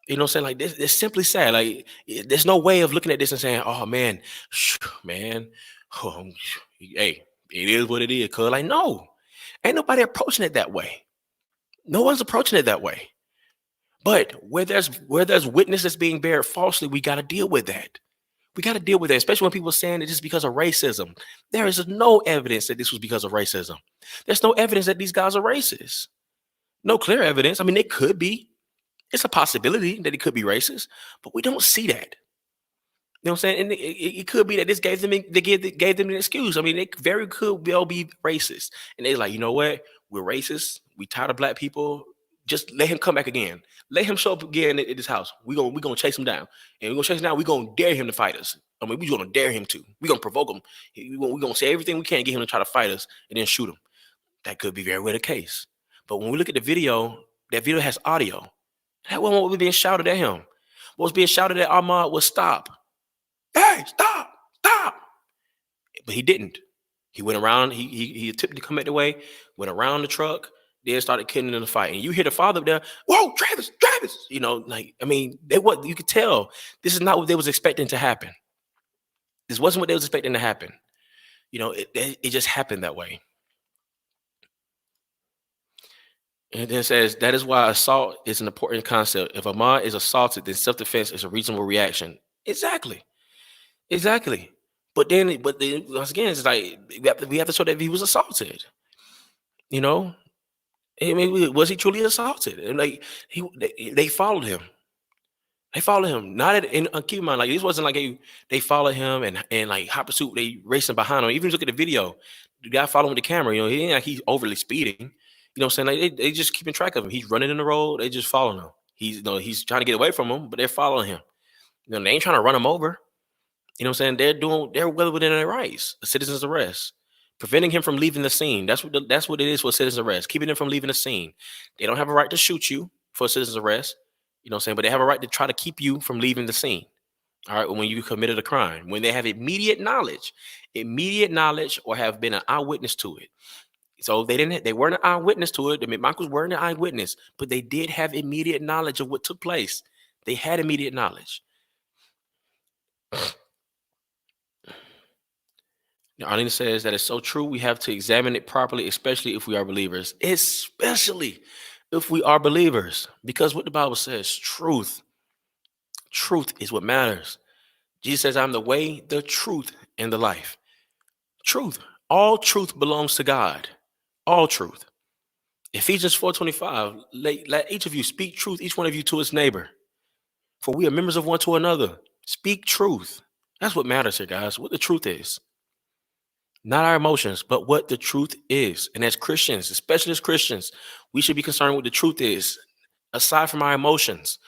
You know what I'm saying? Like this, it's simply sad. Like there's no way of looking at this and saying, oh man, hey, it is what it is. Cause like, no, ain't nobody approaching it that way. No one's approaching it that way. But where there's witnesses being bared falsely, we got to deal with that. We got to deal with that, especially when people are saying it's just because of racism. There is no evidence that this was because of racism. There's no evidence that these guys are racist. No clear evidence. I mean, they could be. It's a possibility that it could be racist, but we don't see that. You know what I'm saying? And it could be that this gave them an excuse. I mean, they very could well be racist. And they're like, you know what? We're racist. We tired of black people. Just let him come back again. Let him show up again at this house. We gonna chase him down, and we gonna chase him down. We gonna dare him to fight us. I mean, we gonna dare him to. We gonna provoke him. We gonna say everything we can to get him to try to fight us, and then shoot him. That could be very well the case. But when we look at the video, that video has audio. That wasn't what was being shouted at him. What was being shouted at Ahmaud was stop. Hey, stop, stop. But he didn't. He went around, he attempted to come back the way, went around the truck, then started killing in the fight. And you hear the father up there, whoa, Travis, Travis. You know, like, I mean, you could tell this is not what they was expecting to happen. This wasn't what they was expecting to happen. You know, it just happened that way. And then it says, that is why assault is an important concept. If Ahmaud is assaulted, then self-defense is a reasonable reaction. Exactly. Exactly. But then once again, it's like we have to show that he was assaulted. You know, I mean, was he truly assaulted? And like they followed him. They followed him. Keep in mind, like this wasn't like they followed him and like hot pursuit. They racing behind him. Even look at the video, the guy following the camera. You know, he ain't like he's overly speeding. You know what I'm saying? Like they just keeping track of him. He's running in the road. They just following him. He's trying to get away from him, but they're following him. You know, they ain't trying to run him over. You know what I'm saying? They're well within their rights. A citizen's arrest, preventing him from leaving the scene. That's what it is for a citizen's arrest. Keeping him from leaving the scene. They don't have a right to shoot you for a citizen's arrest. You know what I'm saying? But they have a right to try to keep you from leaving the scene. All right, when you committed a crime, when they have immediate knowledge, or have been an eyewitness to it. So they weren't an eyewitness to it. The McMichaels weren't an eyewitness, but they did have immediate knowledge of what took place. They had immediate knowledge. Arlene says that it's so true. We have to examine it properly, especially if we are believers. Especially if we are believers, because what the Bible says, truth is what matters. Jesus says, "I'm the way, the truth, and the life." Truth. All truth belongs to God. All truth. Ephesians 4:25. Let each of you speak truth, each one of you to his neighbor. For we are members of one to another. Speak truth. That's what matters here, guys. What the truth is. Not our emotions, but what the truth is. And as Christians, especially as Christians, we should be concerned with the truth is, aside from our emotions.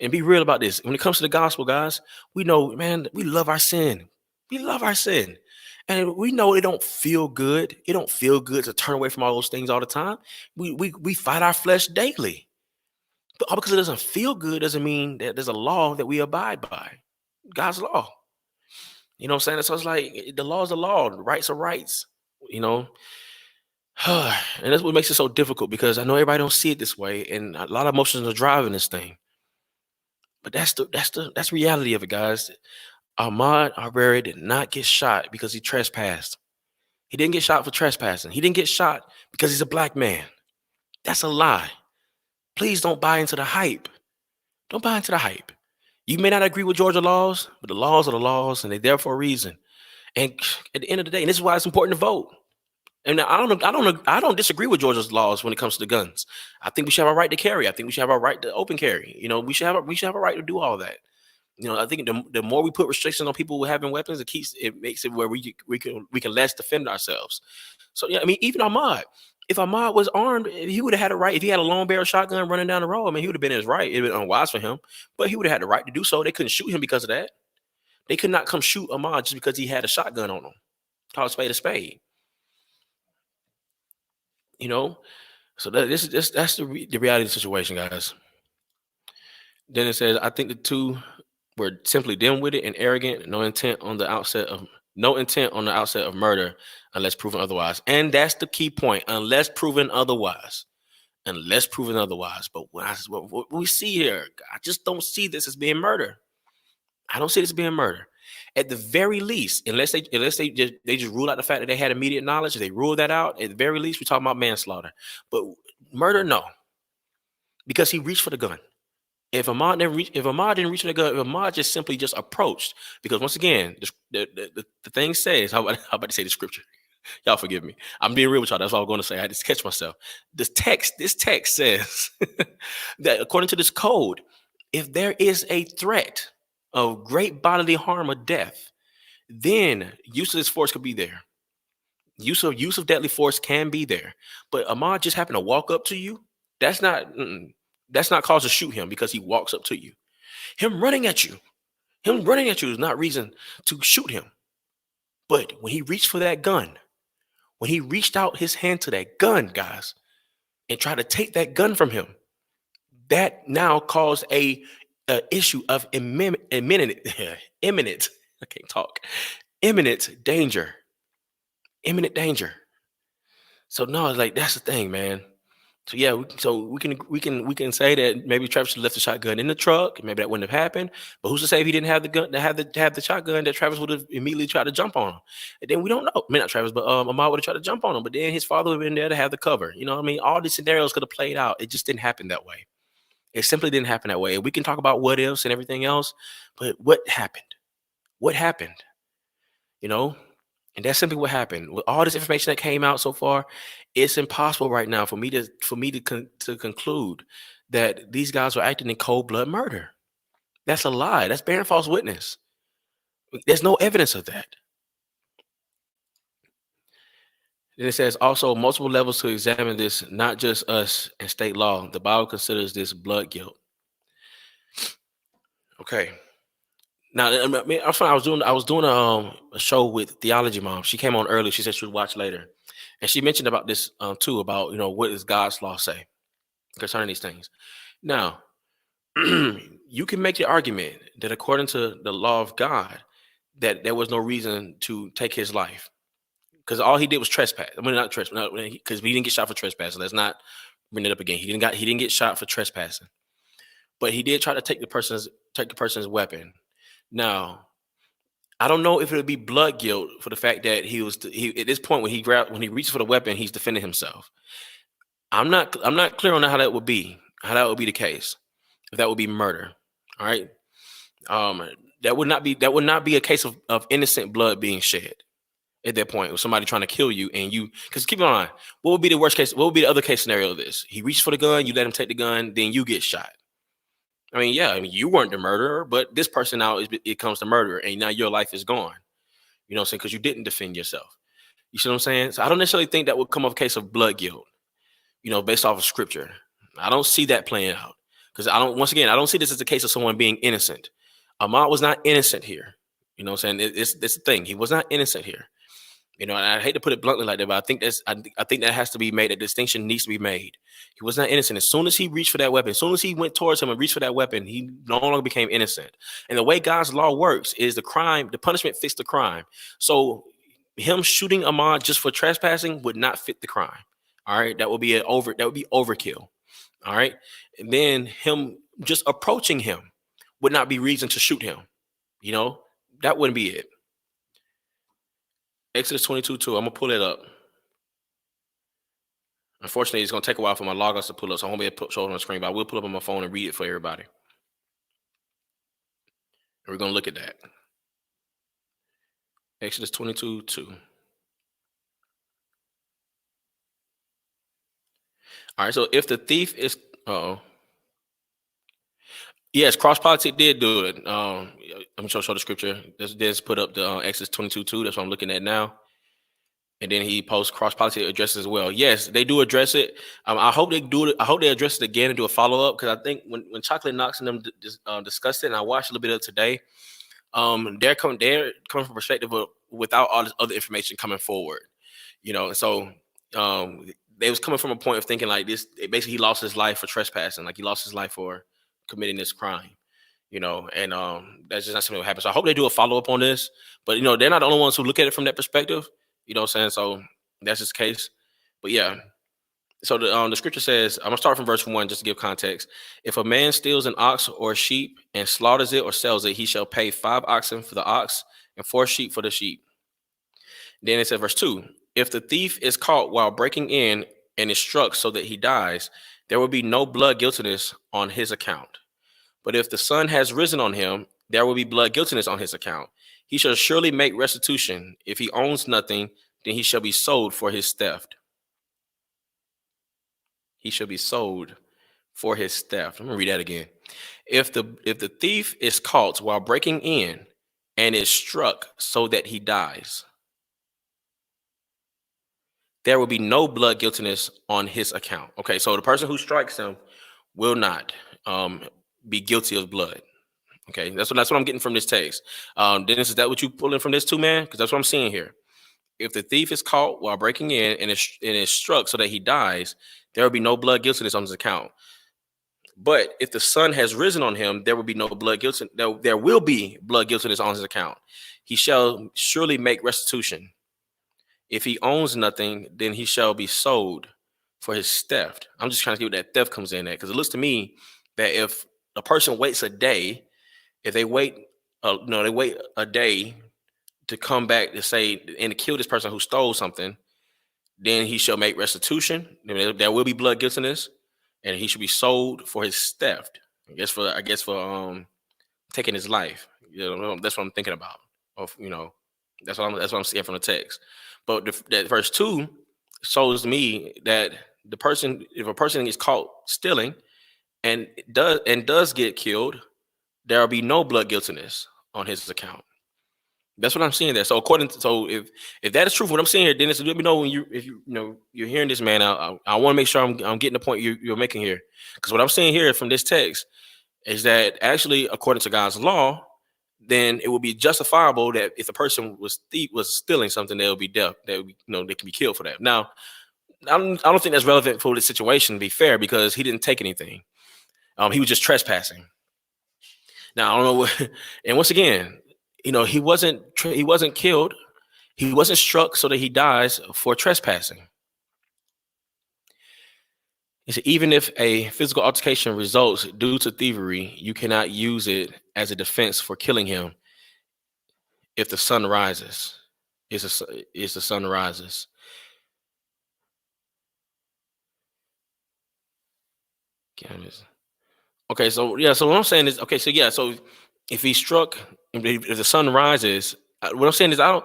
And be real about this. When it comes to the gospel, guys, we know, man, we love our sin. We love our sin. And we know it don't feel good. It don't feel good to turn away from all those things all the time. We fight our flesh daily. But all because it doesn't feel good doesn't mean that there's a law that we abide by. God's law. You know what I'm saying? So it's like the law is the law, the rights are rights, you know. And that's what makes it so difficult, because I know everybody don't see it this way, and a lot of emotions are driving this thing. But that's reality of it, guys. Ahmaud Arbery did not get shot because he trespassed. He didn't get shot for trespassing. He didn't get shot because he's a black man. That's a lie. Please don't buy into the hype. Don't buy into the hype. You may not agree with Georgia laws, but the laws are the laws, and they're there for a reason. And at the end of the day, and this is why it's important to vote. And I don't disagree with Georgia's laws when it comes to guns. I think we should have a right to carry. I think we should have a right to open carry. You know, we should have a right to do all that. You know, I think the more we put restrictions on people having weapons, it makes it where we can less defend ourselves. So yeah, I mean, even Ahmaud, if Ahmaud was armed, he would have had a right. If he had a long barrel shotgun running down the road, I mean, he would have been in his right. It would have been unwise for him, but he would have had the right to do so. They couldn't shoot him because of that. They could not come shoot Ahmaud just because he had a shotgun on him. Call a spade a spade. You know, so that's the reality of the situation, guys. Then it says, I think the two were simply dim-witted and arrogant, no intent on the outset of murder, unless proven otherwise. And that's the key point, unless proven otherwise. But what we see here, I just don't see this as being murder. I don't see this being murder. At the very least, unless they just rule out the fact that they had immediate knowledge, they rule that out. At the very least, we're talking about manslaughter. But murder, no, because he reached for the gun. If Ahmaud didn't reach for the gun, if Ahmaud just simply approached, because once again, the thing says, how about to say the scripture? Y'all forgive me. I'm being real with y'all. That's all I'm going to say. I just catch myself. This text says that according to this code, if there is a threat of great bodily harm or death, then use of this force could be there. Use of deadly force can be there, but Ahmad just happened to walk up to you. That's not that's not cause to shoot him because he walks up to you. Him running at you, him running at you is not reason to shoot him. But when he reached for that gun, when he reached out his hand to that gun, guys, and tried to take that gun from him, that now caused a issue of imminent, imminent. I can't talk. Imminent danger. Imminent danger. So no, it's like that's the thing, man. So yeah, we can say that maybe Travis should have left the shotgun in the truck. Maybe that wouldn't have happened. But who's to say if he didn't have the gun, to have the shotgun, that Travis would have immediately tried to jump on him? And then we don't know. I mean, not Travis, but Ahmad would have tried to jump on him. But then his father would have been there to have the cover. You know what I mean? All these scenarios could have played out. It just didn't happen that way. It simply didn't happen that way. We can talk about what ifs and everything else, but what happened? What happened? You know, and that's simply what happened. With all this information that came out so far, it's impossible right now for me to conclude that these guys were acting in cold blood murder. That's a lie. That's bearing false witness. There's no evidence of that. And it says also multiple levels to examine this, not just us and state law. The Bible considers this blood guilt. Okay. Now, I mean, I was doing a show with Theology Mom. She came on early. She said she would watch later, and she mentioned about this too, about what does God's law say concerning these things. Now, you can make the argument that according to the law of God, that there was no reason to take his life because all he did was trespass. I mean, not trespass, because he didn't get shot for trespassing. Let's not bring it up again. He didn't get shot for trespassing, but he did try to take the person's weapon. Now, I don't know if it would be blood guilt for the fact that he at this point when he reached for the weapon, he's defending himself. I'm not clear on how that would be the case. If that would be murder. All right. Um that would not be a case of innocent blood being shed at that point with somebody trying to kill you and you because keep in mind, what would be the other case scenario of this? He reached for the gun, you let him take the gun, then you get shot. I mean, yeah, I mean you weren't the murderer, but this person now it comes to murder and now your life is gone. You know what I'm saying? Because you didn't defend yourself. You see what I'm saying? So I don't necessarily think that would come up a case of blood guilt, based off of scripture. I don't see that playing out. Because once again, I don't see this as a case of someone being innocent. Ahmad was not innocent here. You know what I'm saying? It's the thing. He was not innocent here. And I hate to put it bluntly like that, but I think that has to be made. A distinction needs to be made. He was not innocent. As soon as he reached for that weapon, as soon as he went towards him and reached for that weapon, he no longer became innocent. And the way God's law works is the punishment fits the crime. So him shooting Ahmad just for trespassing would not fit the crime. All right. That would be overkill. All right. And then him just approaching him would not be reason to shoot him. You know, that wouldn't be it. Exodus 22:2. I'm gonna pull it up. Unfortunately, it's gonna take a while for my logos to pull up, so I won't be able to show it on the screen, but I will pull up on my phone and read it for everybody. And we're gonna look at that. Exodus 22:2. All right. So if the thief is yes, cross politic did do it. Let me show the scripture. This put up the Exodus 22:2. That's what I'm looking at now. And then he posts cross policy addresses as well. Yes, they do address it. I hope they do it. I hope they address it again and do a follow up because I think when Chocolate Knox and them discussed it, and I watched a little bit of it today, they're coming from a perspective of without all this other information coming forward, And so they was coming from a point of thinking like this. Basically, he lost his life for trespassing, like he lost his life for committing this crime. And that's just not something that happens. So I hope they do a follow up on this. But they're not the only ones who look at it from that perspective. You know what I'm saying? So that's his case. But yeah. So the scripture says, I'm gonna start from verse 1 just to give context. If a man steals an ox or a sheep and slaughters it or sells it, he shall pay 5 oxen for the ox and 4 sheep for the sheep. Then it says verse 2. If the thief is caught while breaking in and is struck so that he dies, there will be no blood guiltiness on his account. But if the sun has risen on him, there will be blood guiltiness on his account. He shall surely make restitution. If he owns nothing, then he shall be sold for his theft. He shall be sold for his theft. I'm gonna read that again. If the thief is caught while breaking in and is struck so that he dies, there will be no blood guiltiness on his account. Okay, so the person who strikes him will not um, be guilty of blood. Okay, that's what I'm getting from this text. Dennis, is that what you pulling from this too, man? Because that's what I'm seeing here. If the thief is caught while breaking in and is struck so that he dies, there will be no blood guiltiness on his account. But if the sun has risen on him, there will be no blood guilt. There will be blood guiltiness on his account. He shall surely make restitution. If he owns nothing, then he shall be sold for his theft. I'm just trying to see what that theft comes in at, because it looks to me that if a person waits a day, if they wait, they wait a day to come back to say and to kill this person who stole something, then he shall make restitution. There will be blood guiltiness, and he should be sold for his theft. I guess for taking his life. That's what I'm thinking about. Of that's what I'm seeing from the text. But that verse 2 shows me that if a person is caught stealing and does get killed, there will be no blood guiltiness on his account. That's what I'm seeing there. So if that is true, what I'm saying here, Dennis, let me know when you're hearing this, man. I want to make sure I'm getting the point you're making here, because what I'm saying here from this text is that actually, according to God's law, then it will be justifiable that if the person was stealing something, they'll be deaf. They can be killed for that. Now, I don't think that's relevant for the situation, to be fair, because he didn't take anything. He was just trespassing. Now I don't know what, and once again, he wasn't killed. He wasn't struck so that he dies for trespassing. He said, even if a physical altercation results due to thievery, you cannot use it as a defense for killing him if the sun rises. Is the sun rises. Okay, so yeah, so what I'm saying is, okay, so yeah, so if he's struck, if the sun rises, what I'm saying is, I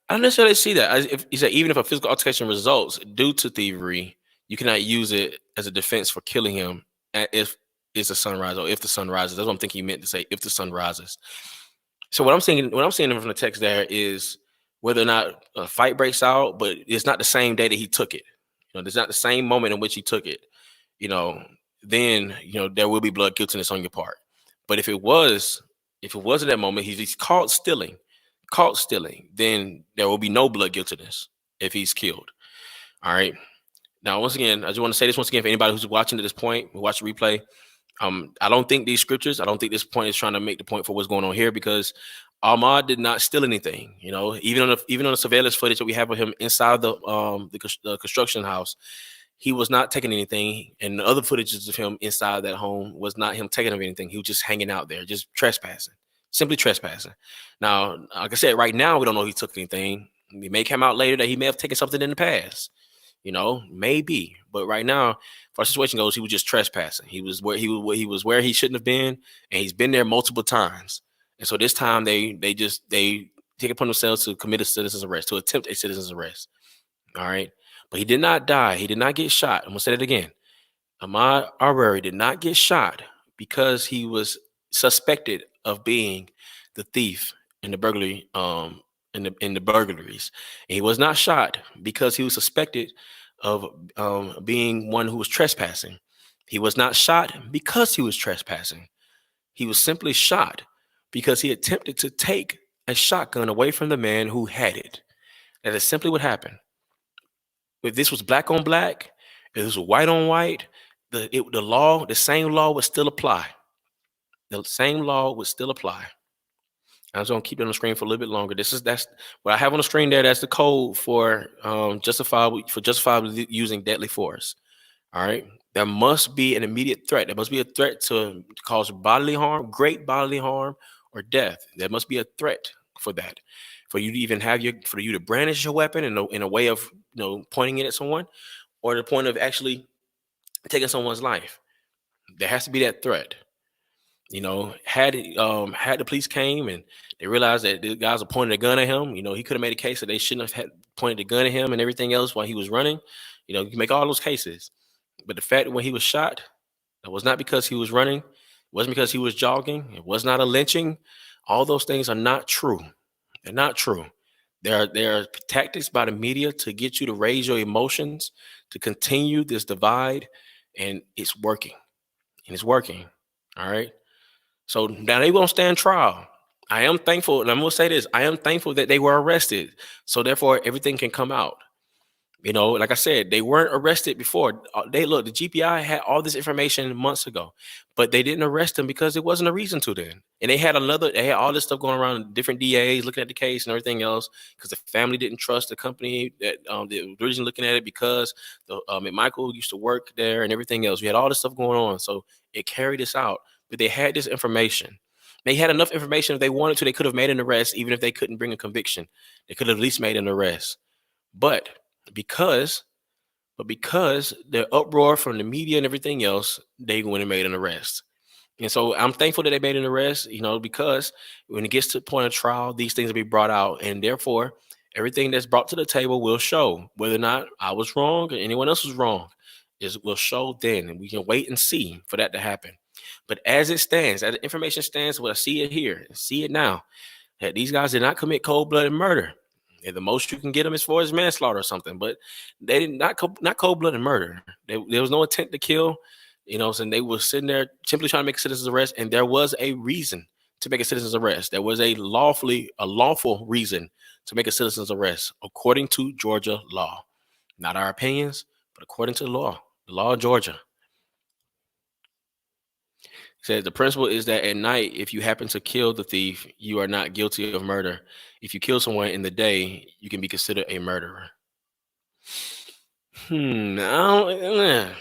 don't necessarily see that. If he said, even if a physical altercation results due to thievery, you cannot use it as a defense for killing him if it's the sunrise or if the sun rises. That's what I'm thinking you meant to say, if the sun rises. So what I'm saying from the text there is whether or not a fight breaks out, but it's not the same day that he took it. There's not the same moment in which he took it. Then there will be blood guiltiness on your part. But if it was at that moment, he's caught stealing, then there will be no blood guiltiness if he's killed. All right. Now, once again, I just want to say this once again for anybody who's watching to this point, who watch the replay. I don't think this point is trying to make the point for what's going on here, because Ahmaud did not steal anything. Even on the surveillance footage that we have of him inside the construction house, he was not taking anything, and the other footages of him inside that home was not him taking anything. He was just hanging out there, just trespassing, simply trespassing. Now, like I said, right now we don't know if he took anything. It may come out later that he may have taken something in the past. Maybe, but right now, as far as the situation goes, he was just trespassing. He was where he shouldn't have been, and he's been there multiple times. And so this time they take it upon themselves to commit a citizen's arrest, to attempt a citizen's arrest. All right. But he did not die. He did not get shot. I'm going to say that again. Ahmaud Arbery did not get shot because he was suspected of being the thief in the burglary, in the burglaries. And he was not shot because he was suspected of being one who was trespassing. He was not shot because he was trespassing. He was simply shot because he attempted to take a shotgun away from the man who had it. That is simply what happened. If this was black on black, if this was white on white, the same law would still apply. The same law would still apply. I'm just gonna keep it on the screen for a little bit longer. That's what I have on the screen there. That's the code for justifiably using deadly force. All right. There must be an immediate threat. There must be a threat to cause bodily harm, great bodily harm, or death. There must be a threat for that. For you to even for you to brandish your weapon in a way of pointing it at someone, or the point of actually taking someone's life. There has to be that threat. Had the police came and they realized that the guys were pointing a gun at him, he could have made a case that they shouldn't have pointed a gun at him and everything else while he was running. You can make all those cases. But the fact that when he was shot, it was not because he was running. It wasn't because he was jogging. It was not a lynching. All those things are not true. They're not true. There are tactics by the media to get you to raise your emotions, to continue this divide, and it's working. And it's working. All right. So now they won't stand trial. I am thankful, and I'm gonna say this: I am thankful that they were arrested, so therefore everything can come out. Like I said, they weren't arrested before. They look, the GPI had all this information months ago, but they didn't arrest them because there wasn't a reason to then. And they had all this stuff going around, different DAs looking at the case and everything else, because the family didn't trust the company that the originally looking at it, because the McMichael used to work there and everything else. We had all this stuff going on, so it carried us out. But they had this information. They had enough information if they wanted to. They could have made an arrest, even if they couldn't bring a conviction. They could have at least made an arrest. But because because the uproar from the media and everything else, they went and made an arrest. And so I'm thankful that they made an arrest, because when it gets to the point of trial, these things will be brought out. And therefore, everything that's brought to the table will show whether or not I was wrong or anyone else was wrong. Is will show then, and we can wait and see for that to happen. But as it stands, as the information stands, what I see it here, see it now, that these guys did not commit cold-blooded murder. And the most you can get them as far as manslaughter or something, but they did not cold-blooded murder. There was no intent to kill. And they were sitting there simply trying to make a citizen's arrest, and there was a reason to make a citizen's arrest. There was a lawful reason to make a citizen's arrest according to Georgia law, not our opinions, but according to the law of Georgia. Says the principle is that at night, if you happen to kill the thief, you are not guilty of murder. If you kill someone in the day, you can be considered a murderer. I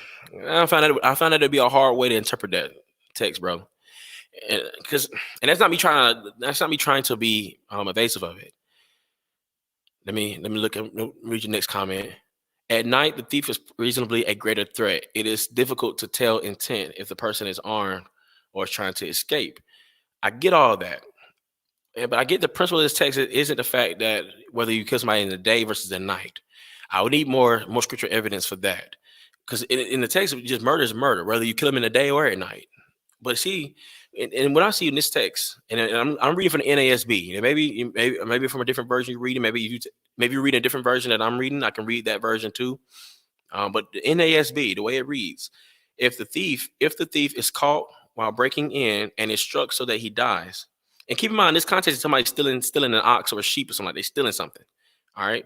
found that to be a hard way to interpret that text, bro. And that's not me trying to be evasive of it. Let me read your next comment. At night, the thief is reasonably a greater threat. It is difficult to tell intent if the person is armed or is trying to escape. I get all that. But I get the principle of this text isn't the fact that whether you kill somebody in the day versus the night. I would need more scriptural evidence for that. Because in the text, just murder is murder, whether you kill them in the day or at night. But see, and when I see in this text, and I'm reading from the NASB, and maybe from a different version you're reading, maybe you're reading a different version that I'm reading. I can read that version too. But the NASB, the way it reads, if the thief is caught while breaking in and is struck so that he dies, and keep in mind this context is somebody stealing an ox or a sheep or something like they're stealing something. All right.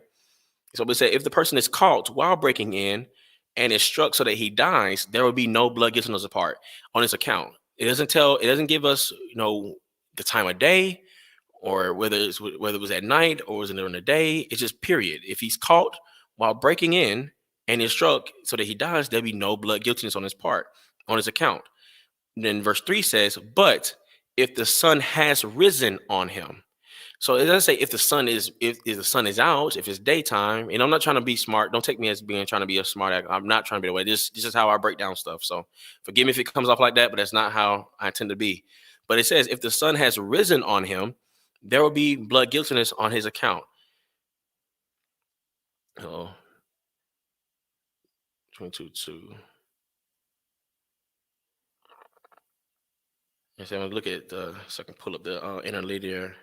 So we say if the person is caught while breaking in and is struck so that he dies, there will be no blood guiltiness apart on his account. It doesn't give us, the time of day or whether it was at night or was it during the day. It's just period. If he's caught while breaking in and is struck so that he dies, there'll be no blood guiltiness on his account. Then verse 3 says, but if the sun has risen on him. So it doesn't say if the sun is out, if it's daytime. And I'm not trying to be smart. Don't take me as being trying to be a smart act. I'm not trying to be the way. This is how I break down stuff. So forgive me if it comes off like that, but that's not how I tend to be. But it says if the sun has risen on him, there will be blood guiltiness on his account. Oh, 22:2. And so I'm gonna look at so I can pull up the interlinear.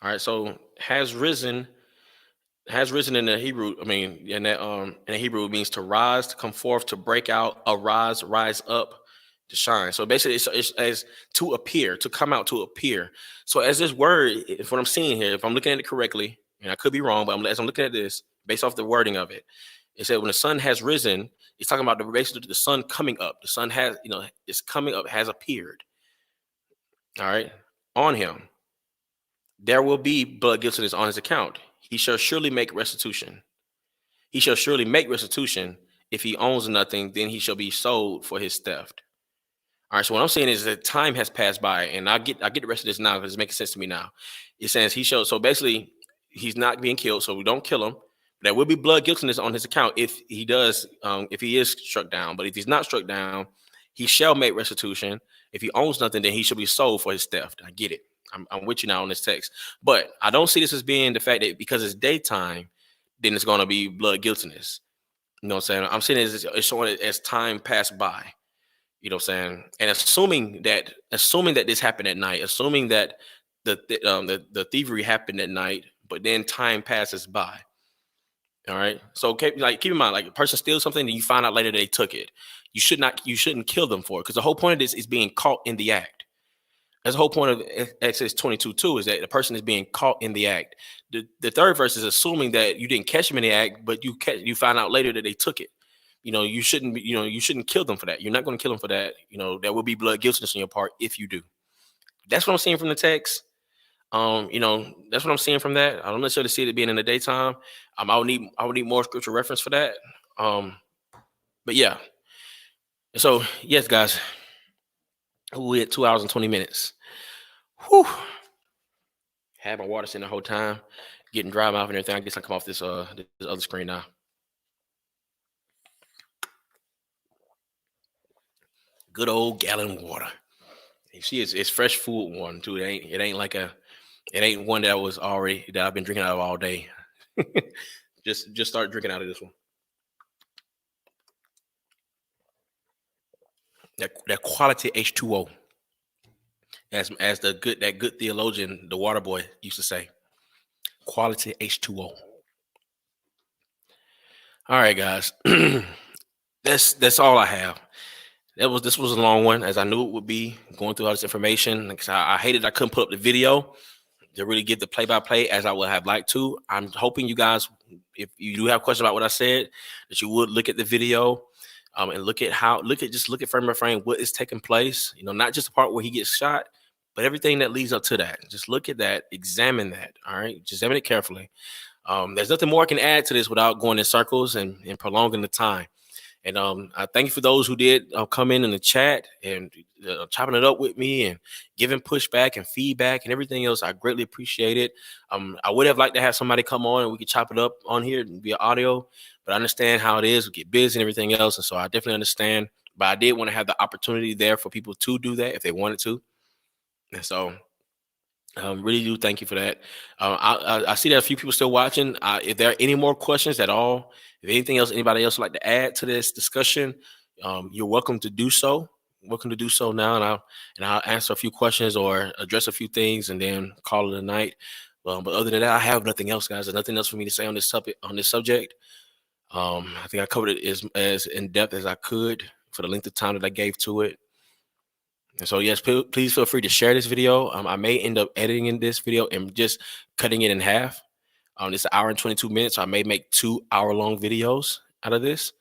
All right, so has risen in the Hebrew. I mean, in the Hebrew it means to rise, to come forth, to break out, arise, rise up, to shine. So basically, it's as to appear, to come out, to appear. So as this word, if what I'm seeing here, if I'm looking at it correctly, and I could be wrong, but as I'm looking at this, based off the wording of it, it said when the sun has risen, it's talking about basically the sun coming up. The sun has, is coming up, has appeared. All right, on him. There will be blood guiltiness on his account. He shall surely make restitution. He shall surely make restitution. If he owns nothing, then he shall be sold for his theft. All right. So what I'm saying is that time has passed by, and I get the rest of this now because it's making sense to me now. It says he shall. So basically, he's not being killed, so we don't kill him. There will be blood guiltiness on his account if he does, if he is struck down. But if he's not struck down, he shall make restitution. If he owns nothing, then he shall be sold for his theft. I get it. I'm with you now on this text, but I don't see this as being the fact that because it's daytime, then it's going to be blood guiltiness. You know what I'm saying? I'm saying it's showing it as time passed by. You know what I'm saying? And assuming that this happened at night, assuming that the thievery happened at night, but then time passes by. All right. So keep in mind, like a person steals something and you find out later they took it. You shouldn't kill them for it, because the whole point of this is being caught in the act. That's the whole point of Exodus 22:2, is that the person is being caught in the act. The third verse is assuming that you didn't catch them in the act, but you find out later that they took it. You shouldn't kill them for that. You're not going to kill them for that. There will be blood guiltiness on your part if you do. That's what I'm seeing from the text. That's what I'm seeing from that. I don't necessarily see it being in the daytime. I would need more scripture reference for that. But yeah. So yes, guys, we at 2 hours and 20 minutes. Whew. Had my water sitting the whole time, getting dry mouth and everything. I guess I come off this other screen now. Good old gallon of water. You see, it's fresh food one too. It ain't one that I've been drinking out of all day. just start drinking out of this one. That quality H2O, as that good theologian, the water boy, used to say. Quality H2O. All right, guys. That's all I have. This was a long one, as I knew it would be, going through all this information. Like I hated I couldn't put up the video to really give the play-by-play as I would have liked to. I'm hoping you guys, if you do have questions about what I said, that you would look at the video, and look at frame by frame what is taking place. Not just the part where he gets shot, but everything that leads up to that. Just look at that, examine that. All right, just examine it carefully. There's nothing more I can add to this without going in circles and prolonging the time. And I thank you for those who did come in the chat and chopping it up with me and giving pushback and feedback and everything else. I greatly appreciate it. I would have liked to have somebody come on and we could chop it up on here via audio, but I understand how it is. We get busy and everything else, and so I definitely understand. But I did want to have the opportunity there for people to do that if they wanted to, and so. Really do thank you for that. I see that a few people still watching. If there are any more questions at all, if anything else, anybody else would like to add to this discussion, you're welcome to do so. Welcome to do so now, and I'll answer a few questions or address a few things, and then call it a night. But other than that, I have nothing else, guys. There's nothing else for me to say on this subject. I think I covered it as in depth as I could for the length of time that I gave to it. And so, yes, please feel free to share this video. I may end up editing in this video and just cutting it in half. It's an hour and 22 minutes. So I may make 2-hour-long videos out of this.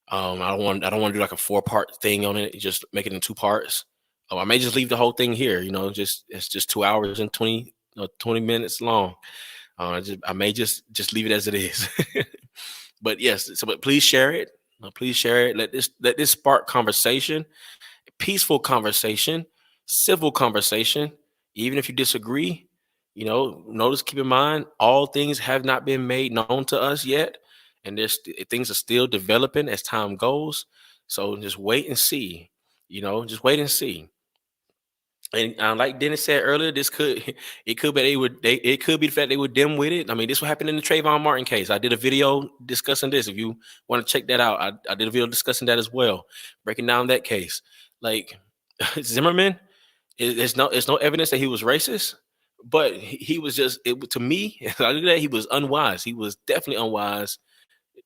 I don't want to do like a 4-part thing on it. Just make it in 2 parts. I may just leave the whole thing here. It's just 2 hours and 20 minutes long. I may just leave it as it is. But yes, but please share it. Please share it. Let this spark conversation. Peaceful conversation, civil conversation. Even if you disagree, notice, keep in mind, all things have not been made known to us yet, and things are still developing as time goes. So just wait and see. Just wait and see. And like Dennis said earlier, it could be the fact they were dim with it. I mean, this what happened in the Trayvon Martin case. I did a video discussing this. If you want to check that out, I did a video discussing that as well, breaking down that case. Like Zimmerman, there's no evidence that he was racist, but he was just, to me, I look at that, he was unwise. He was definitely unwise.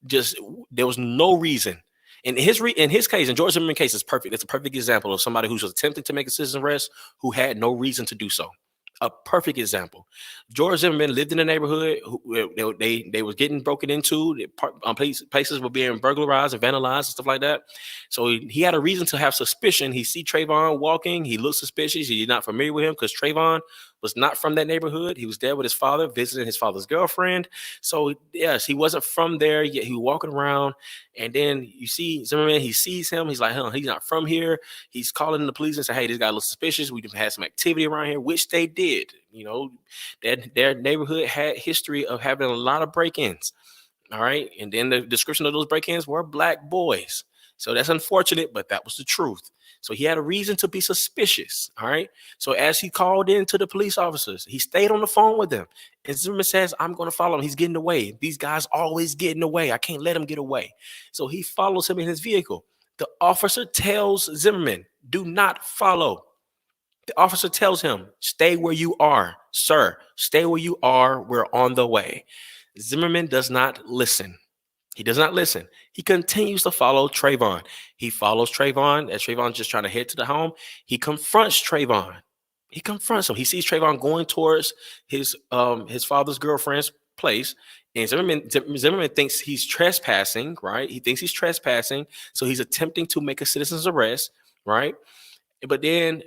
Just, there was no reason. In his case, in George Zimmerman case, is perfect. It's a perfect example of somebody who's attempting to make a citizen arrest who had no reason to do so. A perfect example. George Zimmerman lived in a neighborhood. They was getting broken into. Places were being burglarized and vandalized and stuff like that. So he had a reason to have suspicion. He see Trayvon walking. He looked suspicious. He's not familiar with him because Trayvon was not from that neighborhood. He was there with his father, visiting his father's girlfriend. So yes, he wasn't from there yet. He was walking around, and then you see Zimmerman. He sees him. He's like, he's not from here. He's calling the police and say, hey, this guy looks suspicious. We've had some activity around here, which they did. Their neighborhood had history of having a lot of break-ins. All right. And then the description of those break-ins were black boys. So that's unfortunate, but that was the truth. So he had a reason to be suspicious. All right. So as he called in to the police officers, he stayed on the phone with them. And Zimmerman says, I'm going to follow him. He's getting away. These guys always getting away. I can't let him get away. So he follows him in his vehicle. The officer tells Zimmerman, do not follow. The officer tells him, stay where you are, sir. Stay where you are. We're on the way. Zimmerman does not listen. He does not listen. He continues to follow Trayvon. He follows Trayvon as Trayvon's just trying to head to the home. He confronts Trayvon. He confronts him. He sees Trayvon going towards his father's girlfriend's place. And Zimmerman thinks he's trespassing, right? He thinks he's trespassing. So he's attempting to make a citizen's arrest, right? But then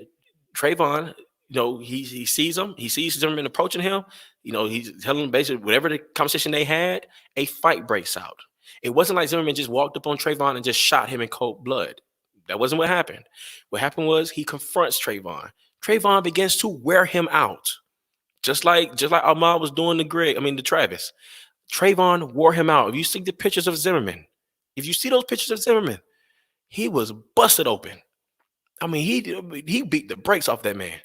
Trayvon, he sees him. He sees Zimmerman approaching him. He's telling him basically whatever the conversation they had, a fight breaks out. It wasn't like Zimmerman just walked up on Trayvon and just shot him in cold blood. That wasn't what happened. What happened was he confronts Trayvon. Trayvon begins to wear him out. Just like Ahmaud was doing to Travis. Trayvon wore him out. If you see the pictures of Zimmerman, if you see those pictures of Zimmerman, he was busted open. He beat the brakes off that man.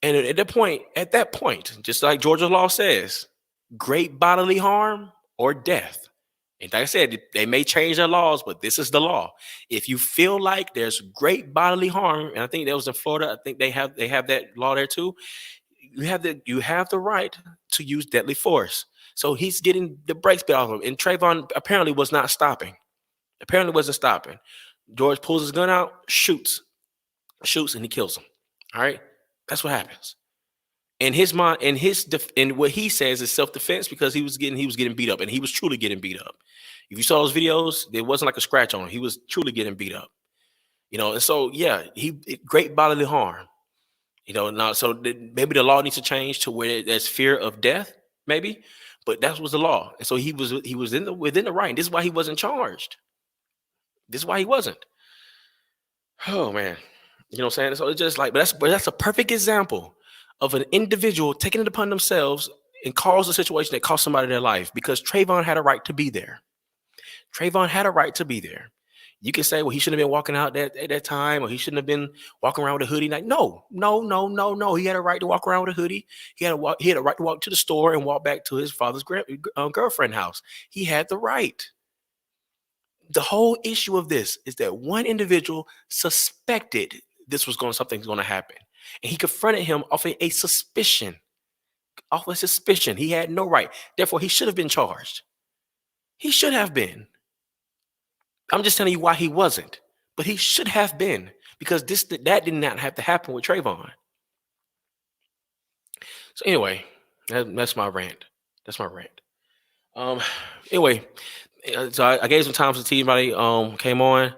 And at that point, just like Georgia law says, great bodily harm or death. And like I said, they may change their laws, but this is the law. If you feel like there's great bodily harm, and I think that was in Florida, I think they have that law there too. You have the right to use deadly force. So he's getting the brakes bit off him, and Trayvon apparently was not stopping. Apparently wasn't stopping. George pulls his gun out, shoots, and he kills him. All right, that's what happens. In his mind, and what he says is self-defense because he was getting beat up, and he was truly getting beat up. If you saw those videos, there wasn't like a scratch on him. He was truly getting beat up. And so yeah, great bodily harm. Now maybe the law needs to change to where there's fear of death, maybe, but that was the law, and so he was within the right. And this is why he wasn't charged. This is why he wasn't. Oh man, you know what I'm saying? So it's just like, but that's a perfect example of an individual taking it upon themselves and cause a situation that cost somebody their life because Trayvon had a right to be there. Trayvon had a right to be there. You can say, well, he shouldn't have been walking out at that time, or he shouldn't have been walking around with a hoodie. Like, no. He had a right to walk around with a hoodie. He had a right to walk to the store and walk back to his father's girlfriend house. He had the right. The whole issue of this is that one individual suspected something's going to happen, and he confronted him off a suspicion. Off a suspicion, he had no right. Therefore, he should have been charged. He should have been. I'm just telling you why he wasn't, but he should have been because that did not have to happen with Trayvon. So anyway, that's my rant. That's my rant. Anyway, so I gave some time to see anybody came on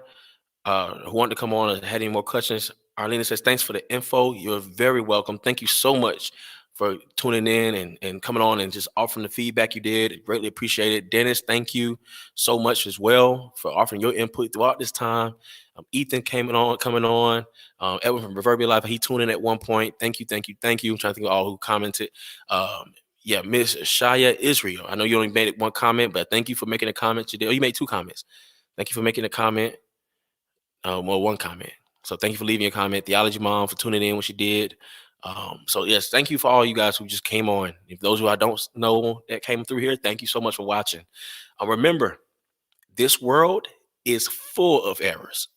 who wanted to come on and had any more questions. Arlena says, thanks for the info. You're very welcome. Thank you so much for tuning in and coming on and just offering the feedback you did. Greatly appreciate it. Dennis, thank you so much as well for offering your input throughout this time. Ethan coming on. Edwin from Proverbial Life, he tuned in at one point. Thank you. I'm trying to think of all who commented. Miss Shaya Israel. I know you only made one comment, but thank you for making a comment today. Oh, you made two comments. Thank you for making a comment. One comment. So thank you for leaving a comment. Theology Mom for tuning in when she did. So yes, thank you for all you guys who just came on. If those who I don't know that came through here, thank you so much for watching. Remember, this world is full of errors,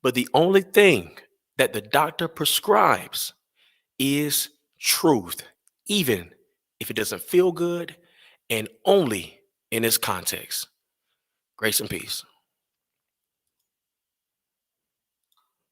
but the only thing that the doctor prescribes is truth, even if it doesn't feel good and only in its context. Grace and peace.